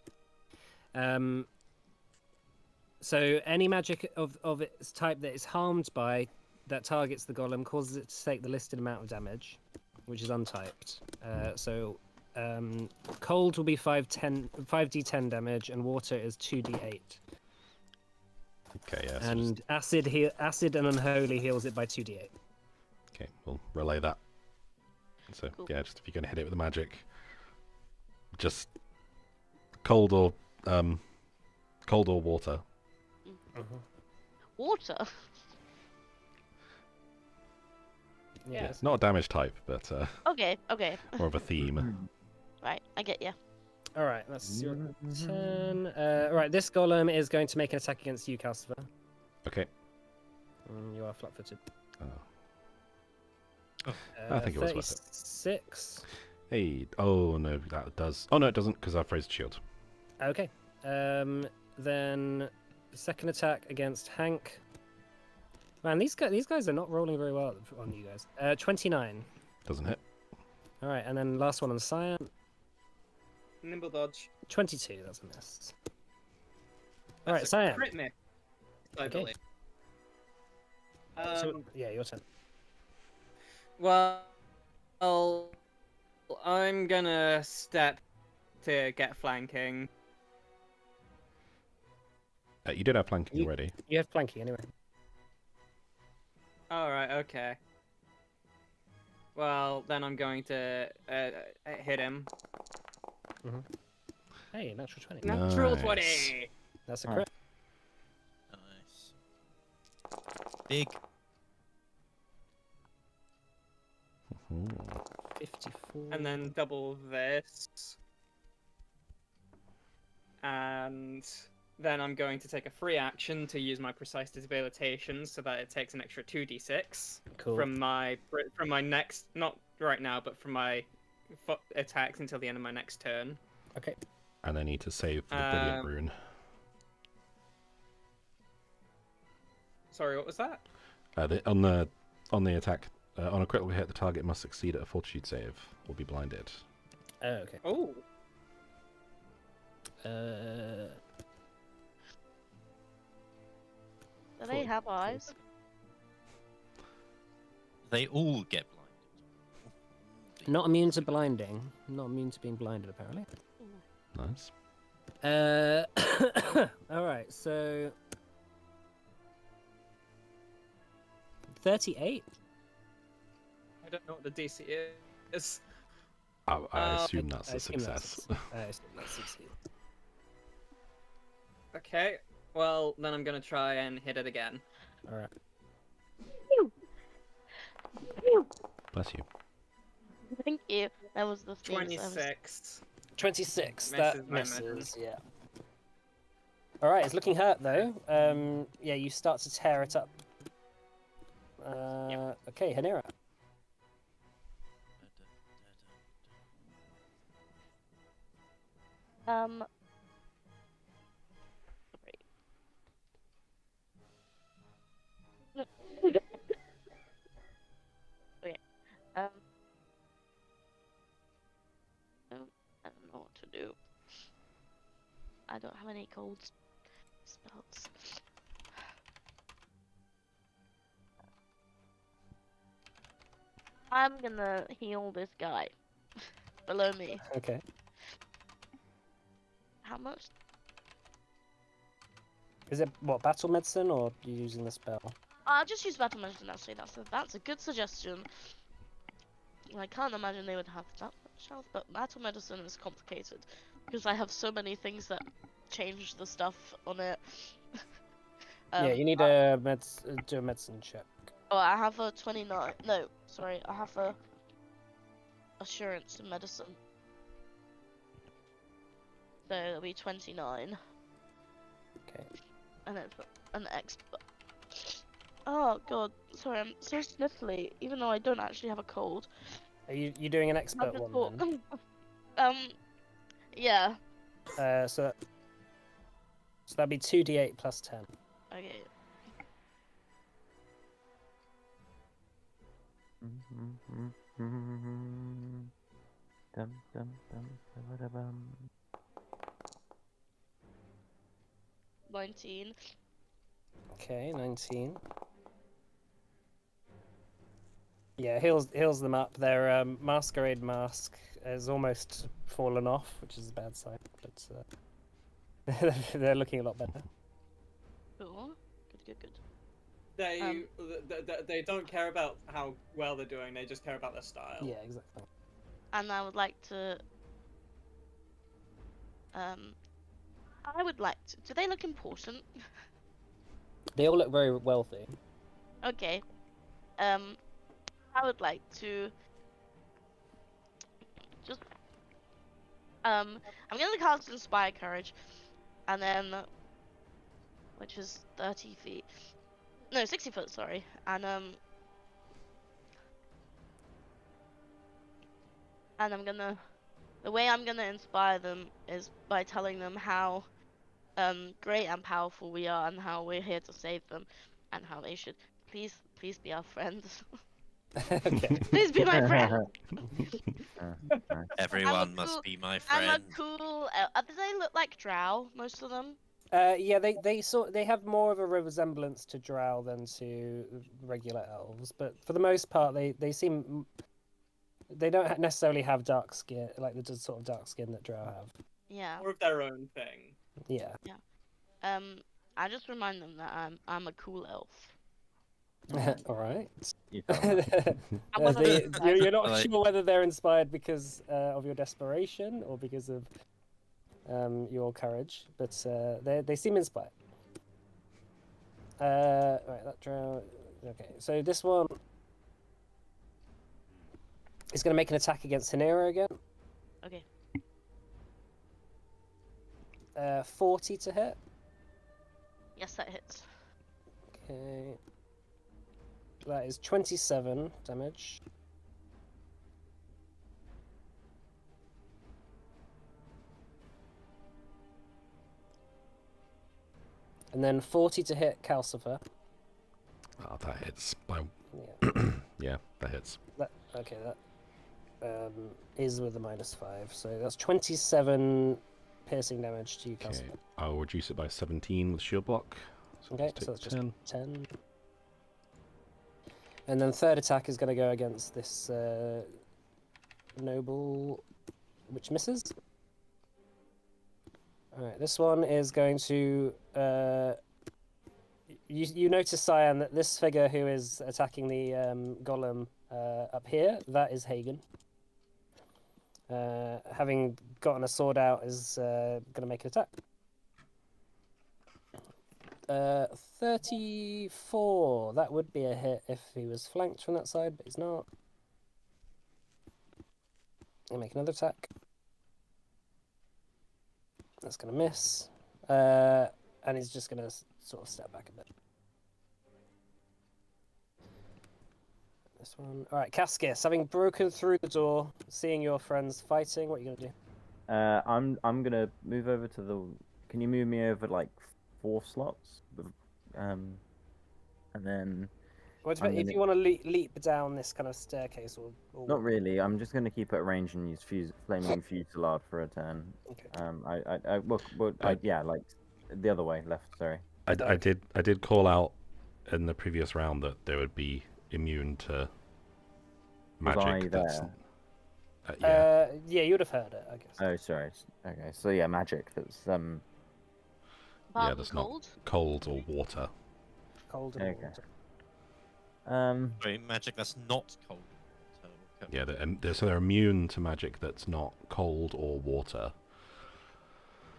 So any magic of its type that is harmed by that targets the golem causes it to take the listed amount of damage, which is untyped. So cold will be 5d10 damage, and water is 2d8. Okay, yeah. So And acid and unholy heals it by 2d8. okay, we'll relay that. So Cool. yeah, just if you're gonna hit it with the magic, just cold or water. Water. Yeah. Not a damage type, but Okay. more of a theme. Right, I get you. All right, that's your turn. All right, this golem is going to make an attack against you, Calcifer. Okay. You are flat-footed. I think it was worth it. 36. Hey, oh no, that does. Oh no, it doesn't because I've raised shield. Okay. Then second attack against Hank. Man, these guys are not rolling very well on you guys. 29. Doesn't hit. All right, and then last one on Cyan. Nimble dodge. 22. That's a miss. All That's right, a Cyan. crit miss, I Okay. believe. So, yeah, your turn. Well, I'm gonna step to get flanking. You did have flanking You- already. You have flanking anyway. Alright, okay. Well, then I'm going to hit him. Hey, natural 20. Natural Nice. 20! That's a crit. Nice. Big. Ooh. 54. And then double this. And then I'm going to take a free action to use my precise debilitation so that it takes an extra 2d6 Cool. from my next, not right now, but from my attacks until the end of my next turn. Okay. And I need to save for the brilliant rune. Sorry, what was that? On the attack, on a critical hit, the target must succeed at a fortitude save or be blinded. Oh, okay. Oh, Do they have eyes? They all get blinded. Not immune to blinding. Not immune to being blinded, apparently. Nice. All right, so 38. I don't know what the DC is. I assume that's I a assume success. I assume that's succeed. Okay, well, then I'm gonna try and hit it again. All right. Bless you. Thank you. That was the thing. 26. 26. Misses, That I imagine. misses. Yeah. All right. It's looking hurt though. Yeah. You start to tear it up. Okay, Hanera. Okay. I don't know what to do. I don't have any cold spells. I'm gonna heal this guy below me. Okay. How much? Is it what, battle medicine, or are you using the spell? I'll just use battle medicine actually. That's a good suggestion. I can't imagine they would have that much health, but battle medicine is complicated because I have so many things that change the stuff on it. Yeah, you need to do a medicine check. Oh, I have a 29. No, sorry, I have a assurance in medicine. So it'll be 29. Okay. And it's an expert. Oh god, sorry, I'm so sniffly, even though I don't actually have a cold. Are you doing an expert one then? Yeah. So that'd be 2d8 plus 10. Okay. Dum, dum, dum, ba-da-bum. 19. Okay, 19. Yeah, heals them up. Their masquerade mask has almost fallen off, which is a bad sign, but they're looking a lot better. Cool. Good. They don't care about how well they're doing. They just care about their style. Yeah, exactly. And I would like to. I would like to. Do they look important? They all look very wealthy. Okay. I would like to. Just. I'm gonna cast Inspire Courage, and then. Which is 30 feet. No, 60 foot, sorry. And I'm gonna. The way I'm gonna inspire them is by telling them how great and powerful we are, and how we're here to save them, and how they should please be our friends. Okay. Please be my friend. Everyone must be my friend. I'm a cool. Do they look like drow? Most of them. Yeah, they have more of a resemblance to drow than to regular elves, but for the most part, they seem. They don't necessarily have dark skin, like the sort of dark skin that drow have. Yeah. More of their own thing. Yeah. I just remind them that I'm a cool elf. All right. I wasn't You're not Like- sure whether they're inspired because of your desperation or because of your courage, but they seem inspired. Right, that drow. Okay, so this one is going to make an attack against Hanera again. Okay. 40 to hit. Yes, that hits. Okay. That is 27 damage. And then 40 to hit Calcifer. Oh, that hits. Yeah. Yeah, that hits. That is with a -5, so that's 27 piercing damage to you, Okay, Calcifer. I'll reduce it by 17 with shield block. Okay, let's so take that's 10. just 10. And then third attack is going to go against this noble, which misses. Alright, this one is going to... You notice, Cyan, that this figure who is attacking the golem up here, that is Hagen. Having gotten a sword out, is going to make an attack. 34. That would be a hit if he was flanked from that side, but he's not. I'll make another attack. That's going to miss. And he's just going to sort of step back a bit. This one. All right, Cascus, having broken through the door, seeing your friends fighting, what are you going to do? I'm gonna move over to the. Can you move me over like 4 slots? And then. If you want to leap down this kind of staircase or... Not really. I'm just gonna keep it at range and use flaming fusillade for a turn. Okay. Yeah, like the other way, left. Sorry. I did call out in the previous round that they would be immune to magic. Yeah, you would have heard it, I guess. Oh, sorry. Okay, so yeah, magic. That's Yeah, that's not cold or water. Cold and water. Sorry, magic that's not cold. Yeah, so they're immune to magic that's not cold or water.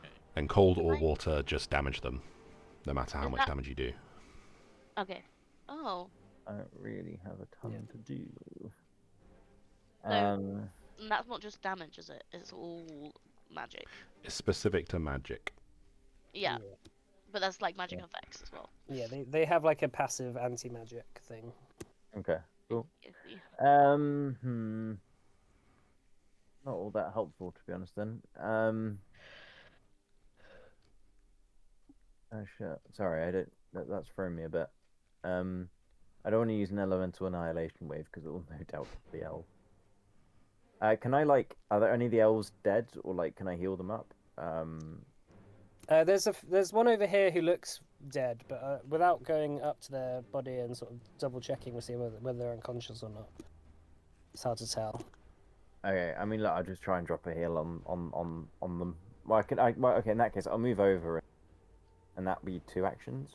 Okay. And cold or water just damage them, no matter how much damage you do. Okay. Oh. I don't really have a ton to do. So, that's not just damage, is it? It's all magic. It's specific to magic. Yeah. But that's like magic effects as well. Yeah, they have like a passive anti-magic thing. Okay, cool. Not all that helpful, to be honest. Then. Oh shit! Sorry, I don't. That's thrown me a bit. I don't want to use an elemental annihilation wave because it will no doubt be elf. Can I Are there any of the elves dead, or can I heal them up? There's one over here who looks dead, but without going up to their body and sort of double checking to see whether they're unconscious or not, it's hard to tell. Okay, I mean, look, I'll just try and drop a heal on them. Well, okay, in that case, I'll move over, and that'll be 2 actions.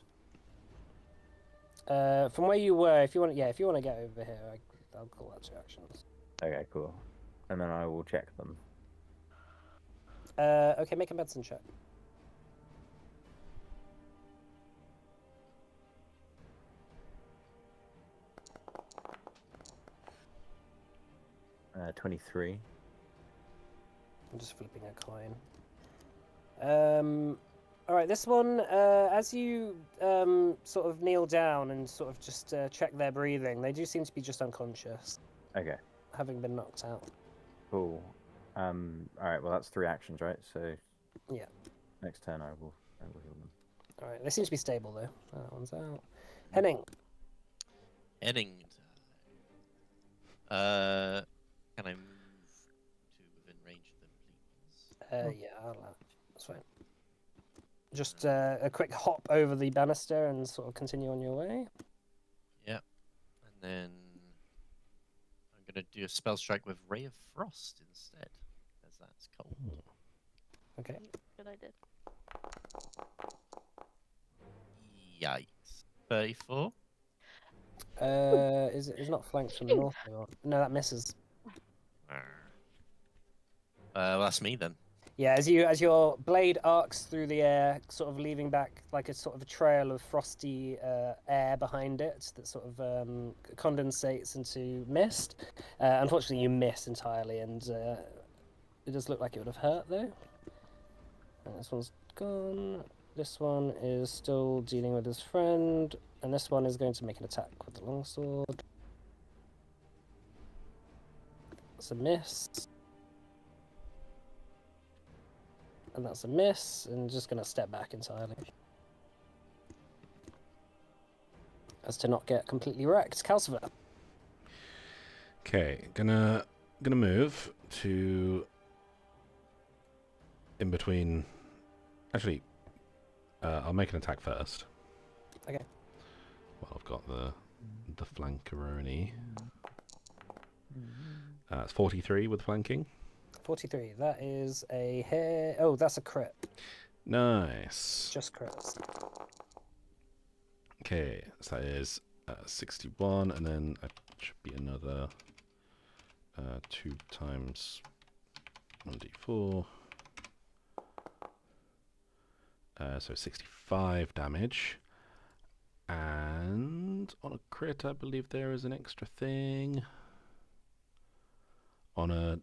From where you were, if you want to get over here, I'll call that 2 actions. Okay, cool. And then I will check them. Okay, make a medicine check. Uh, 23. I'm just flipping a coin. All right, this one, as you sort of kneel down and sort of just check their breathing, they do seem to be just unconscious. Okay. Having been knocked out. Cool. All right. Well, that's 3 actions, right? So. Yeah. Next turn, I will heal them. All right. They seem to be stable though. That one's out. Henning. Can I move to within range of them, please? Yeah, that's fine. Just a quick hop over the banister and sort of continue on your way. Yeah. And then I'm going to do a spell strike with Ray of Frost instead, as that's cold. Okay. Good idea. Yikes. 34. Is not flanked from the north or... No, that misses. Well, that's me then. Yeah, as your blade arcs through the air, sort of leaving back like a sort of a trail of frosty air behind it that sort of condensates into mist. Unfortunately, you miss entirely, and it does look like it would have hurt though. And this one's gone. This one is still dealing with his friend, and this one is going to make an attack with the longsword. That's a miss. And that's a miss, and just going to step back entirely. As to not get completely wrecked. Calcifer. Okay, gonna move to in between. Actually, I'll make an attack first. Okay. Well, I've got the flankeroni. It's 43 with flanking. 43. That is a hit. Oh, that's a crit. Nice. Just crits. Okay, so that is 61, and then it should be another 2 times 1d4. So 65 damage. And on a crit, I believe there is an extra thing. On a...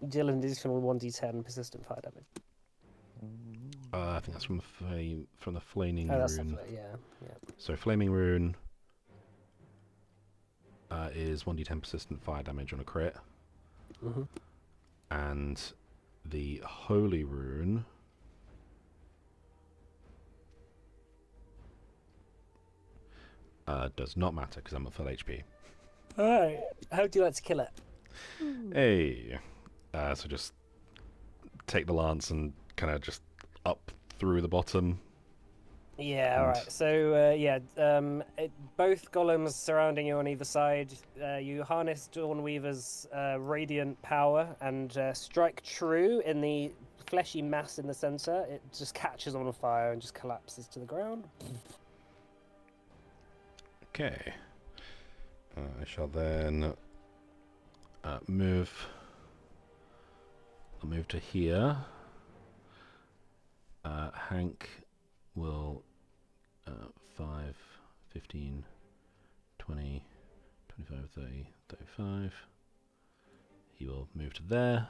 Deal an additional 1d10 persistent fire damage. I think that's from the flaming Oh, that's rune. yeah, yeah. So flaming rune is 1d10 persistent fire damage on a crit, Mm-hmm. and the holy rune does not matter because I'm at full HP. All right. How would you like to kill it? Hey, so just take the lance and kind of just up through the bottom. Yeah, all And- right. So, both golems surrounding you on either side. You harness Dawnweaver's radiant power and strike true in the fleshy mass in the center. It just catches on fire and just collapses to the ground. Okay. I shall then move. I'll move to here. Hank will 5, 15, 20, 25, 30, 35. He will move to there.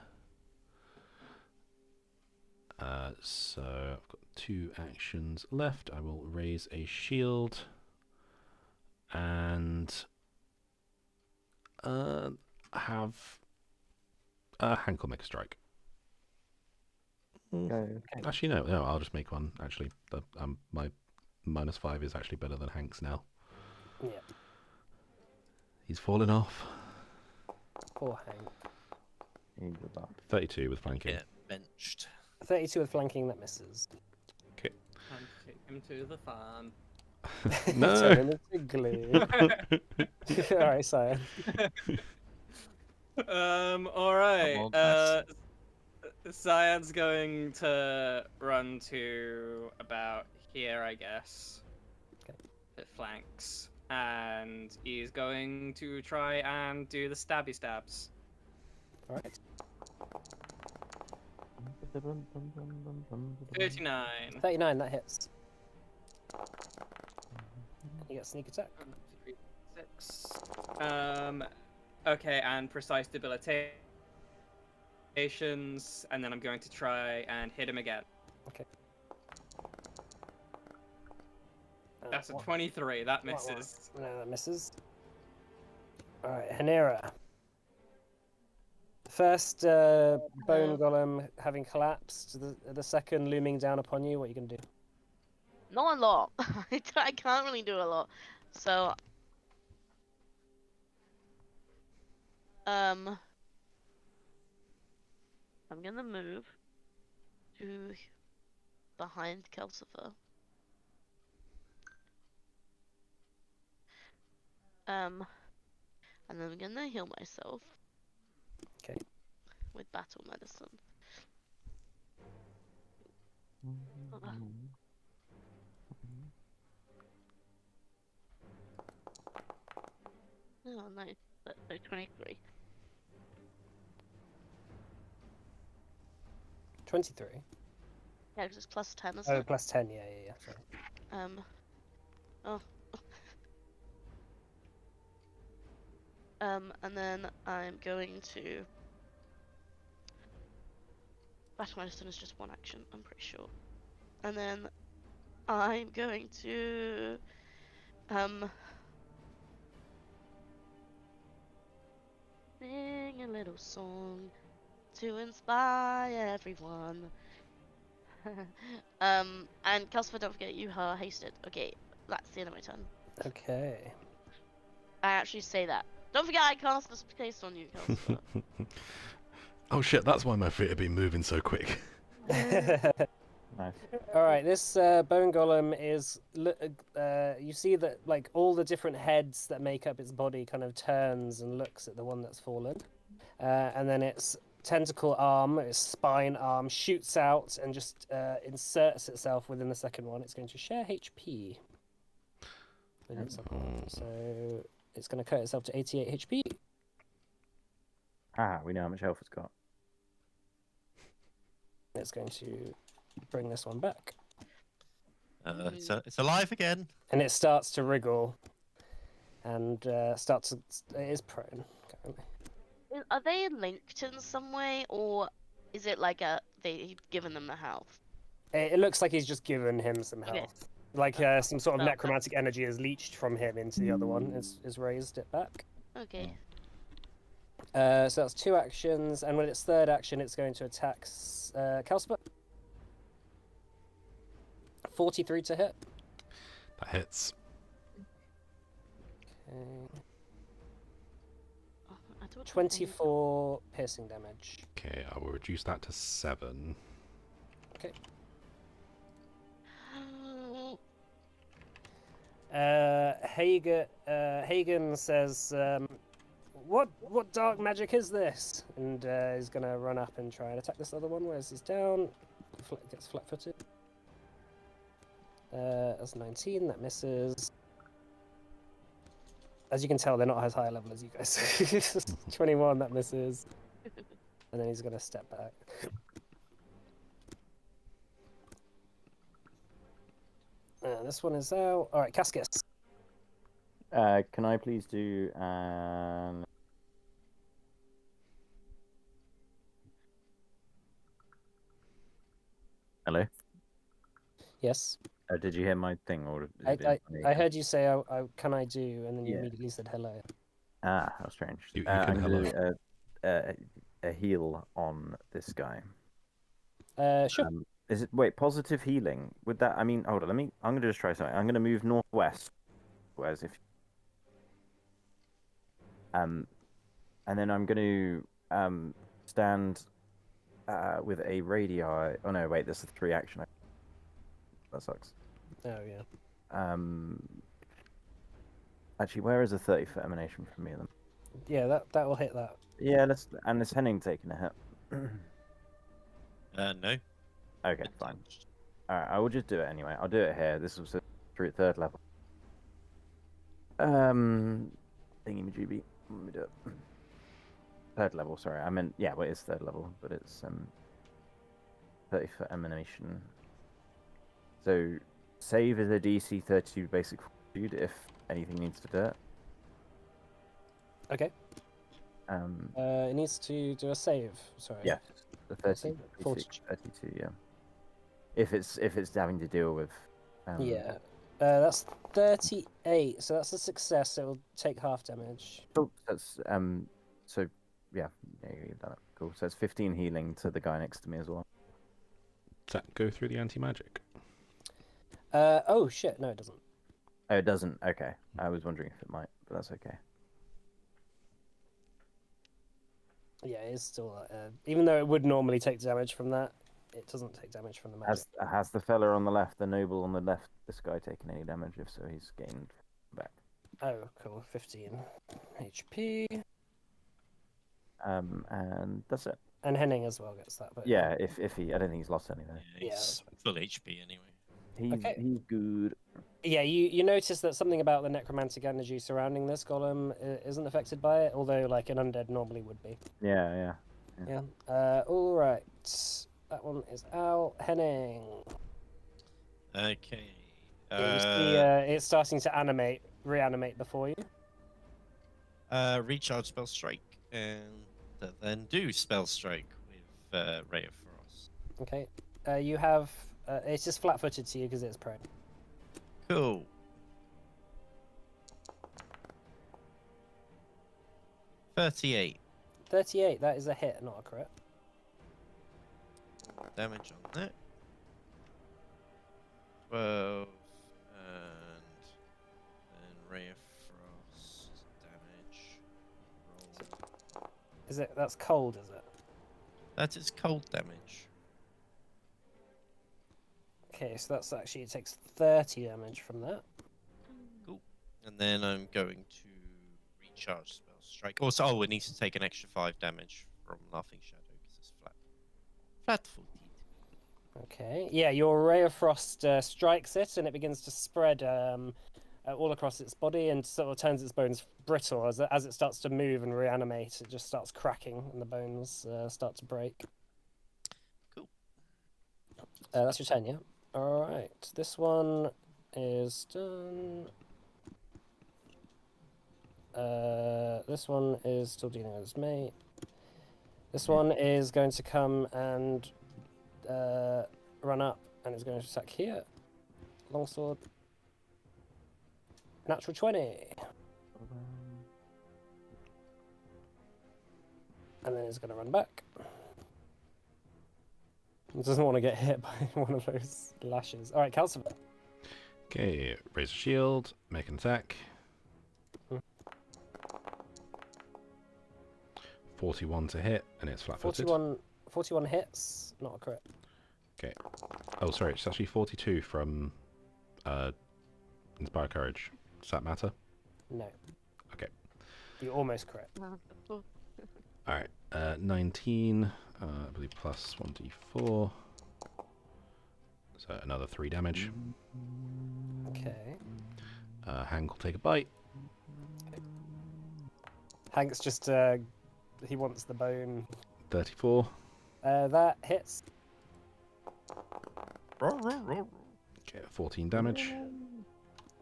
So I've got 2 actions left. I will raise a shield and have Hank will make a strike. Okay. Actually, no, I'll just make one. Actually, my -5 is actually better than Hank's now. Yeah. He's fallen off. Poor Hank. Hey, good luck. 32 with flanking. Get benched. 32 with flanking, that misses. And take him to the farm. No. Turn him into glue. All right, sire. All right. on, lads. Cyan's going to run to about here, I guess. Okay. It flanks. And he's going to try and do the stabby stabs. All right. 39. 39, that hits. You get sneak attack. 6. Okay, and precise debilitations, and then I'm going to try and hit him again. That's a 23. That misses. No, that misses. All right, Hanera. First bone golem having collapsed, the second looming down upon you. What are you gonna do? Not a lot. I can't really do a lot. So, I'm gonna move to behind Calcifer. And then I'm gonna heal myself. Okay. With battle medicine. Oh, nice. So 23. 23. Yeah, because it's plus 10, isn't Oh, it? plus 10. Yeah. Sorry. Oh. And then I'm going to... Battle medicine is just one action, I'm pretty sure. And then I'm going to... sing a little song to inspire everyone. And Calcifer, don't forget you are hasted. Okay, that's the end of my turn. Okay. I actually say that. Don't forget I cast a space on you, Calcifer. Oh shit, that's why my feet have been moving so quick. Nice. All right, this bone golem is. You see that like all the different heads that make up its body kind of turns and looks at the one that's fallen, and then its tentacle arm, its spine arm, shoots out and just inserts itself within the second one. It's going to share HP. With its other one. So it's going to cut itself to 88 HP. We know how much health it's got. It's going to bring this one back. It's alive again. And it starts to wriggle and it is prone currently. Are they linked in some way, or is it like they've given them the health? It looks like he's just given him some Okay. health. Like some sort of Well, necromantic energy has leached from him into the other one. Is raised it back. Okay. So that's 2 actions, and when its 3rd action, it's going to attack Calspert. 43 to hit. That hits. Okay. Oh, I don't know. 24 piercing damage. Okay, I will reduce that to 7. Hagen says, what dark magic is this? And he's gonna run up and try and attack this other one. Where's he's down? Gets flat-footed. That's 19. That misses. As you can tell, they're not as high level as you guys. 21. That misses. And then he's gonna step back. This one is out. All right, Cascus. Can I please do Hello? Yes. Did you hear my thing, or I heard you say, can I do? And then you Yeah. immediately said hello. Ah, how strange. You can I'm hello. gonna do a heal on this guy. Sure. Is it positive healing? Would that? I mean, hold on. I'm gonna just try something. I'm gonna move northwest. Whereas if and then I'm gonna stand with a radii. Oh no, wait. This is 3 action. That sucks. Oh yeah. Actually, where is a 30-foot emanation from me? Then? Yeah, that will hit that. Yeah, and is Henning taking a hit? No. Okay, fine. Alright, I will just do it anyway. I'll do it here. This was through 3rd level. Thingy-majiggy. Let me do it. 3rd level, sorry. I meant, yeah, well, it is 3rd level, but it's 30-foot emanation. So, save is a DC 32 basic fortitude if anything needs to do it. Okay. It needs to do a save. Sorry. Yeah, the 30, Save? 32, 32, yeah. If it's having to deal with. Yeah. That's 38. So that's a success. It will take half damage. Oh, that's So yeah, you've done it. Cool. So it's 15 healing to the guy next to me as well. Does that go through the anti-magic? Oh shit! No, it doesn't. Oh, it doesn't. Okay, I was wondering if it might, but that's okay. Yeah, it's still. Even though it would normally take damage from that, it doesn't take damage from the magic. Has the fella on the left, the noble on the left, this guy taken any damage? If so, he's gained back. Oh, cool. 15 HP. And that's it. And Henning as well gets that. But Yeah, if he, I don't think he's lost anything. Yeah, Yeah, he's full HP anyway. He's good. Yeah, you notice that something about the necromantic energy surrounding this golem isn't affected by it, although like an undead normally would be. Yeah. Yeah. All right. That one is out. Henning. Okay. Yeah, you see, it's starting to reanimate before you. Recharge spell strike and then do spell strike with Ray of Frost. Okay. You have. It's just flat-footed to you because it's prone. Cool. 38 38. That is a hit, not a crit. damage on that. 12 and then Ray of Frost damage. Roll. Is it? That's cold, is it? That is cold damage. Okay, so that's actually it takes 30 damage from that. Cool. And then I'm going to recharge spell strike. Also, it needs to take an extra 5 damage from Laughing Shadow because it's flat-footed. Okay. Yeah, your ray of frost strikes it, and it begins to spread all across its body, and sort of turns its bones brittle as it starts to move and reanimate. It just starts cracking, and the bones start to break. Cool. That's your turn, yeah. All right. This one is done. This one is still dealing with his mate. This one is going to come and run up And it's going to attack here. Longsword. Natural 20. And then it's going to run back. It doesn't want to get hit by one of those lashes. Alright, Calcifer. Okay, raise a shield, make an attack. 41 to hit, and it's flat-footed. 41 hits, not a crit. Okay. Oh, sorry, it's actually 42 from Inspire Courage. Does that matter? No. Okay. You almost crit. Alright, 19, I believe plus 1d4. So another 3 damage. Okay. Hank will take a bite. Hank's just, he wants the bone. 34. That hits. Okay, 14 damage.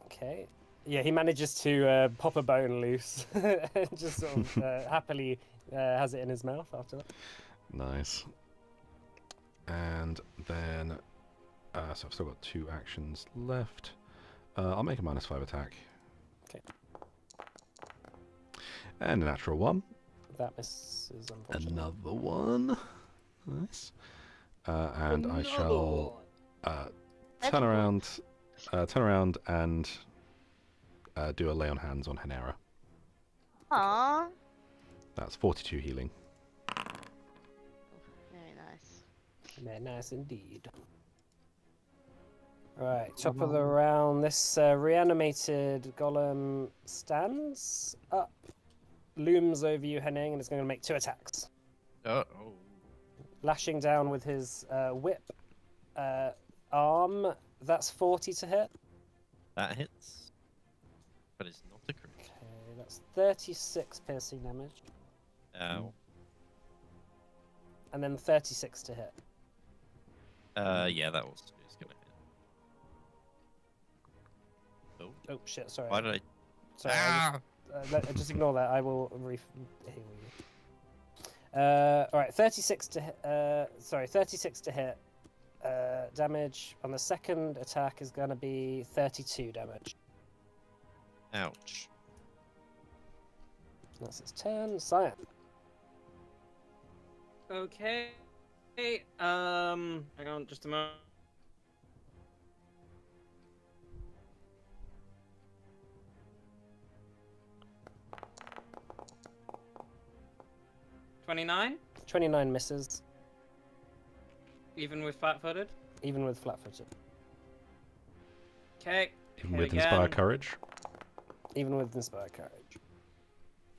Okay. Yeah, he manages to pop a bone loose. And just sort of happily has it in his mouth after that. Nice. And then, so I've still got 2 actions left. I'll make a -5 attack. Okay. And a natural 1. That misses, unfortunately. Another one. Nice. And I shall turn around and do a lay on hands on Hanera. Aww. That's 42 healing. Very nice. Yeah, nice indeed. Right, top of the round. This reanimated golem stands up, looms over you, Henning, and it's going to make 2 attacks. Oh. Lashing down with his whip arm. That's 40 to hit. That hits. But it's not a crit. Okay, that's 36 piercing damage. Ow. And then 36 to hit. Yeah, that was it's gonna hit. Oh. Oh shit! Sorry. Why did I? Sorry. Ah! Just ignore that. I will heal you. All right. 36 to hit. 36 to hit. Damage on the second attack is going to be 32 damage. Ouch. That's its turn. Cyan. Okay. Hang on just a moment. $29, 29 misses, even with flat-footed. even with flat-footed. Okay. Even hit with again. Inspire Courage. Even with Inspire Courage.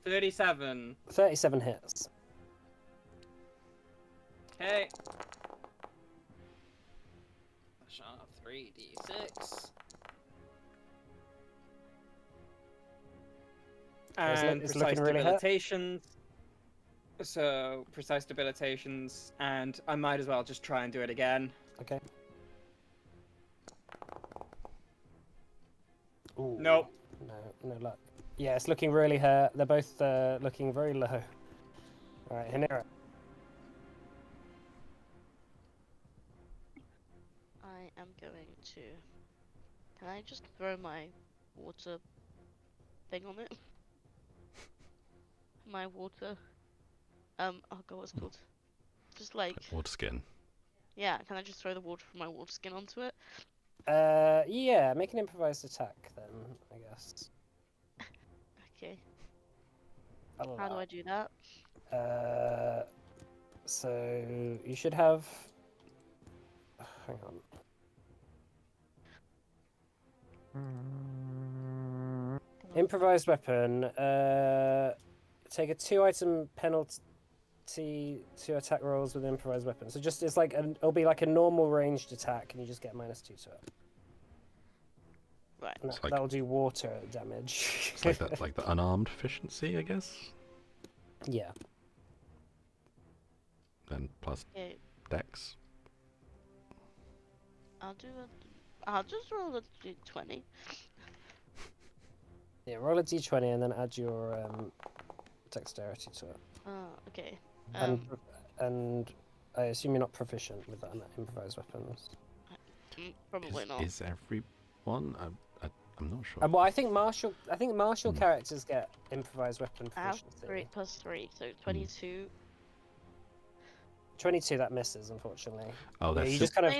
37. 37 hits. Okay. Sharp 3d6. And it's precise looking really hurt. debilitations. So, precise debilitations, and I might as well just try and do it again. Okay. Ooh, Nope. No luck. Yeah, it's looking really hurt. They're both looking very low. Alright, Hanera. I am going to. Can I just throw my water thing on it? My water. Oh god, what's it called? Just like. Water skin. Yeah, can I just throw the water from my water skin onto it? Yeah, make an improvised attack then, I guess. Okay. I'll How do allow I do that? it. So you should have. Hang on. Improvised weapon. Take a 2-item penalty to attack rolls with improvised weapon. So just it's like it'll be like a normal ranged attack, and you just get -2 to it. Right. And It's like- that'll do water damage. It's like that, like the unarmed efficiency, I guess. Yeah. And plus Okay. Dex. I'll just roll a d20. Yeah. Roll a d20 and then add your dexterity to it. Okay. And I assume you're not proficient with that improvised weapons. Probably not. Is everyone? I'm not sure. Well, I think martial characters get improvised weapon I have proficiency. 3 plus 3, so 22. 22, that misses, unfortunately. Oh, Yeah, they're you just kind of.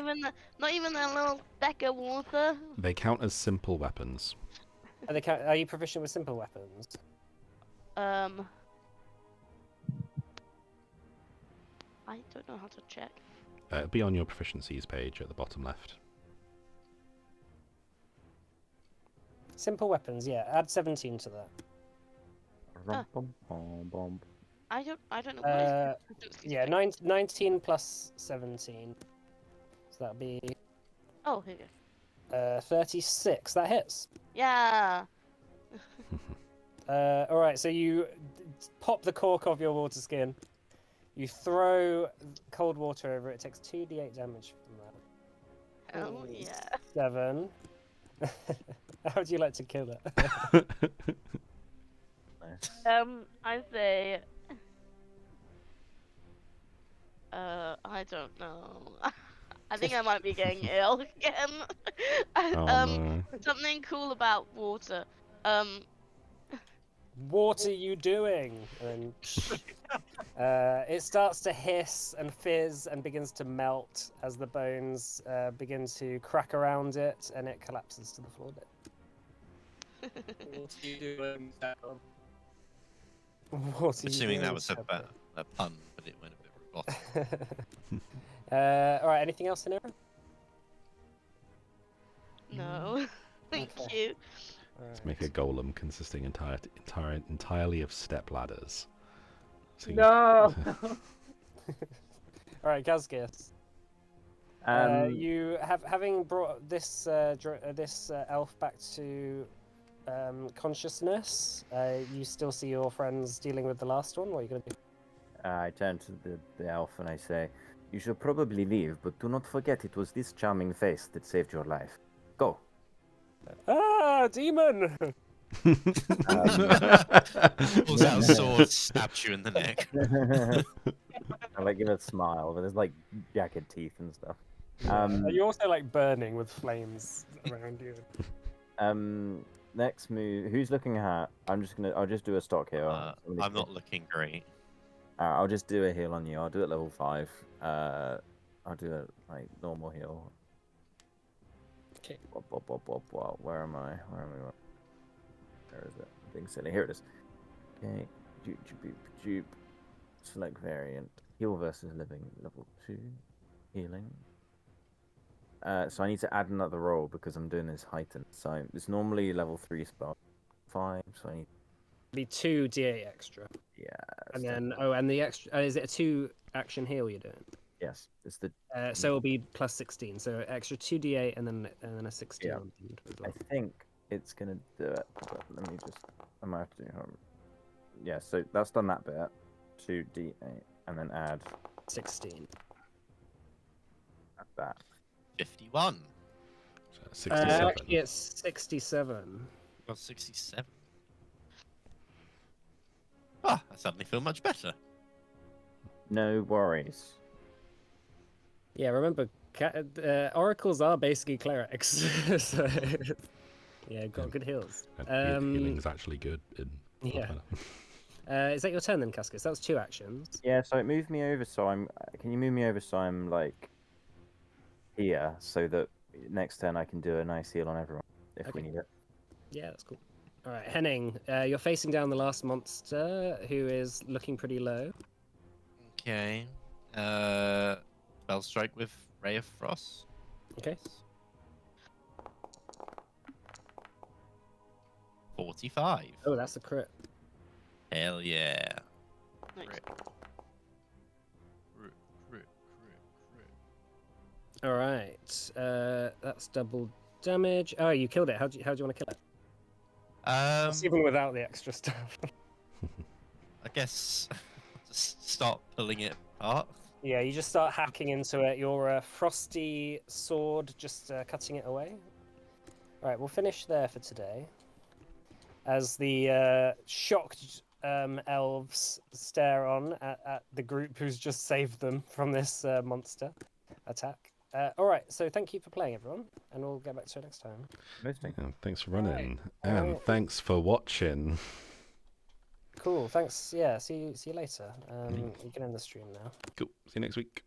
Not even that little speck of water. they count as simple weapons. Are you proficient with simple weapons? I don't know how to check. It'll be on your proficiencies page at the bottom left. Simple weapons, yeah. Add 17 to that. I don't know what Yeah, 19 plus 17. So that'll be Oh, here you go. 36. That hits. Yeah. All right, so you pop the cork off your water skin. You throw cold water over it. It takes 2d8 damage from that. Oh, yeah. 7. How would you like to kill it? I say. I don't know. I think I might be getting ill again. No. Something cool about water. What are you doing? And it starts to hiss and fizz and begins to melt as the bones begin to crack around it, and it collapses to the floor. What are you doing, Sam? What are you Assuming that doing, was Seb? a pun, but it went a bit robotic. All right. Anything else, Anira? No. Thank Okay. you. Let's make a golem consisting entirely of step ladders. So you- No. All right, Gazgis. You having brought this elf back to consciousness. You still see your friends dealing with the last one. What are you gonna do? I turn to the elf and I say, "You should probably leave, but do not forget it was this charming face that saved your life. Go." Ah, demon! Pulls out a sword, stabs you in the neck. I like give it a smile, but there's like jagged teeth and stuff. Are you also like burning with flames around you? Next move. Who's looking at? I'll just do a stock heal. I'm not looking great. I'll just do a heal on you. I'll do it level 5. I'll do a like normal heal. Okay. Where am I? Where is it? I'm being silly. Here it is. Okay. Jupe. Select variant. Heal versus living. Level 2. Healing. So I need to add another roll because I'm doing this heightened. So it's normally level 3 spell 5. So I need. Be 2 d8 extra. Yeah. And so- then and the extra is it a 2 action heal you're doing? Yes. It's the. So it'll be plus 16. So extra 2 d8 and then a 16 Yeah. on the end as I well. think it's gonna do it. But let me just. I might have to do. Yeah. So that's done that bit. 2d8 and then add 16. that. 51. 67. Actually, it's 67. Got 67. Ah, I suddenly feel much better. No worries. Yeah, remember, oracles are basically clerics. So, yeah, got good heals. And healing's actually good. Yeah. Is that your turn then, Cascus? That was 2 actions. Yeah. So it moved me over. So I'm. Can you move me over so I'm like here, so that next turn I can do a nice heal on everyone if we Okay. need it. Yeah, that's cool. All right, Henning, you're facing down the last monster who is looking pretty low. Okay. Spell strike with Ray of Frost. Okay. 45. Oh, that's a crit. Hell yeah. Nice. Crit. All right, that's double damage. Oh, you killed it. How do you want to kill it? That's even without the extra stuff. I guess just start pulling it apart. Yeah, you just start hacking into it. Your frosty sword just cutting it away. All right, we'll finish there for today. As the shocked elves stare on at the group who's just saved them from this monster attack. All right, so thank you for playing, everyone, and we'll get back to it next time. Interesting. Yeah, thanks for running, All and right. thanks for watching. Cool. Thanks. Yeah. See you later. You can end the stream now. Cool. See you next week.